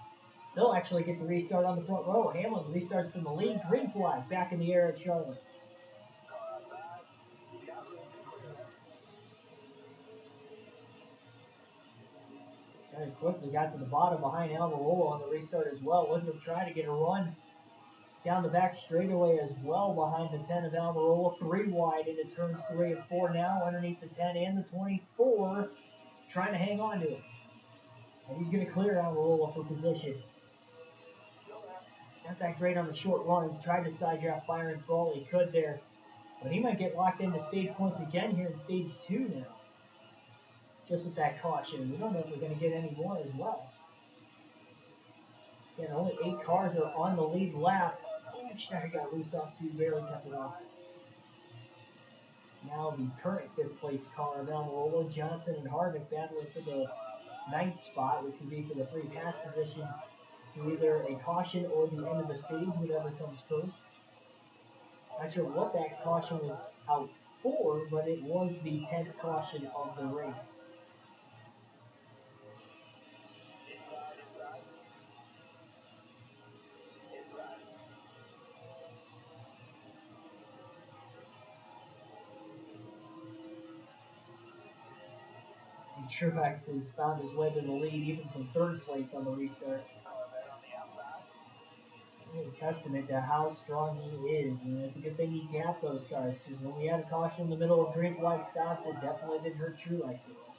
They'll actually get the restart on the front row. Hamlin restarts from the lead. Green flag back in the air at Charlotte. Started quickly, got to the bottom behind Almirola on the restart as well. Windham trying to get a run down the back straightaway as well behind the 10 of Almirola. 3 wide into turns 3 and 4 now underneath the 10 and the 24. Trying to hang on to it. And he's going to clear Almirola for position. He's not that great on the short runs. Tried to side draft Byron for all he could there. But he might get locked into stage points again here in stage 2 now. Just with that caution. We don't know if we're going to get any more as well. Again, only 8 cars are on the lead lap. Oh, Schneider got loose off 2, barely kept it off. Now the current 5th place car of Almirola, Johnson and Harvick battling for the 9th spot, which would be for the free pass position to either a caution or the end of the stage, whatever comes first. Not sure what that caution was out for, but it was the 10th caution of the race. And Truex has found his way to the lead even from 3rd place on the restart. A testament to how strong he is, and it's a good thing he gapped those cars, because when we had a caution in the middle of green flag stops, it definitely didn't hurt Truex at all.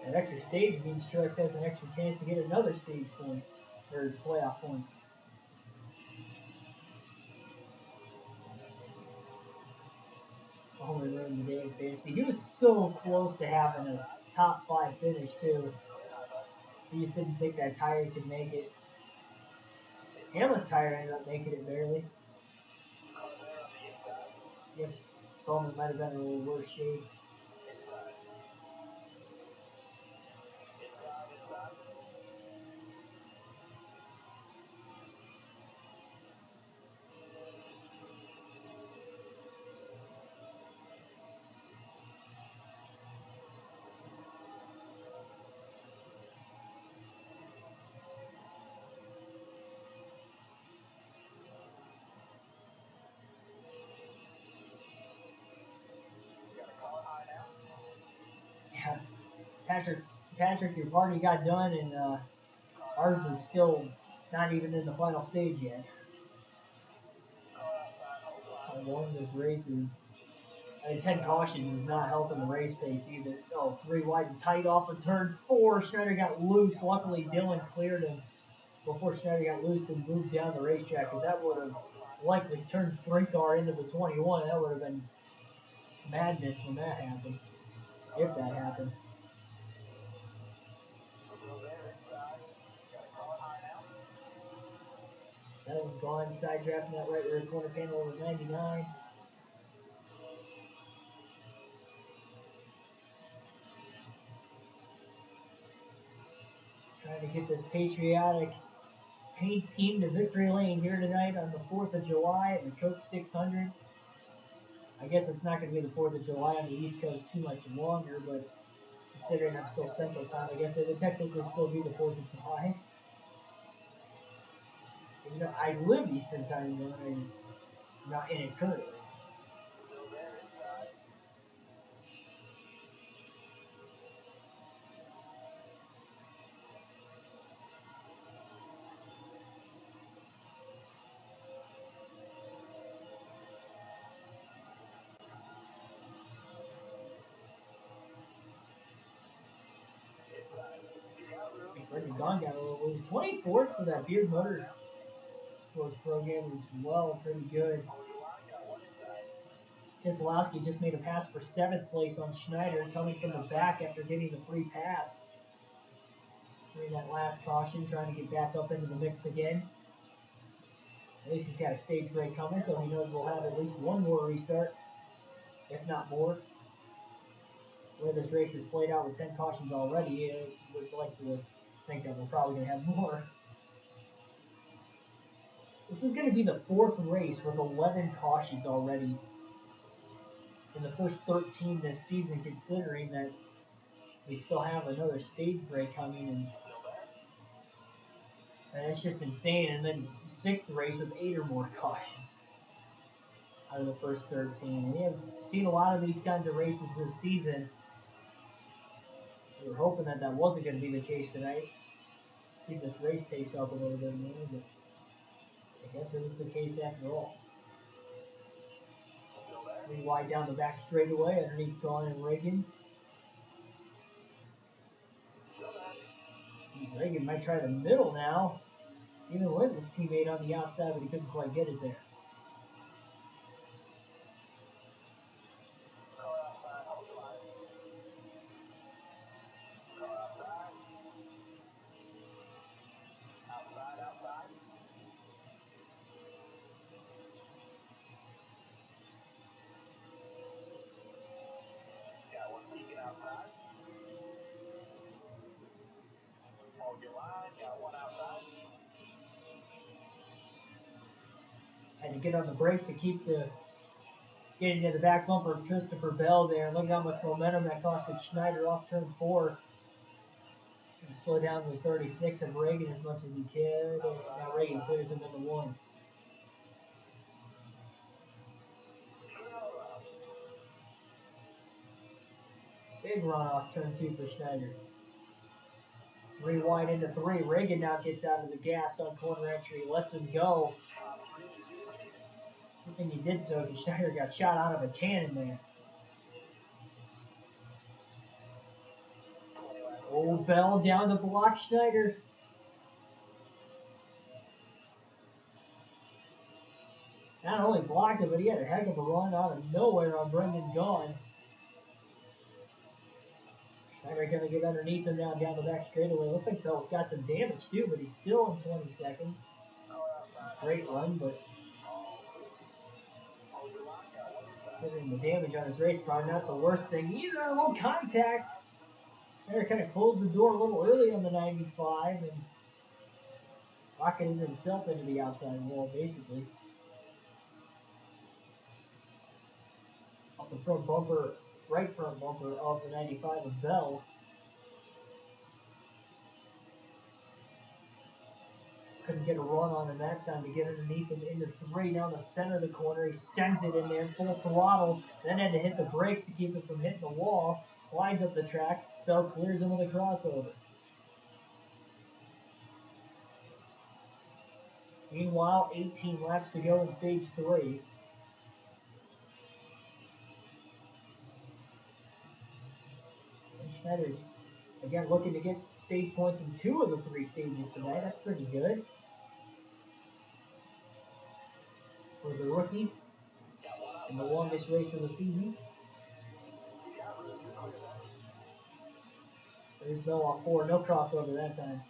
That extra stage means Truex has an extra chance to get another stage point, or playoff point. Only ruined the day in fantasy. He was so close to having a top 5 finish, too. He just didn't think that tire could make it. Hamlin's tire ended up making it barely. I guess Bowman might have been in a little worse shape. Yeah, Patrick, your party got done, and ours is still not even in the final stage yet. How long this race is. I mean, 10 cautions is not helping the race pace either. Oh, 3 wide and tight off of turn 4. Schneider got loose. Luckily, Dylan cleared him before Schneider got loose and moved down the racetrack, because that would have likely turned 3 car into the 21. That would have been madness when that happened, if that happened. That one gone, side drafting that right rear corner panel over 99. Trying to get this patriotic paint scheme to victory lane here tonight on the 4th of July at the Coke 600. I guess it's not going to be the 4th of July on the East Coast too much longer, but considering I'm still Central Time, I guess it would technically still be the 4th of July. You know, I live Eastern Time Zone, I'm just not in it currently. Brendan Gaughan got a little loose. 24th for that Beard Motor Sports program as well, pretty good. Keselowski just made a pass for 7th place on Schneider, coming from the back after getting the free pass during that last caution, trying to get back up into the mix again. At least he's got a stage break coming, so he knows we'll have at least one more restart, if not more. The way this race is played out with 10 cautions already, I would like to think that we're probably going to have more. This is going to be the fourth race with 11 cautions already in the first 13 this season, considering that we still have another stage break coming, and it's just insane. And then sixth race with 8 or more cautions out of the first 13. We have seen a lot of these kinds of races this season. We were hoping that that wasn't going to be the case tonight. Speed this race pace up a little bit more, but I guess it was the case after all. 3 wide down the back straightaway underneath Gone and Reagan. Reagan might try the middle now, even with his teammate on the outside, but he couldn't quite get it there. Had to get on the brakes to keep the getting to the back bumper of Christopher Bell there. Look at how much momentum that costed Schneider off turn 4. And slow down to the 36 of Reagan as much as he can. And now Reagan clears him into 1. Big run off turn 2 for Schneider. 3 wide into 3. Reagan now gets out of the gas on corner entry. Lets him go. Good thing he did so because Schneider got shot out of a cannon there. Oh, Bell down to block Schneider. Not only blocked it, but he had a heck of a run out of nowhere on Brendan Gaughan. Schneider going to get underneath him now down the back straightaway. Looks like Bell's got some damage too, but he's still in 22nd. Great run, but considering the damage on his race car, not the worst thing either. A little contact. Schneider kind of closed the door a little early on the 95 and rocketed himself into the outside wall, basically. Off the front bumper, right front bumper of the 95 of Bell. Couldn't get a run on him that time to get underneath him into 3 down the center of the corner. He sends it in there full throttle, then had to hit the brakes to keep it from hitting the wall. Slides up the track. Bell clears him with a crossover. Meanwhile, 18 laps to go in stage 3. And Schneider's, again, looking to get stage points in 2 of the 3 stages tonight. That's pretty good for the rookie in the longest race of the season. There's Bell off 4. No crossover that time.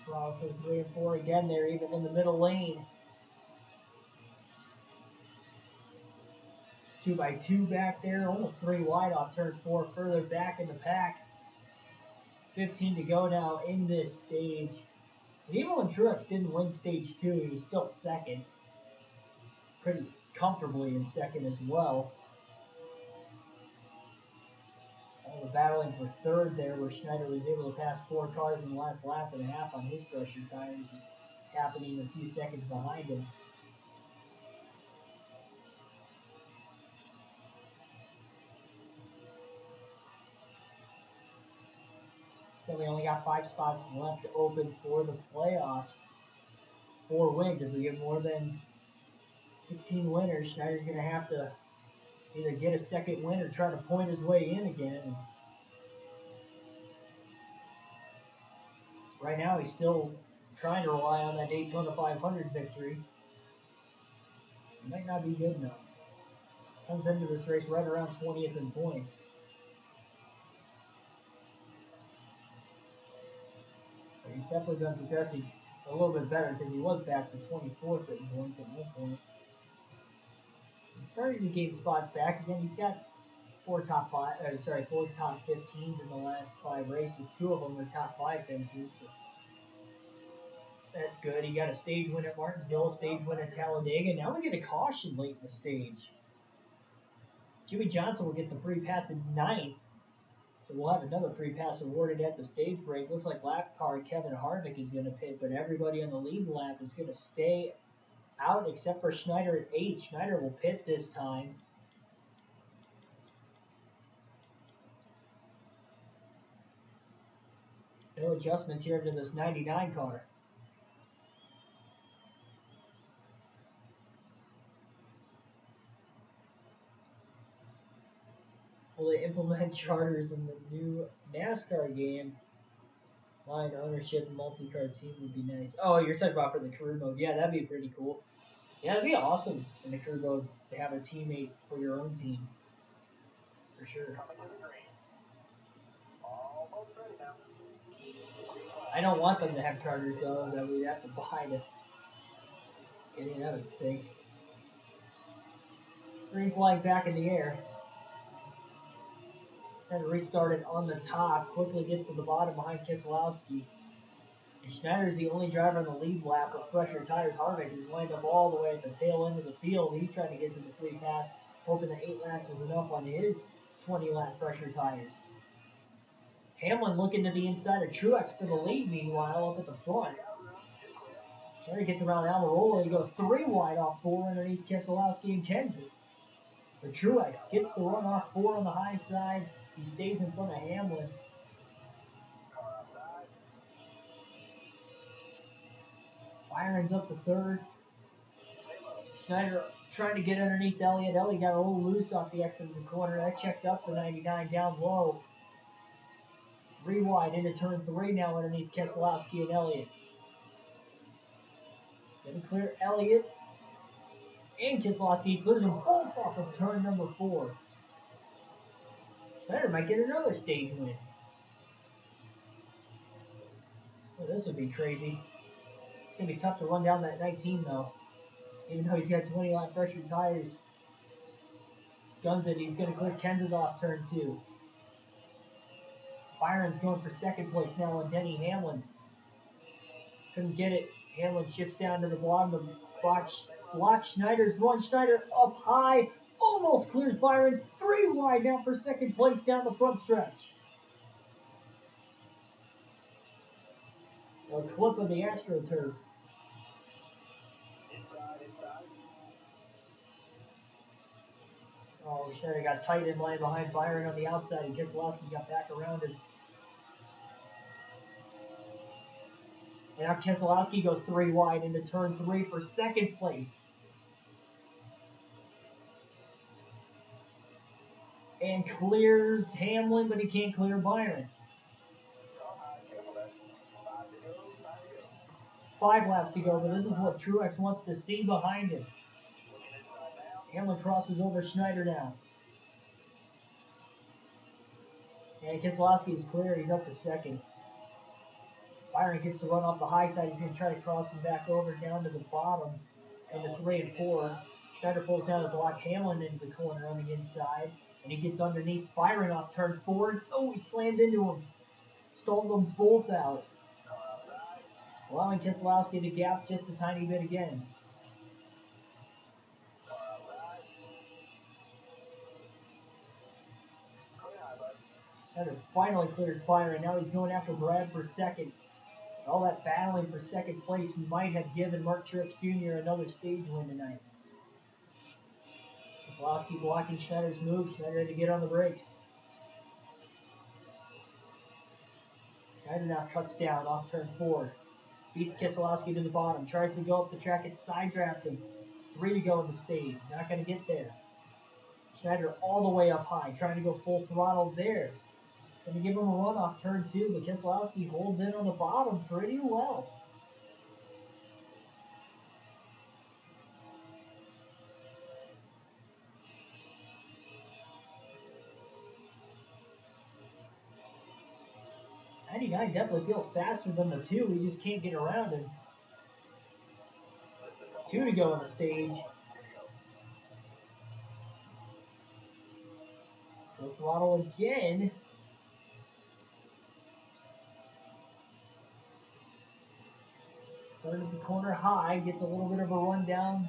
Throttle through 3 and 4 again. They're even in the middle lane. 2x2 back there, almost 3 wide off turn 4, further back in the pack. 15 to go now in this stage. And even when Truex didn't win stage 2, he was still second. Pretty comfortably in second as well. All the battling for third there, where Schneider was able to pass 4 cars in the last lap and a half on his pressure tires, was happening a few seconds behind him. Then we only got 5 spots left to open for the playoffs. 4 wins. If we get more than 16 winners, Schneider's going to have to either get a second win or try to point his way in again. And right now, he's still trying to rely on that Daytona 500 victory. It might not be good enough. Comes into this race right around 20th in points. But he's definitely been progressing a little bit better because he was back to 24th in points at one point. He's starting to gain spots back again. He's got 4 top 15s in the last 5 races. 2 of them were top 5 finishes. So that's good. He got a stage win at Martinsville, a stage win at Talladega. Now we get a caution late in the stage. Jimmy Johnson will get the free pass in 9th. So we'll have another free pass awarded at the stage break. Looks like lap car Kevin Harvick is going to pit, but everybody on the lead lap is going to stay out except for Schneider at 8. Schneider will pit this time. No adjustments here to this 99 car. Will they implement charters in the new NASCAR game? Line ownership multi-car team would be nice. Oh, you're talking about for the career mode. Yeah, that'd be pretty cool. Yeah, that'd be awesome in the career mode to have a teammate for your own team. For sure. I don't want them to have charters, though, that we'd have to buy to get in at stake. Green flag back in the air. Trying to restart it on the top. Quickly gets to the bottom behind Keselowski. And Schneider is the only driver on the lead lap with fresher tires. Harvick is lined up all the way at the tail end of the field. He's trying to get to the free pass, hoping that 8 laps is enough on his 20-lap fresher tires. Hamlin looking to the inside of Truex for the lead, meanwhile, up at the front. Schneider gets around Almirola. He goes 3 wide off 4 underneath Keselowski and Kenseth. But Truex gets the run off 4 on the high side. He stays in front of Hamlin. Byron's up to 3rd. Schneider trying to get underneath Elliott. Elliott got a little loose off the exit of the corner. That checked up the 99 down low. 3 wide into turn 3 now underneath Keselowski and Elliott. Gonna clear Elliott and Keselowski. Clears them both off of turn number 4. Schneider might get another stage win. Well, this would be crazy. It's going to be tough to run down that 19, though. Even though he's got 20-lap fresher tires. Guns it. He's going to clear Kenseth off turn 2. Byron's going for 2nd place now on Denny Hamlin. Couldn't get it. Hamlin shifts down to the bottom to block Schneider's run. Schneider up high. Almost clears Byron. 3 wide now for 2nd place down the front stretch. A clip of the AstroTurf. Oh, Schneider got tight in line behind Byron on the outside, and Keselowski got back around him. And now Keselowski goes 3 wide into turn 3 for 2nd place. And clears Hamlin, but he can't clear Byron. 5 laps to go, but this is what Truex wants to see behind him. Hamlin crosses over Schneider now. And Keselowski is clear. He's up to 2nd. Byron gets to run off the high side. He's going to try to cross him back over down to the bottom into 3 and 4. Schneider pulls down to block Hamlin into the corner on the inside. And he gets underneath Byron off turn 4. Oh, he slammed into him. Stalled them both out. Allowing Keselowski to gap just a tiny bit again. Schneider finally clears Byron. Now he's going after Brad for 2nd. All that battling for 2nd place might have given Mark Truex Jr. another stage win tonight. Keselowski blocking Schneider's move. Schneider had to get on the brakes. Schneider now cuts down off turn 4. Beats Keselowski to the bottom. Tries to go up the track. It's side drafted. 3 to go in the stage. Not going to get there. Schneider all the way up high. Trying to go full throttle there. It's going to give him a run off turn 2. But Keselowski holds in on the bottom pretty well. '99 definitely feels faster than the 2. We just can't get around him. 2 to go on the stage. Full throttle again. Started the corner high. Gets a little bit of a run down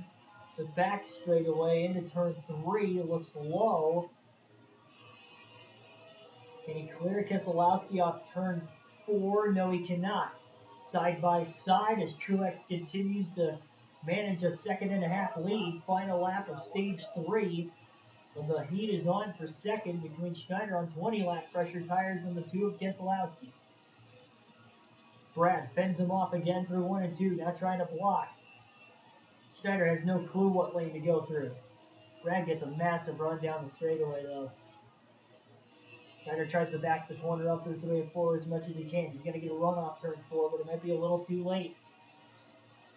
the back straightaway into turn 3. Looks low. Can he clear Keselowski off turn 4? No, he cannot. Side by side as Truex continues to manage a 2.5 lead. Final lap of stage 3. But the heat is on for second between Schneider on 20 lap pressure tires and the 2 of Keselowski. Brad fends him off again through 1 and 2, now trying to block. Schneider has no clue what lane to go through. Brad gets a massive run down the straightaway though. Schneider tries to back the corner up through 3 and 4 as much as he can. He's going to get a run off turn 4, but it might be a little too late.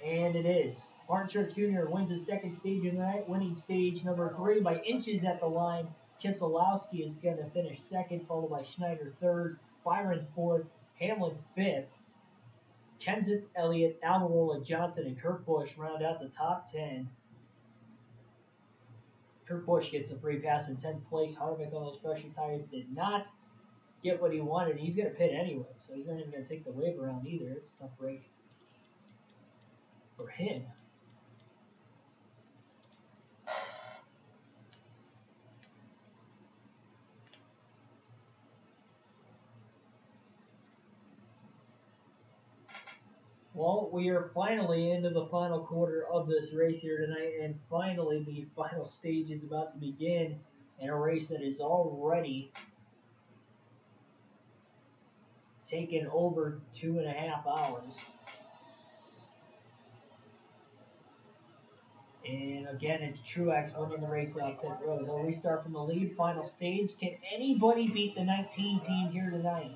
And it is. Martin Truex Jr. wins his second stage of the night, winning stage number 3 by inches at the line. Keselowski is going to finish second, followed by Schneider third, Byron fourth, Hamlin fifth. Kenseth, Elliott, Almirola, Johnson, and Kurt Busch round out the top 10. Kurt Busch gets a free pass in 10th place. Harvick on those pressure tires did not get what he wanted. He's going to pit anyway, so he's not even going to take the wave around either. It's a tough break for him. Well, we are finally into the final quarter of this race here tonight, and finally the final stage is about to begin in a race that is already taken over 2.5 hours. And again, it's Truex winning the race off pit road. He'll restart from the lead. Final stage. Can anybody beat the 19 team here tonight?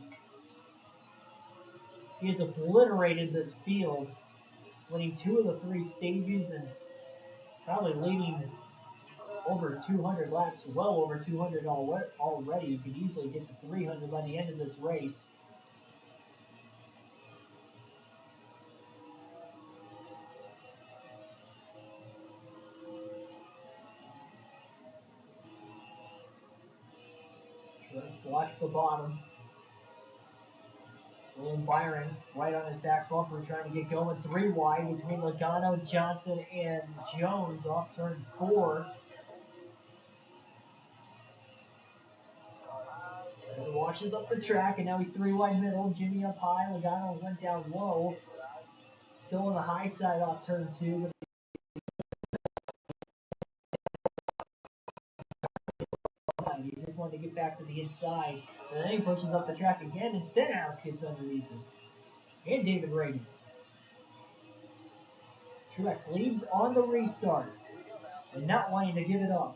He has obliterated this field, winning 2 of the 3 stages and probably leading over 200 laps, well over 200 already. You could easily get to 300 by the end of this race. Truex blocks the bottom. William Byron right on his back bumper trying to get going. 3 wide between Logano, Johnson, and Jones off turn 4. So he washes up the track, and now he's 3 wide middle. Jimmy up high. Logano went down low. Still on the high side off turn 2. But he just wanted to get back to the inside. And then he pushes up the track again, and Stenhouse gets underneath him. And David Ragan. Truex leads on the restart and not wanting to give it up.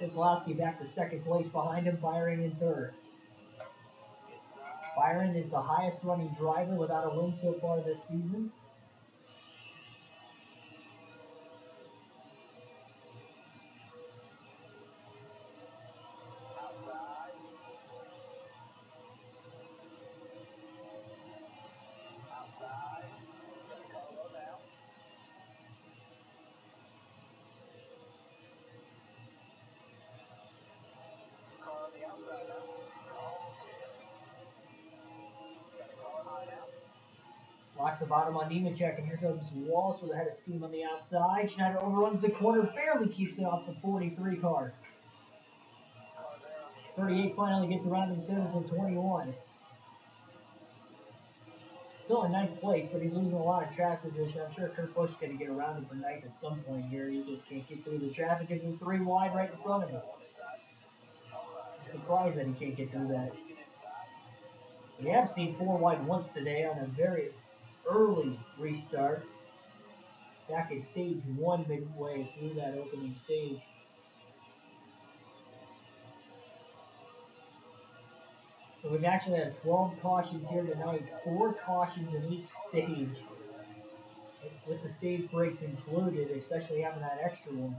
Keselowski back to second place behind him, Byron in third. Byron is the highest running driver without a win so far this season. Locks the bottom on Nemechek, and here comes Wallace with a head of steam on the outside. Schneider overruns the corner, barely keeps it off the 43 car. 38 finally gets around him, so this is 21. Still in ninth place, but he's losing a lot of track position. I'm sure Kurt Busch's going to get around him for ninth at some point here. He just can't get through the traffic because he's 3 wide right in front of him. I'm surprised that he can't get through that. We have seen 4 wide once today on a very early restart. Back at stage 1 midway through that opening stage. So we've actually had 12 cautions here tonight, 4 cautions in each stage, with the stage breaks included, especially having that extra one.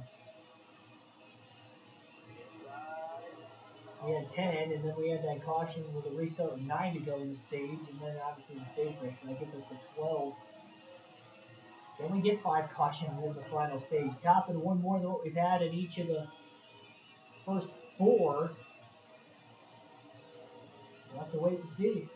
We had 10, and then we had that caution with a restart with 9 to go in the stage, and then obviously the stage break, so that gets us to 12. Then we get 5 cautions in the final stage, topping one more than what we've had in each of the first 4. We'll have to wait and see.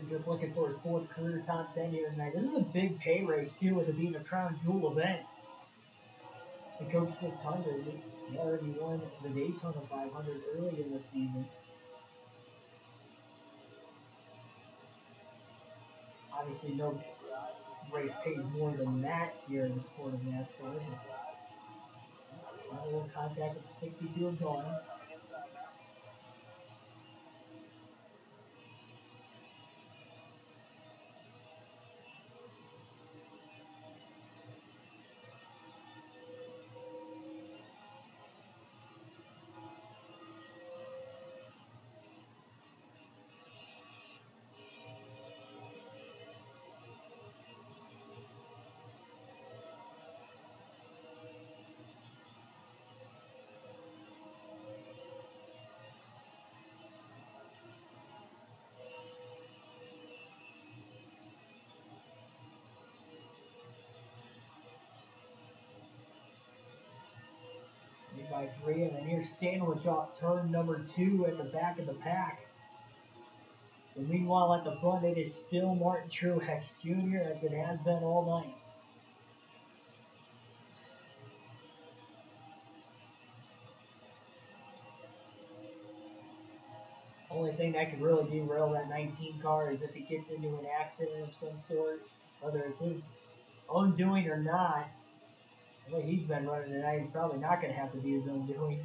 Just looking for his 4th career top 10 here tonight. This is a big pay race, too, with it being a crown jewel event. The Coke 600, he already won the Daytona 500 early in the season. Obviously, no race pays more than that here in the sport of NASCAR. Shot a little contact with the 62 and going. By 3, and then here's sandwich off turn number 2 at the back of the pack. And meanwhile, at the front, it is still Martin Truex Jr., as it has been all night. Only thing that could really derail that 19 car is if he gets into an accident of some sort, whether it's his own doing or not. The way he's been running tonight, he's probably not going to have to be his own doing.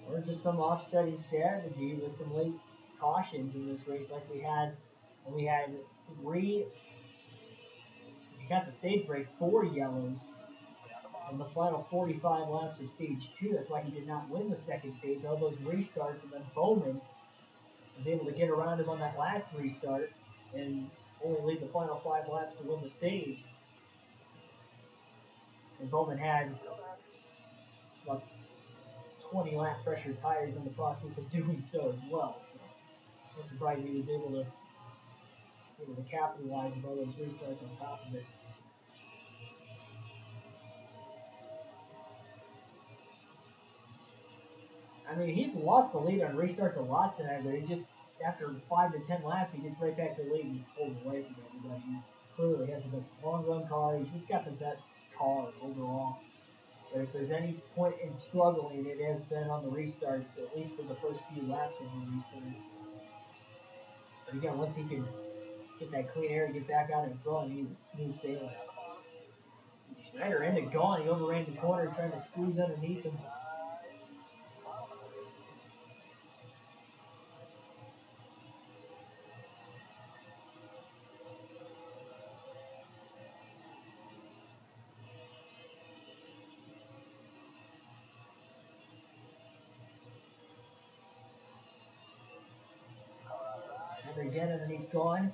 Or just some offsetting strategy with some late cautions in this race, like we had when we had 3. If you got the stage break, 4 yellows in the final 45 laps of stage 2. That's why he did not win the second stage. All those restarts, and then Bowman was able to get around him on that last restart and only lead the final 5 laps to win the stage. And Bowman had about 20 lap pressure tires in the process of doing so as well. So I'm surprised he was able to capitalize with all those restarts on top of it. I mean, he's lost the lead on restarts a lot tonight, but he just, after 5 to 10 laps, he gets right back to the lead and just pulls away from everybody. He clearly has the best long run car. He's just got the best car overall. But if there's any point in struggling, it has been on the restarts, at least for the first few laps of the restart. But again, once he can get that clean air and get back out in front, he was smooth sailing. Schneider ended gone. He overran the corner, trying to squeeze underneath him. Schneider again underneath gone.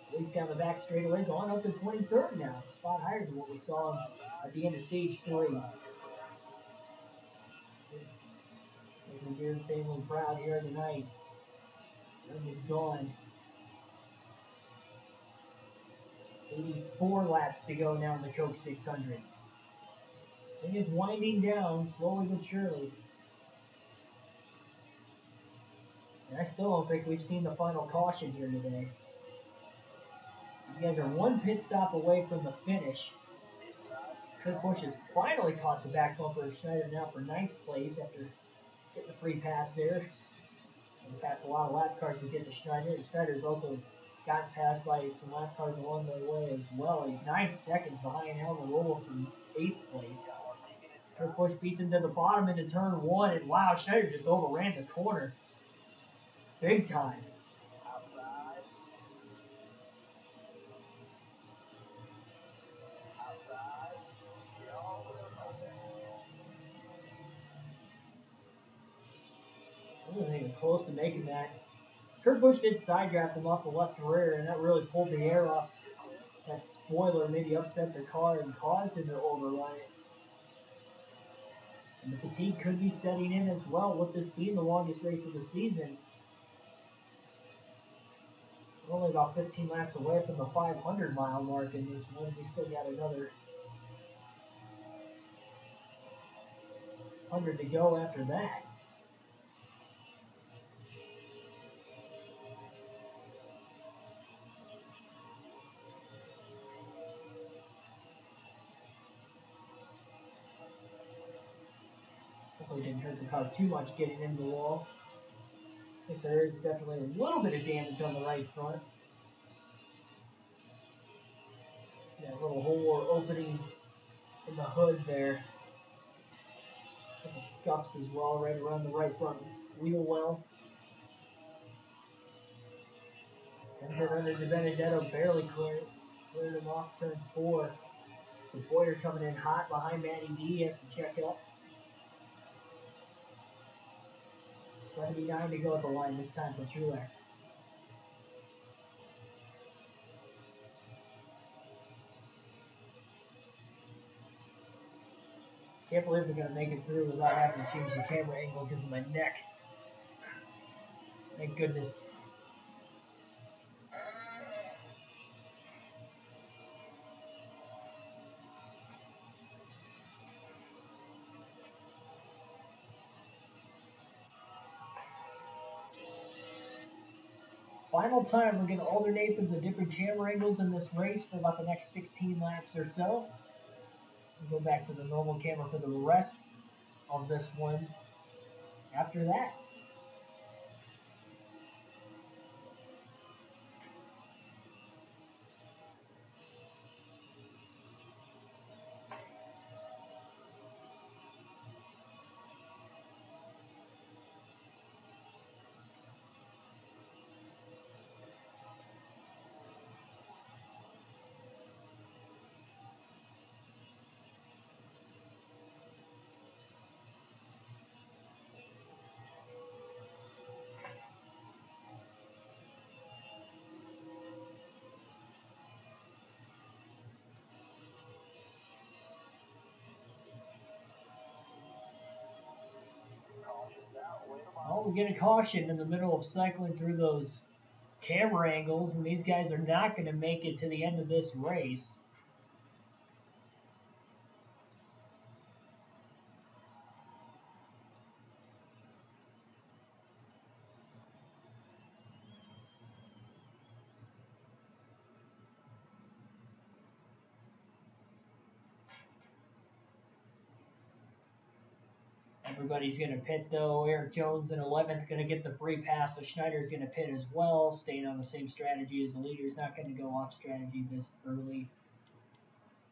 At least down the back straightaway, going up to 23rd now. A spot higher than what we saw him at the end of stage 3. Making the Beard family proud here tonight. Ended gone. 84 laps to go now in the Coke 600. This thing is winding down slowly but surely. And I still don't think we've seen the final caution here today. These guys are one pit stop away from the finish. Kurt Busch has finally caught the back bumper of Schneider now for 9th place after getting the free pass there. And passed a lot of lap cars to get to Schneider. And Schneider's also gotten passed by some lap cars along the way as well. He's 9 seconds behind Almirola from 8th place. Kurt Busch beats him to the bottom into turn 1, and wow, Schneider just overran the corner. Big time. He wasn't even close to making that. Kurt Busch did side draft him off the left rear, and that really pulled the air off that spoiler, maybe upset the car and caused him to overrun it. And the fatigue could be setting in as well with this being the longest race of the season. We're only about 15 laps away from the 500-mile mark in this one. We still got another 100 to go after that. Hopefully didn't hurt the car too much getting into the wall. I think there is definitely a little bit of damage on the right front. See that little hole or opening in the hood there. A couple scuffs as well right around the right front wheel well. Sends it under to Benedetto, barely cleared him off turn 4. The Boyer coming in hot behind Matty D. He has to check up. 79 to go at the line this time for Truex. Can't believe they're going to make it through without having to change the camera angle because of my neck. Thank goodness. Final time, we're going to alternate through the different camera angles in this race for about the next 16 laps or so. We'll go back to the normal camera for the rest of this one after that. Well, we get a caution in the middle of cycling through those camera angles, and these guys are not going to make it to the end of this race. Everybody's going to pit, though. Eric Jones in 11th going to get the free pass, so Schneider's going to pit as well, staying on the same strategy as the leader. He's not going to go off strategy this early.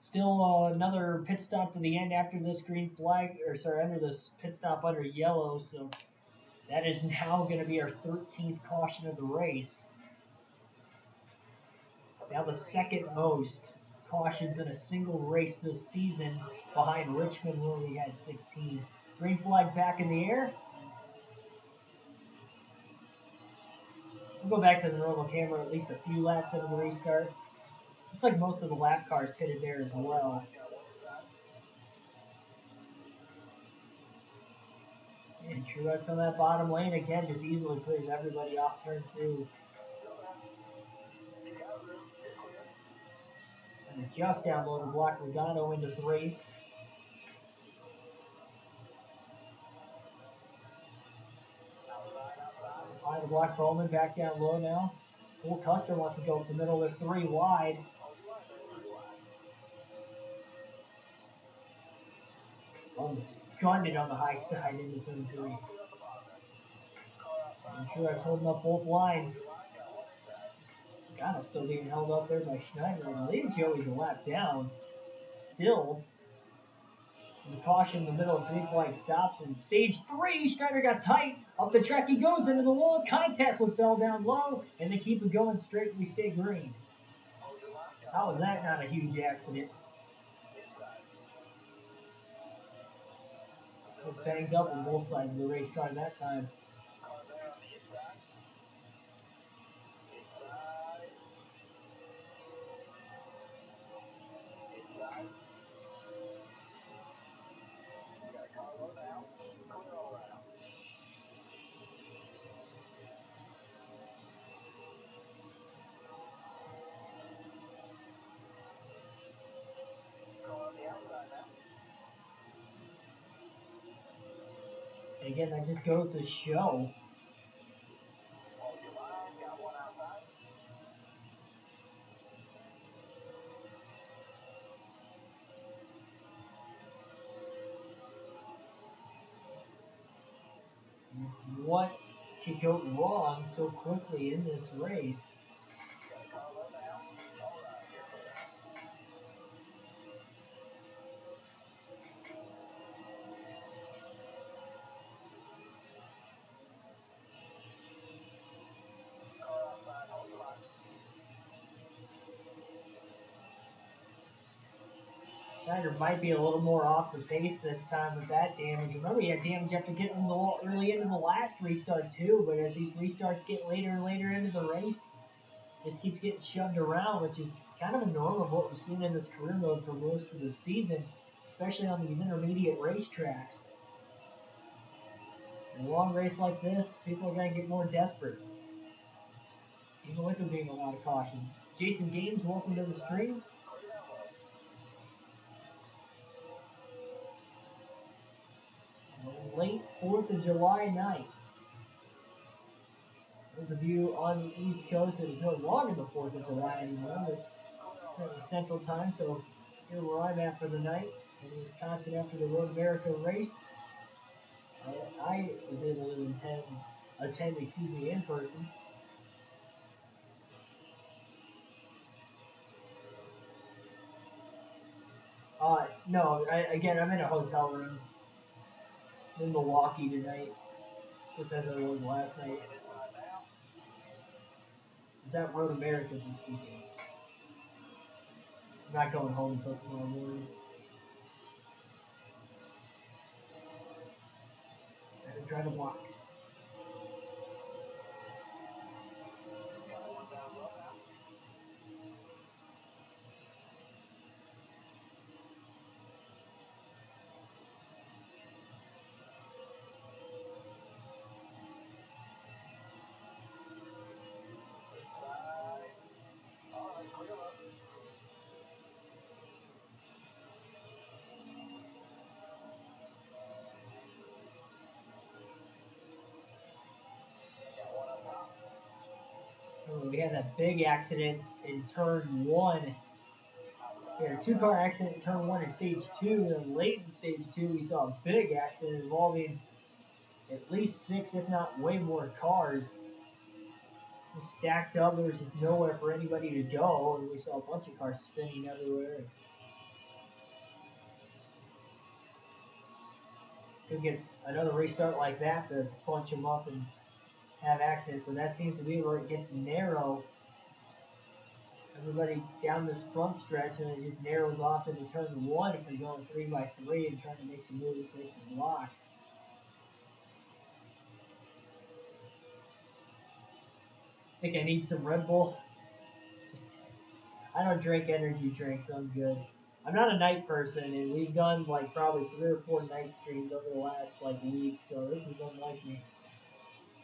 Still another pit stop to the end after this green flag, or sorry, under this pit stop under yellow, so that is now going to be our 13th caution of the race. Now the second most cautions in a single race this season, behind Richmond where we had 16. Green flag back in the air. We'll go back to the normal camera at least a few laps into the restart. Looks like most of the lap cars pitted there as well. And Truex on that bottom lane again just easily clears everybody off turn 2. And just down low to block Logano into 3. Behind the block Bowman back down low now. Cole Custer wants to go up the middle. They're 3 wide. Just gunned it on the high side into turn 3. And Truex holding up both lines. Gano still being held up there by Schneider. And Lady Joey's a lap down. Still. And the caution in the middle of green flag stops. And stage 3, Schneider got tight. Up the track he goes into the wall. Contact with Bell down low. And they keep it going straight and we stay green. How is that not a huge accident? They're banged up on both sides of the race car that time. And again, that just goes to show what could go wrong so quickly in this race. Schneider might be a little more off the pace this time with that damage. Remember, he had damage after getting in the wall early into the last restart too, but as these restarts get later and later into the race, just keeps getting shoved around, which is kind of a norm of what we've seen in this career mode for most of the season, especially on these intermediate racetracks. In a long race like this, people are going to get more desperate, even with there being a lot of cautions. Jason Games, welcome to the stream. Late 4th of July night. Those of you on the East Coast, it is no longer the 4th of July anymore, but it was Central Time, so here where I'm at for the night in Wisconsin after the Road America race. I was able to attend in person. No, again, I'm in a hotel room in Milwaukee tonight, just as I was last night. I was at Road America this weekend. I'm not going home until tomorrow morning. I had to try to block. We had that big accident in turn 1. We had a 2-car accident in turn 1 in stage 2, and then late in stage 2 we saw a big accident involving at least 6, if not way more cars. Just stacked up, there was just nowhere for anybody to go, and we saw a bunch of cars spinning everywhere. Could get another restart like that to bunch them up and have accidents, but that seems to be where it gets narrow. Everybody down this front stretch, and it just narrows off into turn 1 if they're going 3x3 and trying to make some moves, make some blocks. I think I need some Red Bull. I don't drink energy drinks, so I'm good. I'm not a night person, and we've done like probably 3 or 4 night streams over the last like week, so this is unlike me.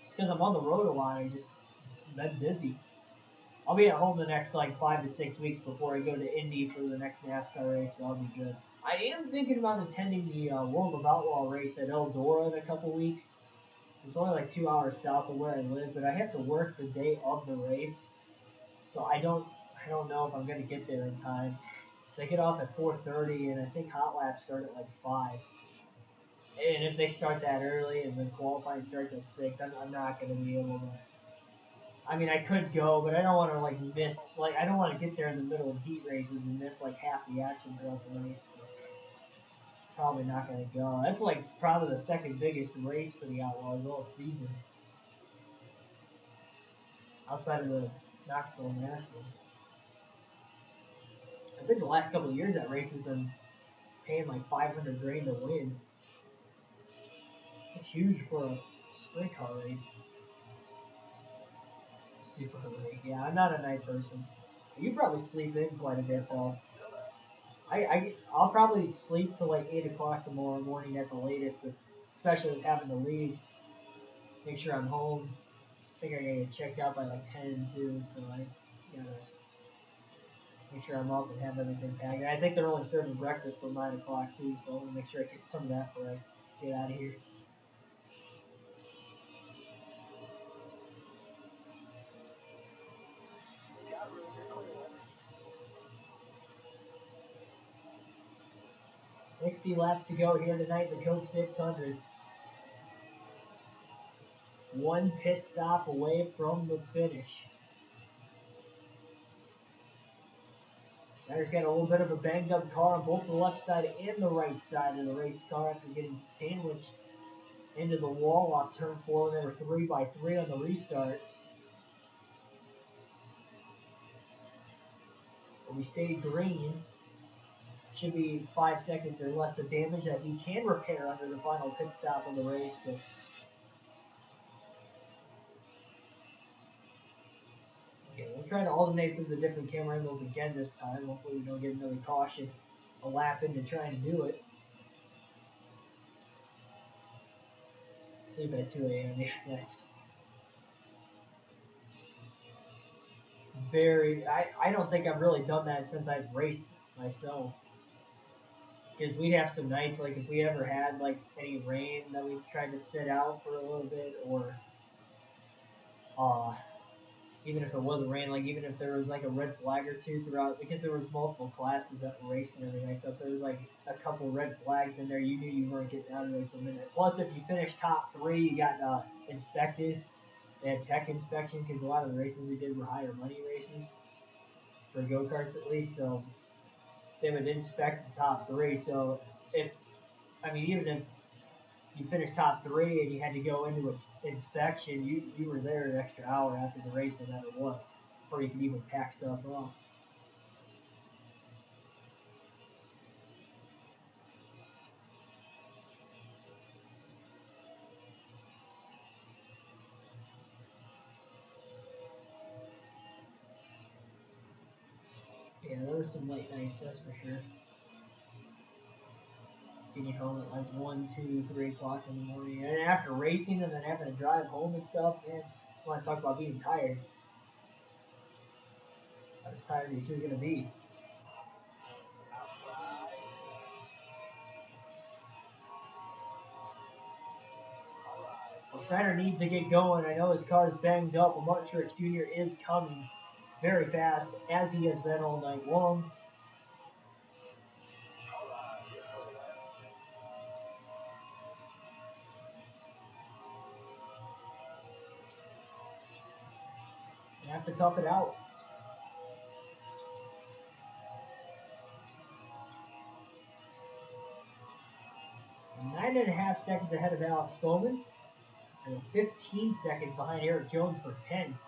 It's because I'm on the road a lot. I just been busy. I'll be at home the next like 5 to 6 weeks before I go to Indy for the next NASCAR race, so I'll be good. I am thinking about attending the World of Outlaw race at Eldora in a couple weeks. It's only like 2 hours south of where I live, but I have to work the day of the race. So I don't know if I'm gonna get there in time. So I get off at 4:30, and I think hot laps start at like 5. And if they start that early, and then qualifying starts at 6, I'm not gonna be able to. I mean, I could go, but I don't want to like miss. Like, I don't want to get there in the middle of heat races and miss like half the action throughout the night. So probably not gonna go. That's like probably the second biggest race for the Outlaws all season, outside of the Knoxville Nationals. I think the last couple of years that race has been paying like 500 grand to win. It's huge for a sprint car race. Super early. Yeah, I'm not a night person. You probably sleep in quite a bit though. I'll probably sleep till like 8 o'clock tomorrow morning at the latest, but especially with having to leave, make sure I'm home. I think I gotta get checked out by like 10 too, so I gotta make sure I'm up and have everything packed. And I think they're only serving breakfast till 9 o'clock too, so I want to make sure I get some of that before I get out of here. So 60 laps to go here tonight in the Coke 600. One pit stop away from the finish. Schneider's got a little bit of a banged up car on both the left side and the right side of the race car after getting sandwiched into the wall off turn 4. They were 3x3 on the restart. But we stayed green. Should be 5 seconds or less of damage that he can repair under the final pit stop of the race. But okay, we'll try to alternate through the different camera angles again this time. Hopefully we don't get another caution a lap into trying to do it. Sleep at 2 a.m. Yeah, that's very. I don't think I've really done that since I've raced myself. Because we'd have some nights, like if we ever had like any rain, that we tried to sit out for a little bit, or uh, even if it wasn't rain, like even if there was like a red flag or two throughout, because there was multiple classes that were racing every night. So if there was like a couple red flags in there, you knew you weren't getting out of there until midnight. Plus, if you finished top 3, you got inspected. They had tech inspection because a lot of the races we did were higher money races for go karts at least. So they would inspect the top 3. So if I mean, even if you finished top 3 and you had to go into inspection, you were there an extra hour after the race, no matter what, before you could even pack stuff up. Yeah, there were some late nights, that's for sure. Getting home at like 1, 2, 3 o'clock in the morning, and after racing and then having to drive home and stuff, man, I want to talk about being tired. How much tired are you going to be? Well, Schneider needs to get going. I know his car's banged up, but Martin Truex Jr. is coming very fast, as he has been all night long. Gonna have to tough it out. 9.5 seconds ahead of Alex Bowman, and 15 seconds behind Eric Jones for 10th.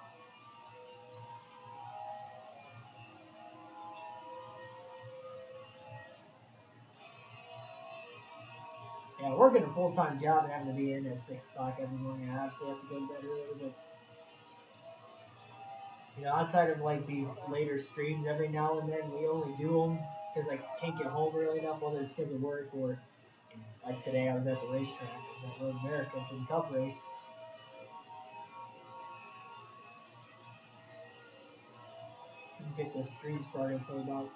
Yeah, working a full-time job and having to be in at 6 o'clock every morning, I obviously have to go to bed earlier, but outside of like these later streams every now and then, we only do them because I can't get home early enough, whether it's because of work or like today I was at the racetrack. I was at Road America for the Cup race. Didn't get the stream started until about,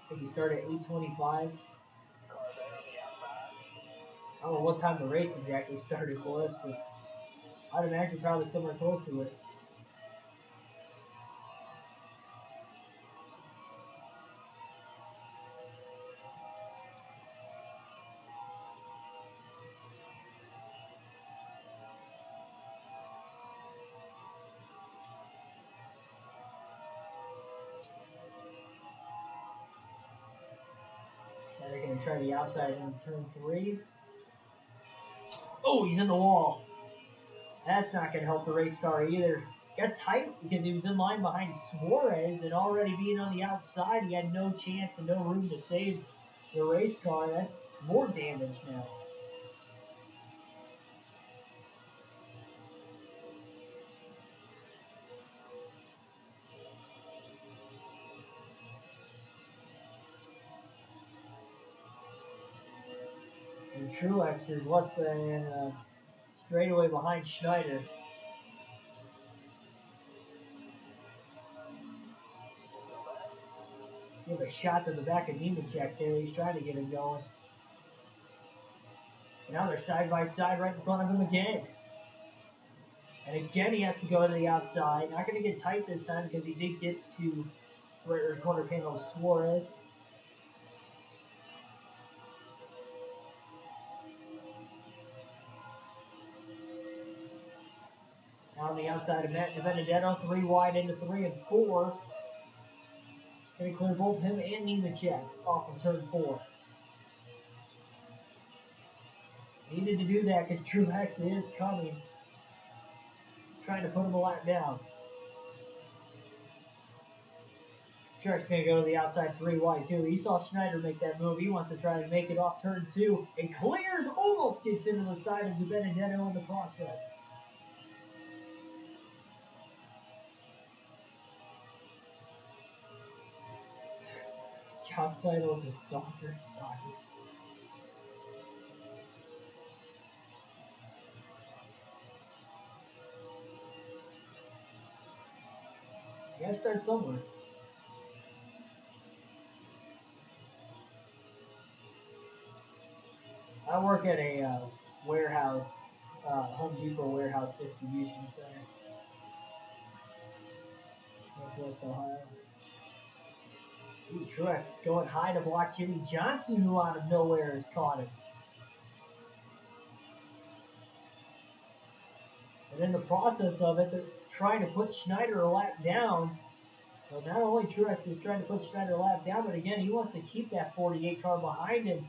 I think we started at 8:25. I don't know what time the race exactly started for us, but I'd imagine probably somewhere close to it. Schneider going to try the outside in turn 3. Oh, he's in the wall. That's not going to help the race car either. Got tight because he was in line behind Suarez, and already being on the outside, he had no chance and no room to save the race car. That's more damage now. And Truex is less than straightaway behind Schneider. Give a shot to the back of Nemechek there. He's trying to get him going. And now they're side by side right in front of him again. And again, he has to go to the outside. Not going to get tight this time because he did get to right corner panel of Suarez. Now on the outside of Matt Benedetto, 3 wide into 3 and 4. Going to clear both him and Nemechek off in turn 4. Needed to do that because Truex is coming. Trying to put him a lap down. Truex going to go to the outside 3 wide too. He saw Schneider make that move. He wants to try to make it off turn 2. And clears, almost gets into the side of Benedetto in the process. Job title is a stalker. You gotta start somewhere. I work at a warehouse, Home Depot warehouse distribution center, Northwest Ohio. Ooh, Truex going high to block Jimmy Johnson, who out of nowhere has caught him. And in the process of it, they're trying to put Schneider a lap down. So not only Truex is trying to put Schneider a lap down, but again, he wants to keep that 48 car behind him.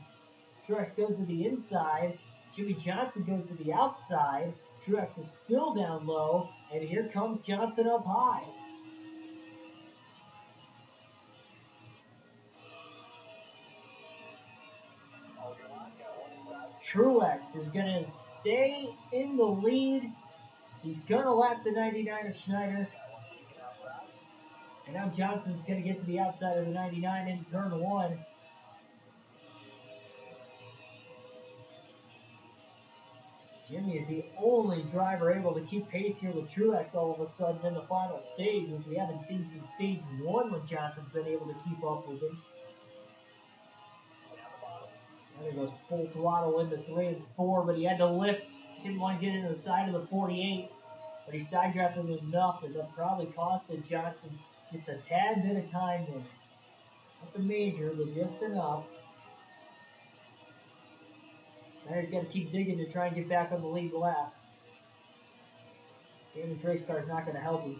Truex goes to the inside. Jimmy Johnson goes to the outside. Truex is still down low, and here comes Johnson up high. Truex is going to stay in the lead. He's going to lap the 99 of Schneider. And now Johnson's going to get to the outside of the 99 in turn 1. Jimmy is the only driver able to keep pace here with Truex all of a sudden in the final stage, which we haven't seen since stage 1 when Johnson's been able to keep up with him. And he goes full throttle into 3 and 4, but he had to lift. Didn't want to get into the side of the 48, but he side drafted him enough that that probably costed Johnson just a tad bit of time there. Nothing major, but just enough. Schneider's got to keep digging to try and get back on the lead lap. Standards race car is not going to help him.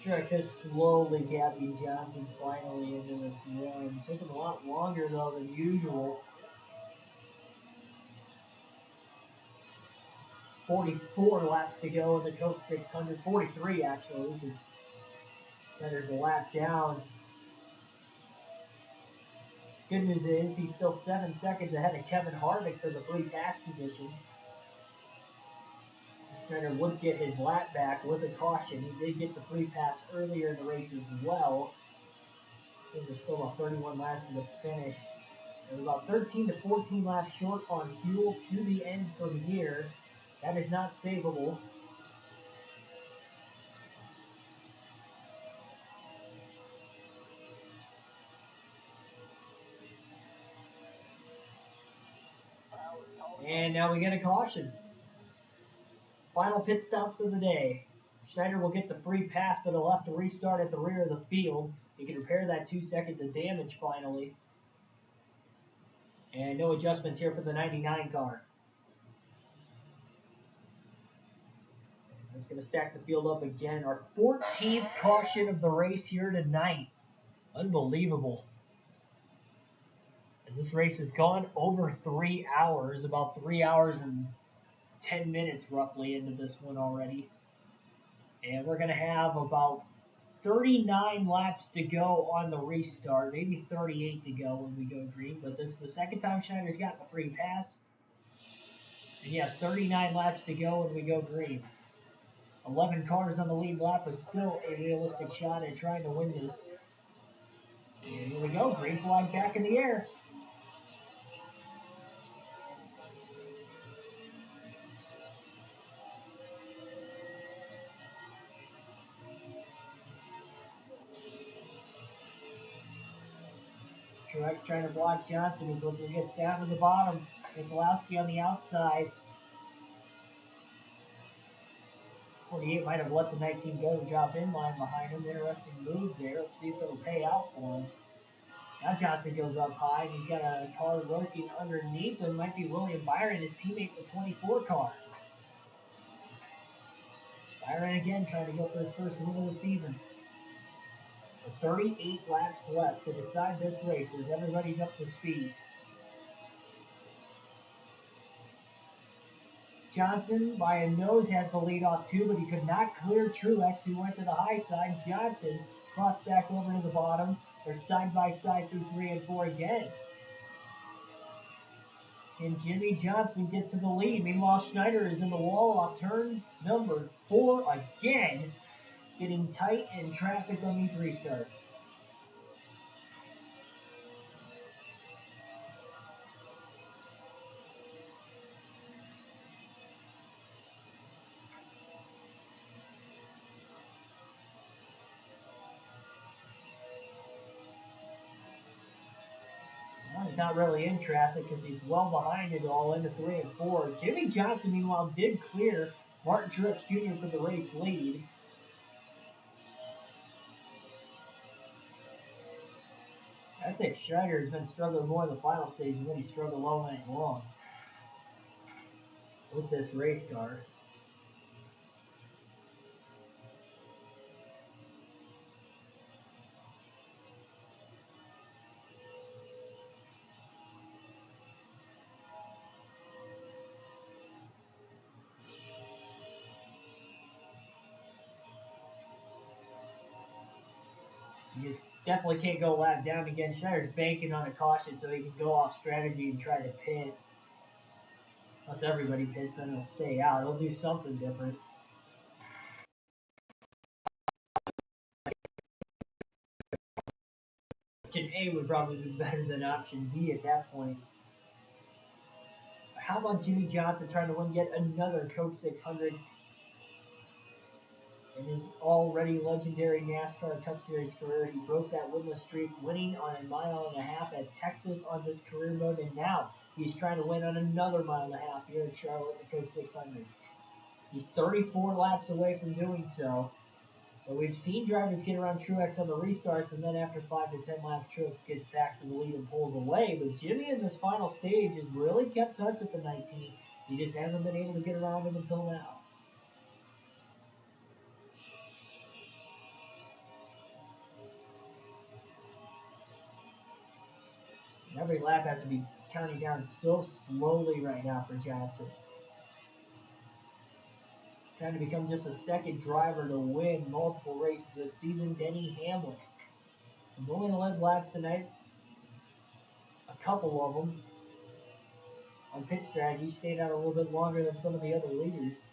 Truex is slowly gapping Johnson finally into this one. Taking a lot longer though than usual. 44 laps to go in the Coke 600. 43 actually, because Schneider's a lap down. Good news is he's still 7 seconds ahead of Kevin Harvick for the free pass position. So Schneider would get his lap back with a caution. He did get the free pass earlier in the race as well. So there's still about 31 laps to the finish. And about 13 to 14 laps short on fuel to the end from here. That is not savable. And now we get a caution. Final pit stops of the day. Schneider will get the free pass, but he'll have to restart at the rear of the field. He can repair that 2 seconds of damage finally. And no adjustments here for the 99 car. That's going to stack the field up again. Our 14th caution of the race here tonight. Unbelievable. As this race has gone over 3 hours, about 3 hours and 10 minutes roughly into this one already. And we're going to have about 39 laps to go on the restart, maybe 38 to go when we go green. But this is the second time Schneider's gotten the free pass. And yes, 39 laps to go when we go green. 11 cars on the lead lap is still a realistic shot at trying to win this. And here we go, green flag back in the air. Truex trying to block Johnson, who quickly gets down to the bottom. Keselowski on the outside. 48 might have let the 19 go to drop in line behind him. Interesting move there. Let's see if it'll pay out for him. Now Johnson goes up high, and he's got a car lurking underneath him. Might be William Byron, his teammate in the 24 car. Byron again trying to go for his first win of the season. With 38 laps left to decide this race as everybody's up to speed. Johnson, by a nose, has the lead off too, but he could not clear Truex, who went to the high side. Johnson crossed back over to the bottom. They're side by side through 3 and 4 again. Can Jimmy Johnson get to the lead? Meanwhile, Schneider is in the wall off turn number 4 again, getting tight in traffic on these restarts. Well, he's not really in traffic because he's well behind it all into 3 and 4. Jimmy Johnson, meanwhile, did clear Martin Truex Jr. for the race lead. I'd say Schneider has been struggling more in the final stage than what he struggled all night long with this race car. You just definitely can't go lap down again. Schneider's banking on a caution so he can go off strategy and try to pit. Unless everybody pits, then he'll stay out. He'll do something different. Option A would probably be better than option B at that point. How about Jimmy Johnson trying to win yet another Coke 600 in his already legendary NASCAR Cup Series career? He broke that winless streak, winning on a mile and a half at Texas on this career mode, and now he's trying to win on another mile and a half here at Charlotte at the Coke 600. He's 34 laps away from doing so. But we've seen drivers get around Truex on the restarts, and then after 5 to 10 laps, Truex gets back to the lead and pulls away. But Jimmy in this final stage has really kept touch with the 19. He just hasn't been able to get around him until now. And every lap has to be counting down so slowly right now for Johnson. Trying to become just a second driver to win multiple races this season, Denny Hamlin. He's only led laps tonight, a couple of them. On pit strategy, stayed out a little bit longer than some of the other leaders.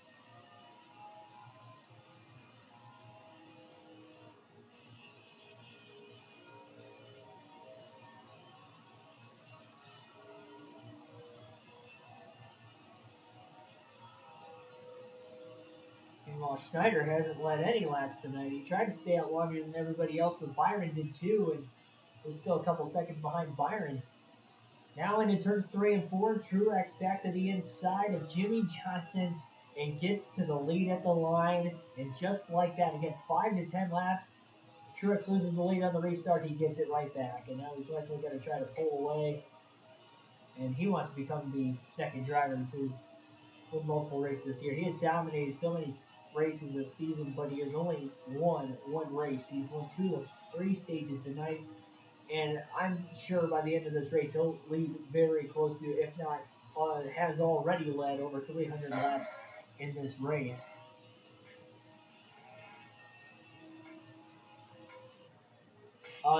Well, Schneider hasn't led any laps tonight. He tried to stay out longer than everybody else, but Byron did too, and was still a couple seconds behind Byron. Now into turns 3 and 4, Truex back to the inside of Jimmy Johnson and gets to the lead at the line. And just like that, again, 5 to 10 laps, Truex loses the lead on the restart. He gets it right back, and now he's likely going to try to pull away. And he wants to become the second driver to win multiple races this year. He has dominated so many races this season, but he has only won one race. He's won 2 of 3 stages tonight. And I'm sure by the end of this race, he'll lead very close to, if not, has already led over 300 laps in this race.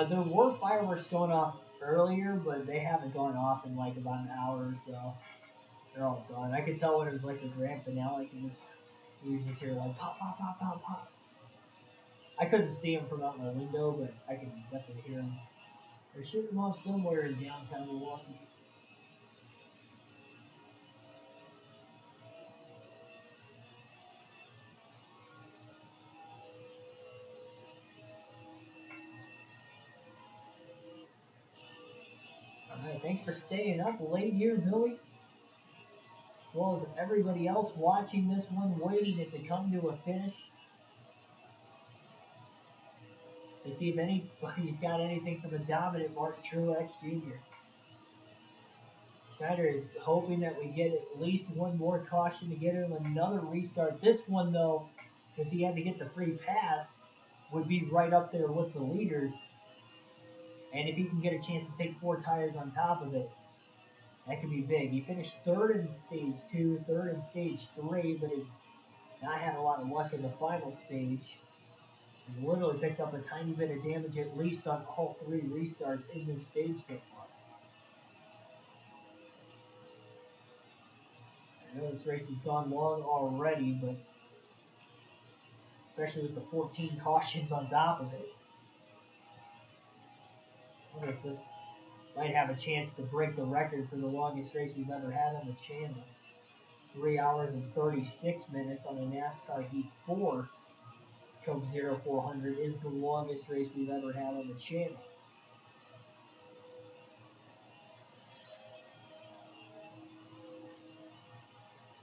There were fireworks going off earlier, but they haven't gone off in like about an hour or so. They're all done. I could tell when it was like the grand finale because you usually hear like pop, pop, pop, pop, pop. I couldn't see them from out my window, but I can definitely hear them. They're shooting them off somewhere in downtown Milwaukee. Alright, thanks for staying up late here, Billy. As well as everybody else watching this one, waiting it to come to a finish. To see if anybody's got anything for the dominant Martin Truex Jr. Schneider is hoping that we get at least one more caution to get him another restart. This one, though, because he had to get the free pass, would be right up there with the leaders. And if he can get a chance to take 4 tires on top of it, that could be big. He finished 3rd in stage 2, 3rd in stage 3, but has not had a lot of luck in the final stage. He literally picked up a tiny bit of damage at least on all 3 restarts in this stage so far. I know this race has gone long already, but especially with the 14 cautions on top of it. I wonder if this might have a chance to break the record for the longest race we've ever had on the channel. 3 hours and 36 minutes on a NASCAR Heat 4 Coke 0400 is the longest race we've ever had on the channel.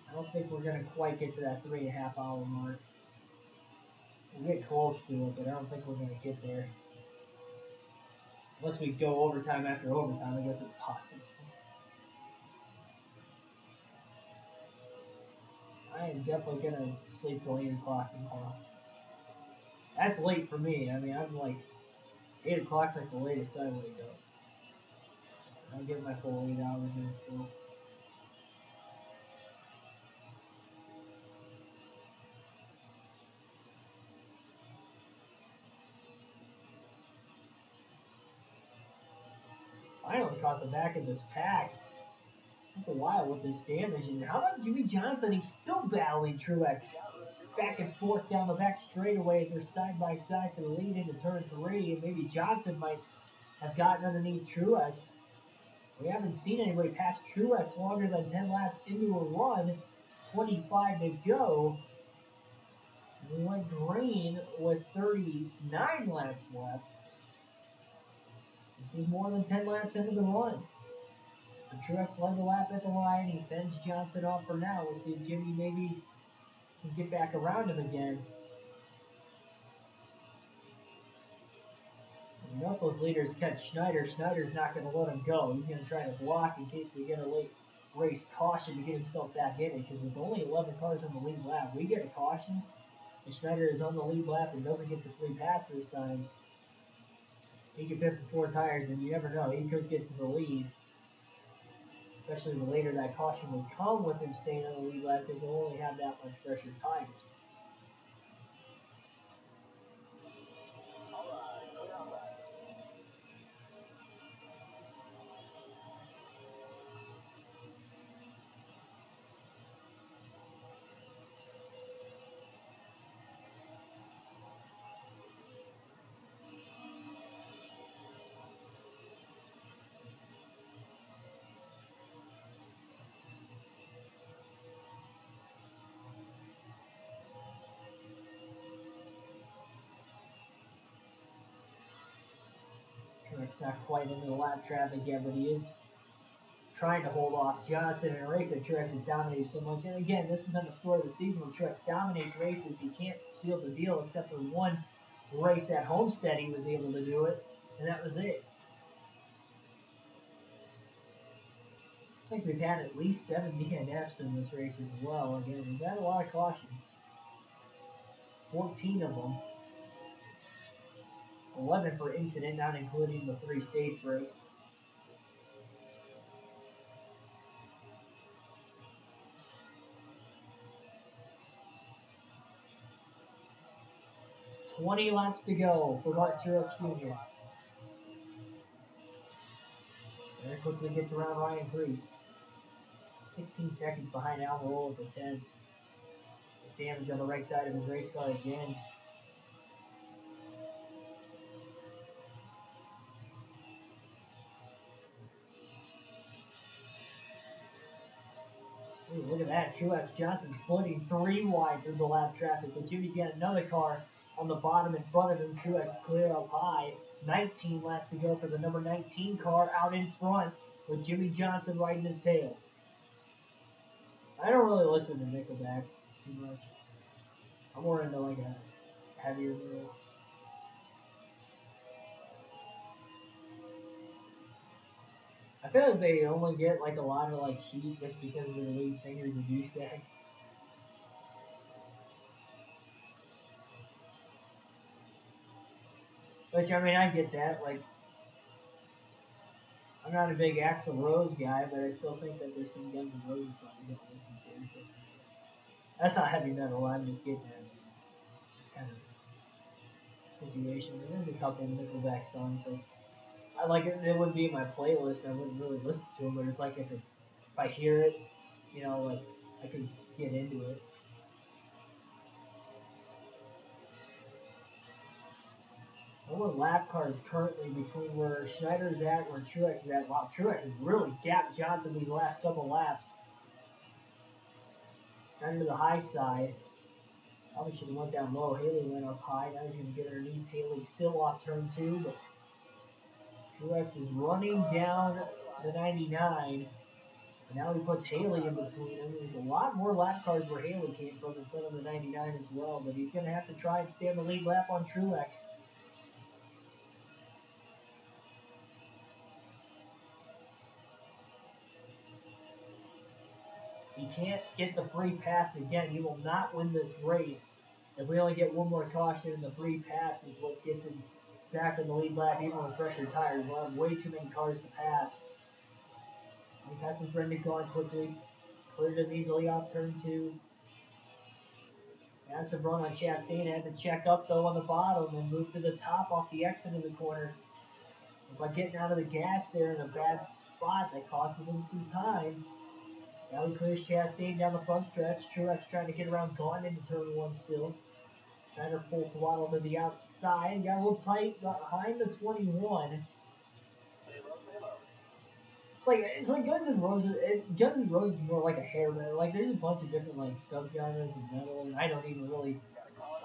I don't think we're going to quite get to that 3.5 hour mark. We'll get close to it, but I don't think we're going to get there. Unless we go overtime after overtime, I guess it's possible. I am definitely going to sleep till 8 o'clock tomorrow. That's late for me. I mean, I'm like, 8 o'clock's like the latest I wake up. I'll get my full 8 hours in still. Finally caught the back of this pack. Took a while with this damage. And how about Jimmy Johnson? He's still battling Truex. Back and forth down the back straightaways. They're side by side for the lead into turn 3. And maybe Johnson might have gotten underneath Truex. We haven't seen anybody pass Truex longer than 10 laps into a run. 25 to go. We went green with 39 laps left. This is more than 10 laps into the run. But Truex led the lap at the line. He fends Johnson off for now. We'll see if Jimmy maybe can get back around him again. You know if those leaders catch Schneider, Schneider's not going to let him go. He's going to try to block in case we get a late race caution to get himself back in it. Because with only 11 cars on the lead lap, we get a caution. And Schneider is on the lead lap and doesn't get the free pass this time. He could pit for 4 tires, and you never know. He could get to the lead. Especially the later that caution would come with him staying on the lead lap because they'll only have that much pressure tires. Truex not quite into the lap traffic yet, but he is trying to hold off Johnson in a race that Truex has dominated so much. And again, this has been the story of the season when Truex dominates races. He can't seal the deal except for one race at Homestead he was able to do it, and that was it. It's like we've had at least 7 DNFs in this race as well. Again, we've had a lot of cautions. 14 of them. 11 for incident, not including the 3 stage breaks. $20 laps to go for Martin Truex Jr. Very quickly gets around Ryan Preece. 16 seconds behind Almirola for 10th. Just damage on the right side of his race car again. Ooh, look at that. Truex Johnson splitting 3 wide through the lap traffic, but Jimmy's got another car on the bottom in front of him. Truex clear up high. 19 laps to go for the number 19 car out in front with Jimmy Johnson riding his tail. I don't really listen to Nickelback too much. I'm more into like a heavier metal. I feel like they only get like a lot of like heat just because their lead singer is a douchebag. Which I mean, I get that. Like, I'm not a big Axl Rose guy, but I still think that there's some Guns N' Roses songs I'll listen to. So that's not heavy metal. I'm just getting at. It's just kind of situation. And there's a couple Nickelback songs that I like. It wouldn't be in my playlist. I wouldn't really listen to them. But it's like if I hear it, you know, like I could get into it. No more lap cars currently between where Schneider's at and where Truex is at. Wow, Truex has really gapped Johnson these last couple laps. Schneider to the high side. Probably should have went down low. Haley went up high. Now he's going to get underneath. Haley still off turn 2, but Truex is running down the 99. And now he puts Haley in between him. There's a lot more lap cars where Haley came from in front of the 99 as well, but he's going to have to try and stay on the lead lap on Truex. He can't get the free pass again. He will not win this race. If we only get one more caution, and the free pass is what gets him back in the lead lap, even with fresher tires. We'll have way too many cars to pass. He passes Brendan Gaughan quickly. Cleared him easily off turn 2. Has some run on Chastain. Had to check up, though, on the bottom and move to the top off the exit of the corner. By getting out of the gas there in a bad spot, that costed him some time. Now he clears Chastain down the front stretch. Truex trying to get around Gaughan into turn 1 still. Schneider full throttle to the outside. Got a little tight behind the 21. It's like Guns N' Roses. Guns N' Roses is more like a hair metal. Like there's a bunch of different like subgenres of metal, and I don't even really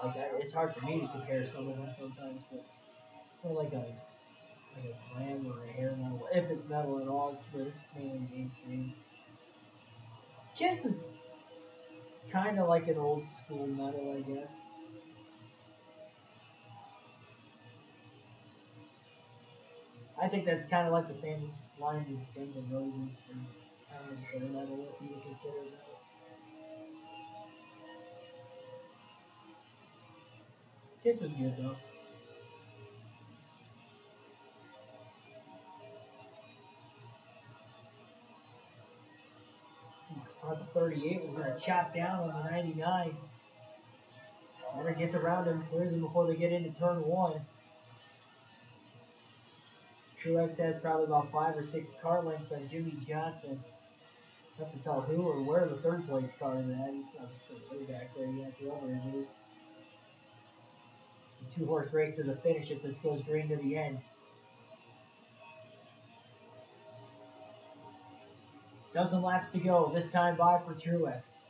like. It's hard for me to compare some of them sometimes, but more like a glam or a hair metal, if it's metal at all. But it's mainly mainstream. Kiss is kind of like an old school metal, I guess. I think that's kind of like the same lines of Guns N' Roses and kind of like hair metal, if you would consider metal. Kiss is good though. I thought the 38 was going to chop down on the 99. Center gets around him, clears him before they get into turn 1. Truex has probably about 5 or 6 car lengths on Jimmy Johnson. It's tough to tell who or where the third place car is at. He's probably still way back there yet, whoever it is. It's a 2-horse race to the finish if this goes green to the end. Dozen laps to go, this time by for Truex.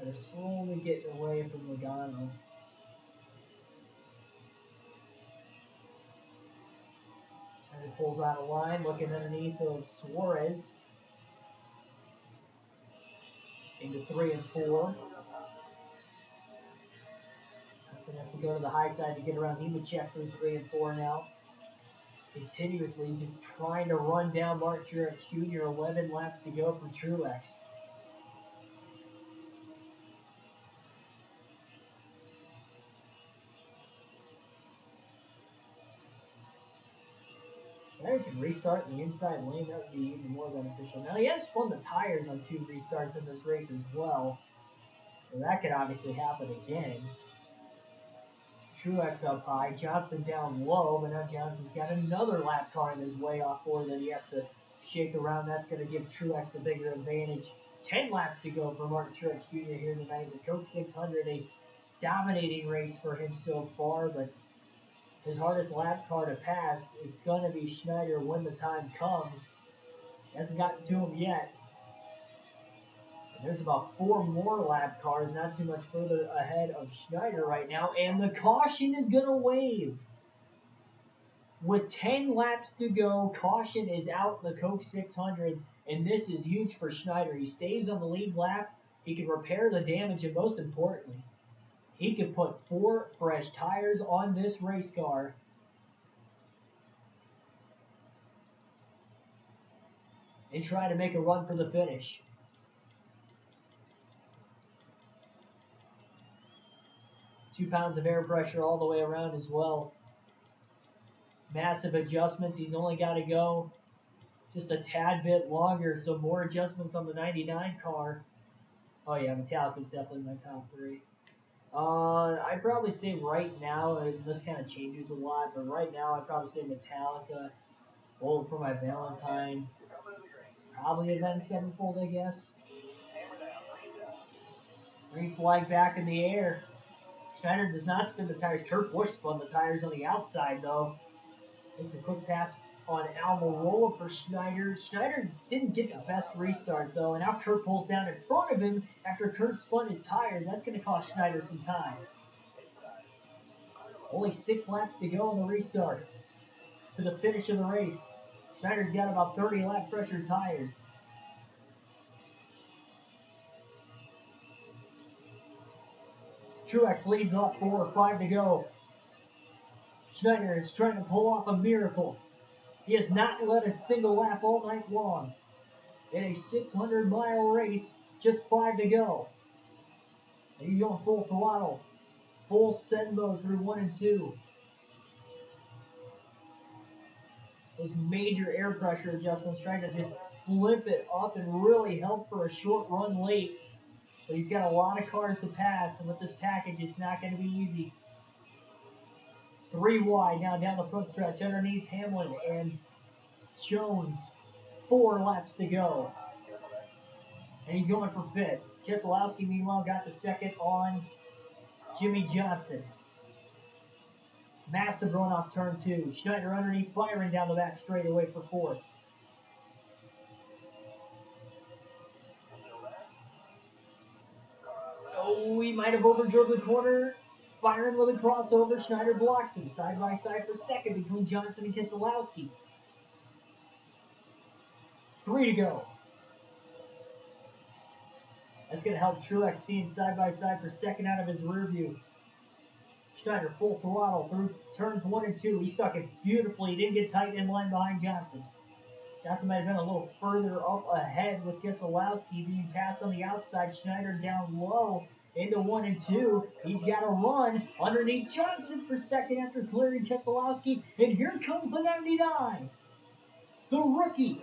They're slowly getting away from Logano. Schneider pulls out a line, looking underneath of Suarez. Into 3 and 4. Johnson has to go to the high side to get around Nemechek through 3 and 4 now. Continuously just trying to run down Mark Truex Jr. 11 laps to go for Truex. Schneider can restart in the inside lane. That would be even more beneficial. Now, he has spun the tires on 2 restarts in this race as well. So that could obviously happen again. Truex up high, Johnson down low, but now Johnson's got another lap car in his way off 4 that he has to shake around. That's going to give Truex a bigger advantage. 10 laps to go for Mark Truex Jr. here tonight. The Coke 600, a dominating race for him so far, but his hardest lap car to pass is going to be Schneider when the time comes. He hasn't gotten to him yet. And there's about 4 more lap cars, not too much further ahead of Schneider right now, and the caution is going to wave. With 10 laps to go, caution is out in the Coke 600, and this is huge for Schneider. He stays on the lead lap, he can repair the damage, and most importantly, he can put 4 fresh tires on this race car. And try to make a run for the finish. Two pounds of air pressure all the way around as well. Massive adjustments. He's only got to go just a tad bit longer, so more adjustments on the 99 car. Oh yeah, Metallica is definitely my top 3. I'd probably say right now, and this kind of changes a lot, but right now I'd probably say Metallica, Bullet for My Valentine, probably Event Sevenfold, I guess. Green flag back in the air. Schneider does not spin the tires. Kurt Busch spun the tires on the outside, though. Makes a quick pass on Almirola for Schneider. Schneider didn't get the best restart, though, and now Kurt pulls down in front of him after Kurt spun his tires. That's going to cost Schneider some time. Only 6 laps to go on the restart to the finish of the race. Schneider's got about 30 lap pressure tires. Truex leads off 4, 5 to go. Schneider is trying to pull off a miracle. He has not led a single lap all night long. In a 600-mile race, just 5 to go. And he's going full throttle. Full send mode through 1 and 2. Those major air pressure adjustments trying to just blimp it up and really help for a short run late. But he's got a lot of cars to pass, and with this package, it's not going to be easy. 3 wide now down the front stretch underneath Hamlin and Jones. 4 laps to go. And he's going for 5th. Keselowski, meanwhile, got the 2nd on Jimmy Johnson. Massive run off turn 2. Schneider underneath, firing down the back straightaway for 4th. Oh, he might have overdrove the corner. Byron with a crossover. Schneider blocks him. Side by side for 2nd between Johnson and Keselowski. 3 to go. That's going to help Truex see him side by side for 2nd out of his rear view. Schneider full throttle through turns 1 and 2. He stuck it beautifully. He didn't get tight in line behind Johnson. Johnson might have been a little further up ahead with Keselowski being passed on the outside. Schneider down low into 1 and 2. He's got a run underneath Johnson for 2nd after clearing Keselowski. And here comes the 99. The rookie,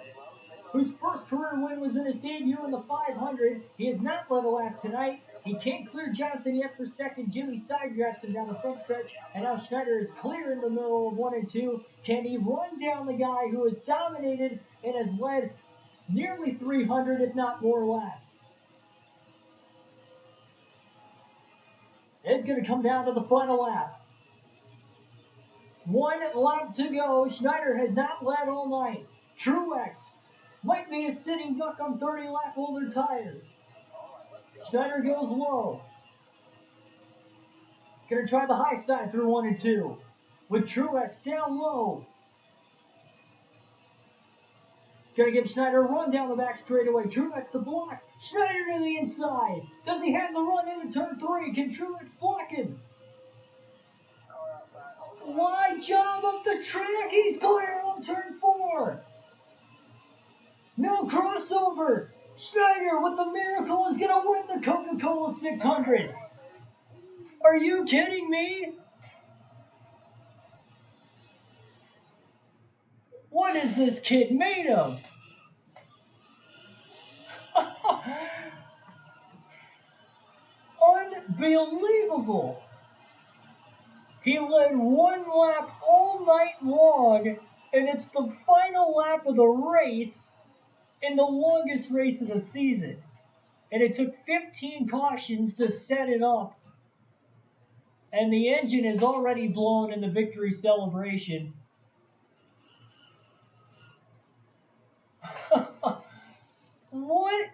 whose first career win was in his debut in the 500. He has not led a lap tonight. He can't clear Johnson yet for 2nd. Jimmy side drafts him down the front stretch, and now Schneider is clear in the middle of 1 and 2. Can he run down the guy who has dominated and has led nearly 300, if not more, laps? It's going to come down to the final lap. 1 lap to go. Schneider has not led all night. Truex might be a sitting duck on 30 lap older tires. Schneider goes low. He's going to try the high side through 1 and 2. With Truex down low. Going to give Schneider a run down the back straightaway. Truex to block. Schneider to the inside. Does he have the run into turn 3? Can Truex block him? Slide job up the track. He's clear on turn 4. No crossover. Schneider with the miracle is going to win the Coca-Cola 600. Are you kidding me? What is this kid made of? Unbelievable. He led 1 lap all night long, and it's the final lap of the race in the longest race of the season. And it took 15 cautions to set it up. And the engine is already blown in the victory celebration. What?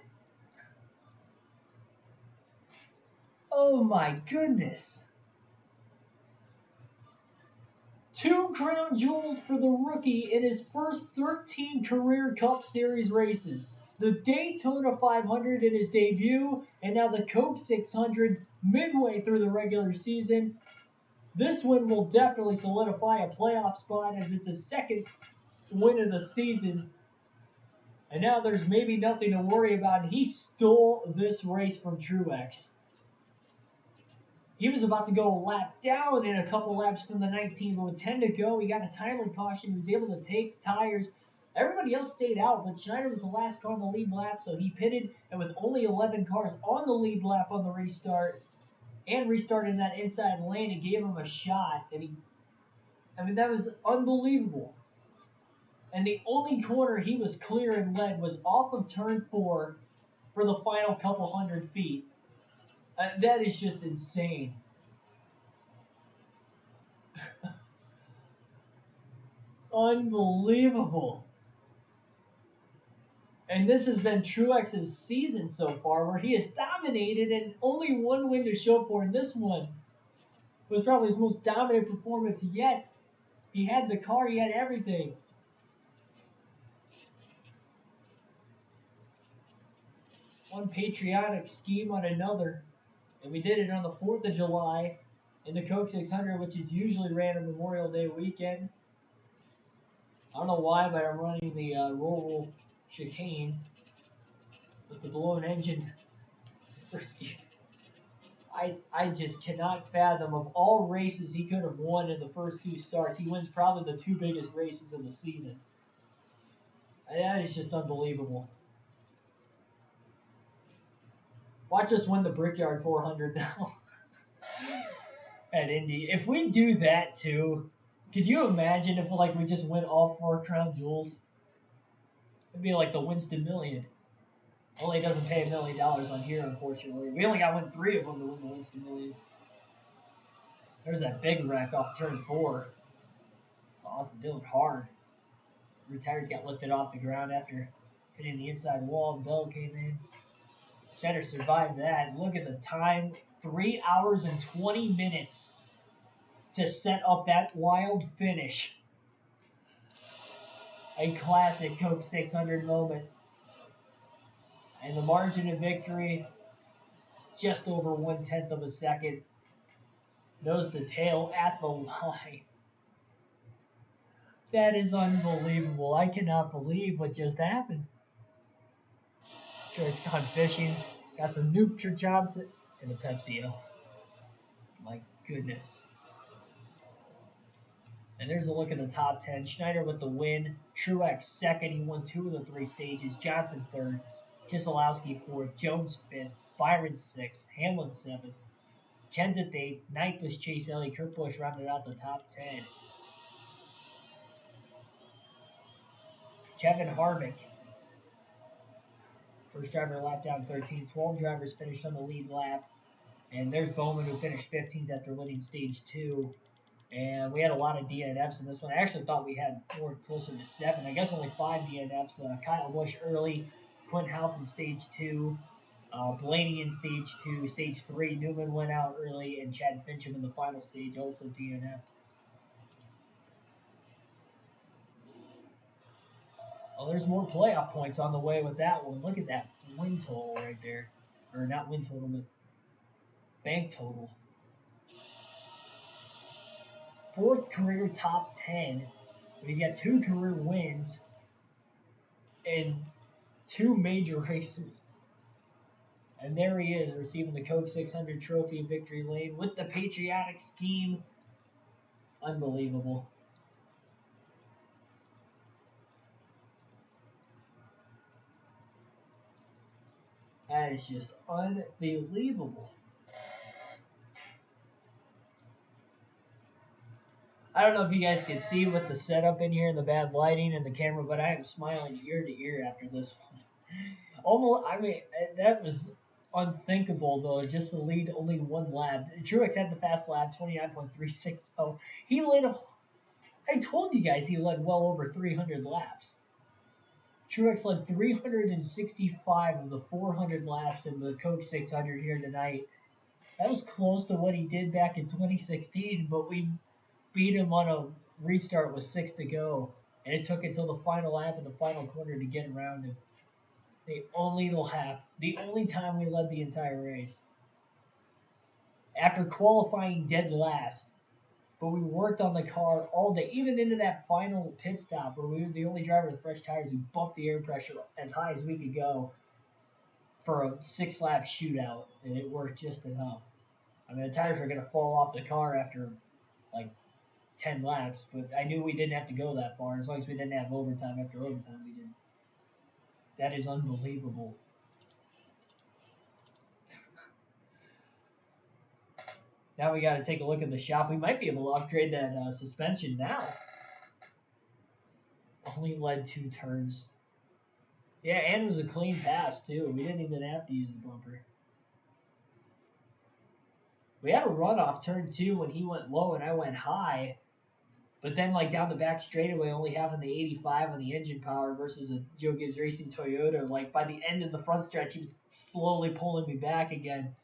Oh my goodness. 2 crown jewels for the rookie in his first 13 career Cup Series races. The Daytona 500 in his debut, and now the Coke 600 midway through the regular season. This win will definitely solidify a playoff spot as it's a second win of the season. And now there's maybe nothing to worry about. He stole this race from Truex. He was about to go a lap down in a couple laps from the 19, but with 10 to go, he got a timely caution. He was able to take tires. Everybody else stayed out, but Schneider was the last car on the lead lap, so he pitted, and with only 11 cars on the lead lap on the restart, and restarted in that inside lane, it gave him a shot. And that was unbelievable. And the only corner he was clear and led was off of turn 4 for the final couple hundred feet. That is just insane. Unbelievable. And this has been Truex's season so far, where he has dominated and only 1 win to show for. And this one was probably his most dominant performance yet. He had the car, he had everything. One patriotic scheme on another. And we did it on the 4th of July in the Coke 600, which is usually ran on Memorial Day weekend. I don't know why, but I'm running the Roval chicane with the blown engine for ski. I just cannot fathom, of all races he could have won in the first 2 starts, he wins probably the 2 biggest races of the season. That is just unbelievable. Watch us win the Brickyard 400 now at Indy. If we do that too, could you imagine if we just win all 4 crown jewels? It'd be like the Winston Million. Only doesn't pay $1 million on here, unfortunately. We only got to win 3 of them to win the Winston Million. There's that big wreck off turn 4. It's Austin Dillon hard. Rear tires got lifted off the ground after hitting the inside wall. Bell came in. Schneider survived that. Look at the time. 3 hours and 20 minutes to set up that wild finish. A classic Coke 600 moment. And the margin of victory, just over 1/10 of a second. Nose to tail at the line. That is unbelievable. I cannot believe what just happened. George's gone fishing. Got some Nutra Chops and a Pepsi. Oh, my goodness. And there's a look at the top 10. Schneider with the win. Truex second. He won 2 of the 3 stages. Johnson third. Keselowski fourth. Jones fifth. Byron sixth. Hamlin seventh. Kenseth eighth. Ninth was Chase Elliott. Kurt Busch rounded out the top 10. Kevin Harvick. First driver lap down 13. 12 drivers finished on the lead lap. And there's Bowman, who finished 15th after winning stage 2. And we had a lot of DNFs in this one. I actually thought we had more closer to 7. I guess only 5 DNFs. Kyle Busch early. Quinn Houff in stage 2. Blaney in stage 2. Stage 3, Newman went out early, and Chad Fincham in the final stage also DNF'd. Oh, there's more playoff points on the way with that one. Look at that win total right there. Or not win total, but bank total. Fourth career top 10. But he's got 2 career wins in 2 major races. And there he is, receiving the Coke 600 trophy in victory lane with the patriotic scheme. Unbelievable. That is just unbelievable. I don't know if you guys can see with the setup in here and the bad lighting and the camera, but I am smiling ear to ear after this one. Almost, I mean, that was unthinkable though. Just to lead only 1 lap. Truex had the fast lap, 29.360. He led. I told you guys he led well over 300 laps. Truex led 365 of the 400 laps in the Coke 600 here tonight. That was close to what he did back in 2016, but we beat him on a restart with 6 to go, and it took until the final lap in the final corner to get around him. The only lap, the only time we led the entire race. After qualifying dead last, but we worked on the car all day, even into that final pit stop where we were the only driver with fresh tires who bumped the air pressure as high as we could go for a 6-lap shootout, and it worked just enough. I mean, the tires were going to fall off the car after like 10 laps, but I knew we didn't have to go that far. As long as we didn't have overtime after overtime, we didn't. That is unbelievable. Now we got to take a look at the shop. We might be able to upgrade that suspension now. Only led 2 turns. Yeah, and it was a clean pass, too. We didn't even have to use the bumper. We had a runoff turn 2 when he went low and I went high. But then, like, down the back straightaway, only having the 85 on the engine power versus a Joe Gibbs Racing Toyota, like, by the end of the front stretch, he was slowly pulling me back again.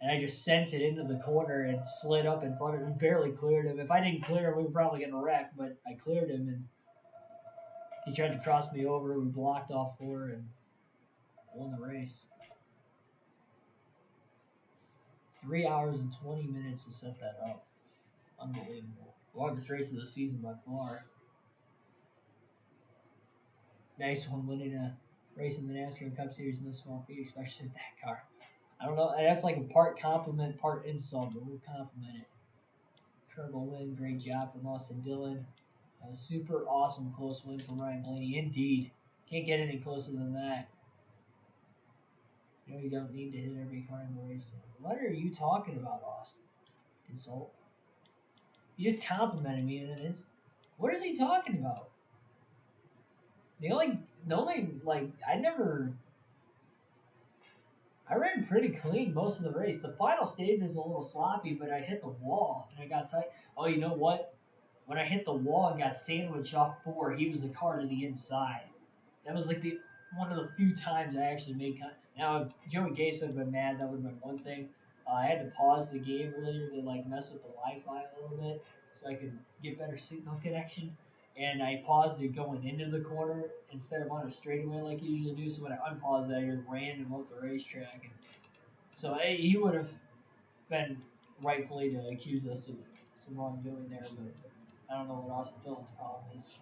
And I just sent it into the corner and slid up in front of him. Barely cleared him. If I didn't clear him, we were probably going to wreck, but I cleared him, and he tried to cross me over. We blocked off 4 and won the race. 3 hours and 20 minutes to set that up. Unbelievable. Longest race of the season by far. Nice one, winning a race in the NASCAR Cup Series in the small feet, especially with that car. I don't know. That's like a part compliment, part insult, but we'll compliment it. Incredible win. Great job from Austin Dillon. A super awesome close win from Ryan Blaney. Indeed. Can't get any closer than that. You know, you don't need to hit every car in the race. What are you talking about, Austin? Insult? He just complimented me, and then it's. What is he talking about? The only, like, I ran pretty clean most of the race. The final stage was a little sloppy, but I hit the wall and I got tight. Oh, you know what? When I hit the wall and got sandwiched off 4, he was a car to the inside. That was like one of the few times I actually made contact. Now, if Joey Gase would have been mad, that would have been one thing. I had to pause the game earlier to like mess with the Wi-Fi a little bit so I could get better signal connection. And I paused it going into the corner instead of on a straightaway like you usually do. So when I unpaused it, I just ran him up the racetrack. And so he would have been rightfully to accuse us of some wrongdoing there, but I don't know what Austin Dillon's problem is.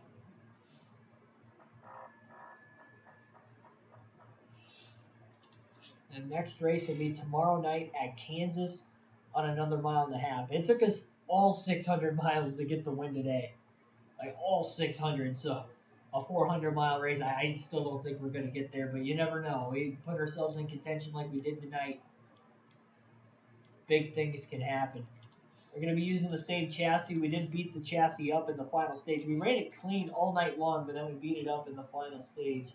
The next race will be tomorrow night at Kansas on another 1.5 miles. It took us all 600 miles to get the win today. Like all 600. So a 400-mile race, I still don't think we're going to get there, but you never know. We put ourselves in contention like we did tonight. Big things can happen. We're going to be using the same chassis. We did beat the chassis up in the final stage. We ran it clean all night long, but then we beat it up in the final stage.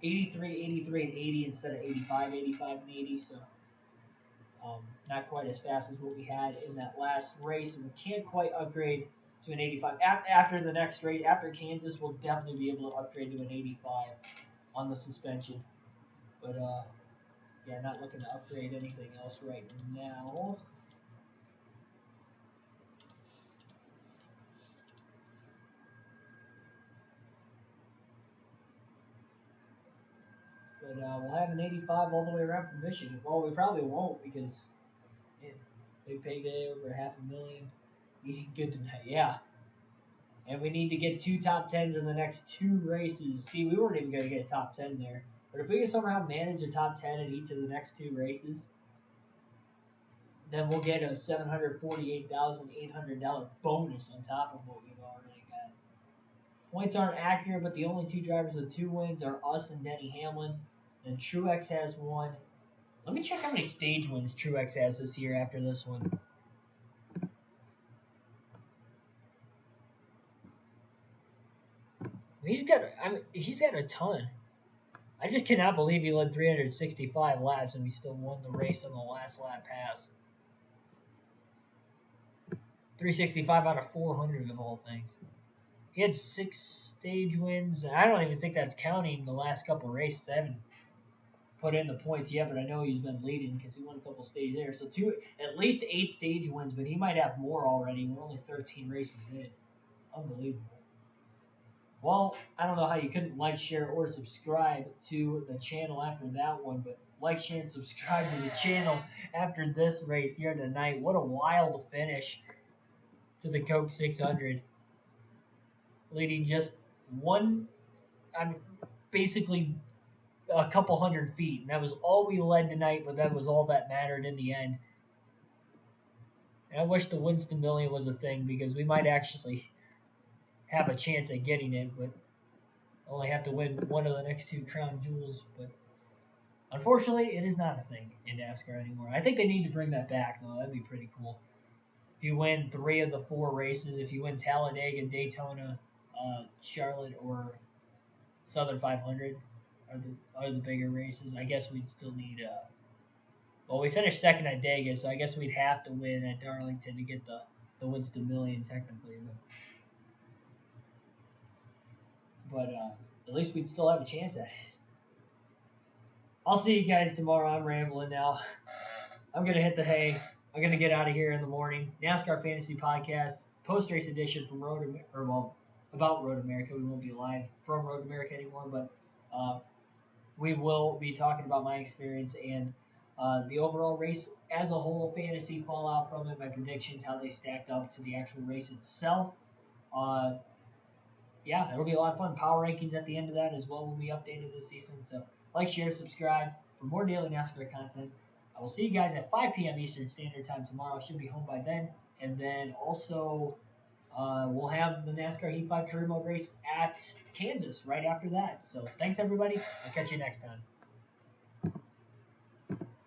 83, 83, and 80 instead of 85, 85, and 80. So not quite as fast as what we had in that last race. And we can't quite upgrade to an 85. After the next race, after Kansas, we'll definitely be able to upgrade to an 85 on the suspension. But Yeah, not looking to upgrade anything else right now. But we'll have an 85 all the way around from Michigan. Well, we probably won't because man, big payday over $500,000. Eating good tonight, yeah. And we need to get 2 top 10s in the next 2 races. See, we weren't even going to get a top 10 there. But if we can somehow manage a top 10 in each of the next 2 races, then we'll get a $748,800 bonus on top of what we've already got. Points aren't accurate, but the only 2 drivers with 2 wins are us and Denny Hamlin. And Truex has 1. Let me check how many stage wins Truex has this year after this one. He's got a ton. I just cannot believe he led 365 laps and we still won the race on the last lap pass. 365 out of 400 of all things. He had 6 stage wins, and I don't even think that's counting the last couple races. I haven't put in the points yet, but I know he's been leading because he won a couple stages there. So at least 8 stage wins, but he might have more already. We're only 13 races in. Unbelievable. Well, I don't know how you couldn't like, share, or subscribe to the channel after that one, but like, share, and subscribe to the channel after this race here tonight. What a wild finish to the Coke 600. Leading just basically a couple 100 feet. And that was all we led tonight, but that was all that mattered in the end. And I wish the Winston Million was a thing because we might actually have a chance at getting it, but only have to win one of the next 2 crown jewels. But unfortunately, it is not a thing in NASCAR anymore. I think they need to bring that back, though. That'd be pretty cool. If you win 3 of the 4 races, if you win Talladega, Daytona, Charlotte, or Southern 500 are the bigger races, I guess we'd still need. Well, we finished second at Dega, so I guess we'd have to win at Darlington to get the Winston Million technically. But at least we'd still have a chance at it. I'll see you guys tomorrow. I'm rambling now. I'm gonna hit the hay. I'm gonna get out of here in the morning. NASCAR Fantasy Podcast, post race edition from about Road America. We won't be live from Road America anymore, but we will be talking about my experience and the overall race as a whole, fantasy fallout from it, my predictions, how they stacked up to the actual race itself. Uh, yeah, it'll be a lot of fun. Power rankings at the end of that as well will be updated this season. So like, share, subscribe for more daily NASCAR content. I will see you guys at 5 p.m. Eastern Standard Time tomorrow. I should be home by then. And then also we'll have the NASCAR Heat 5 Career Mode race at Kansas right after that. So thanks, everybody. I'll catch you next time.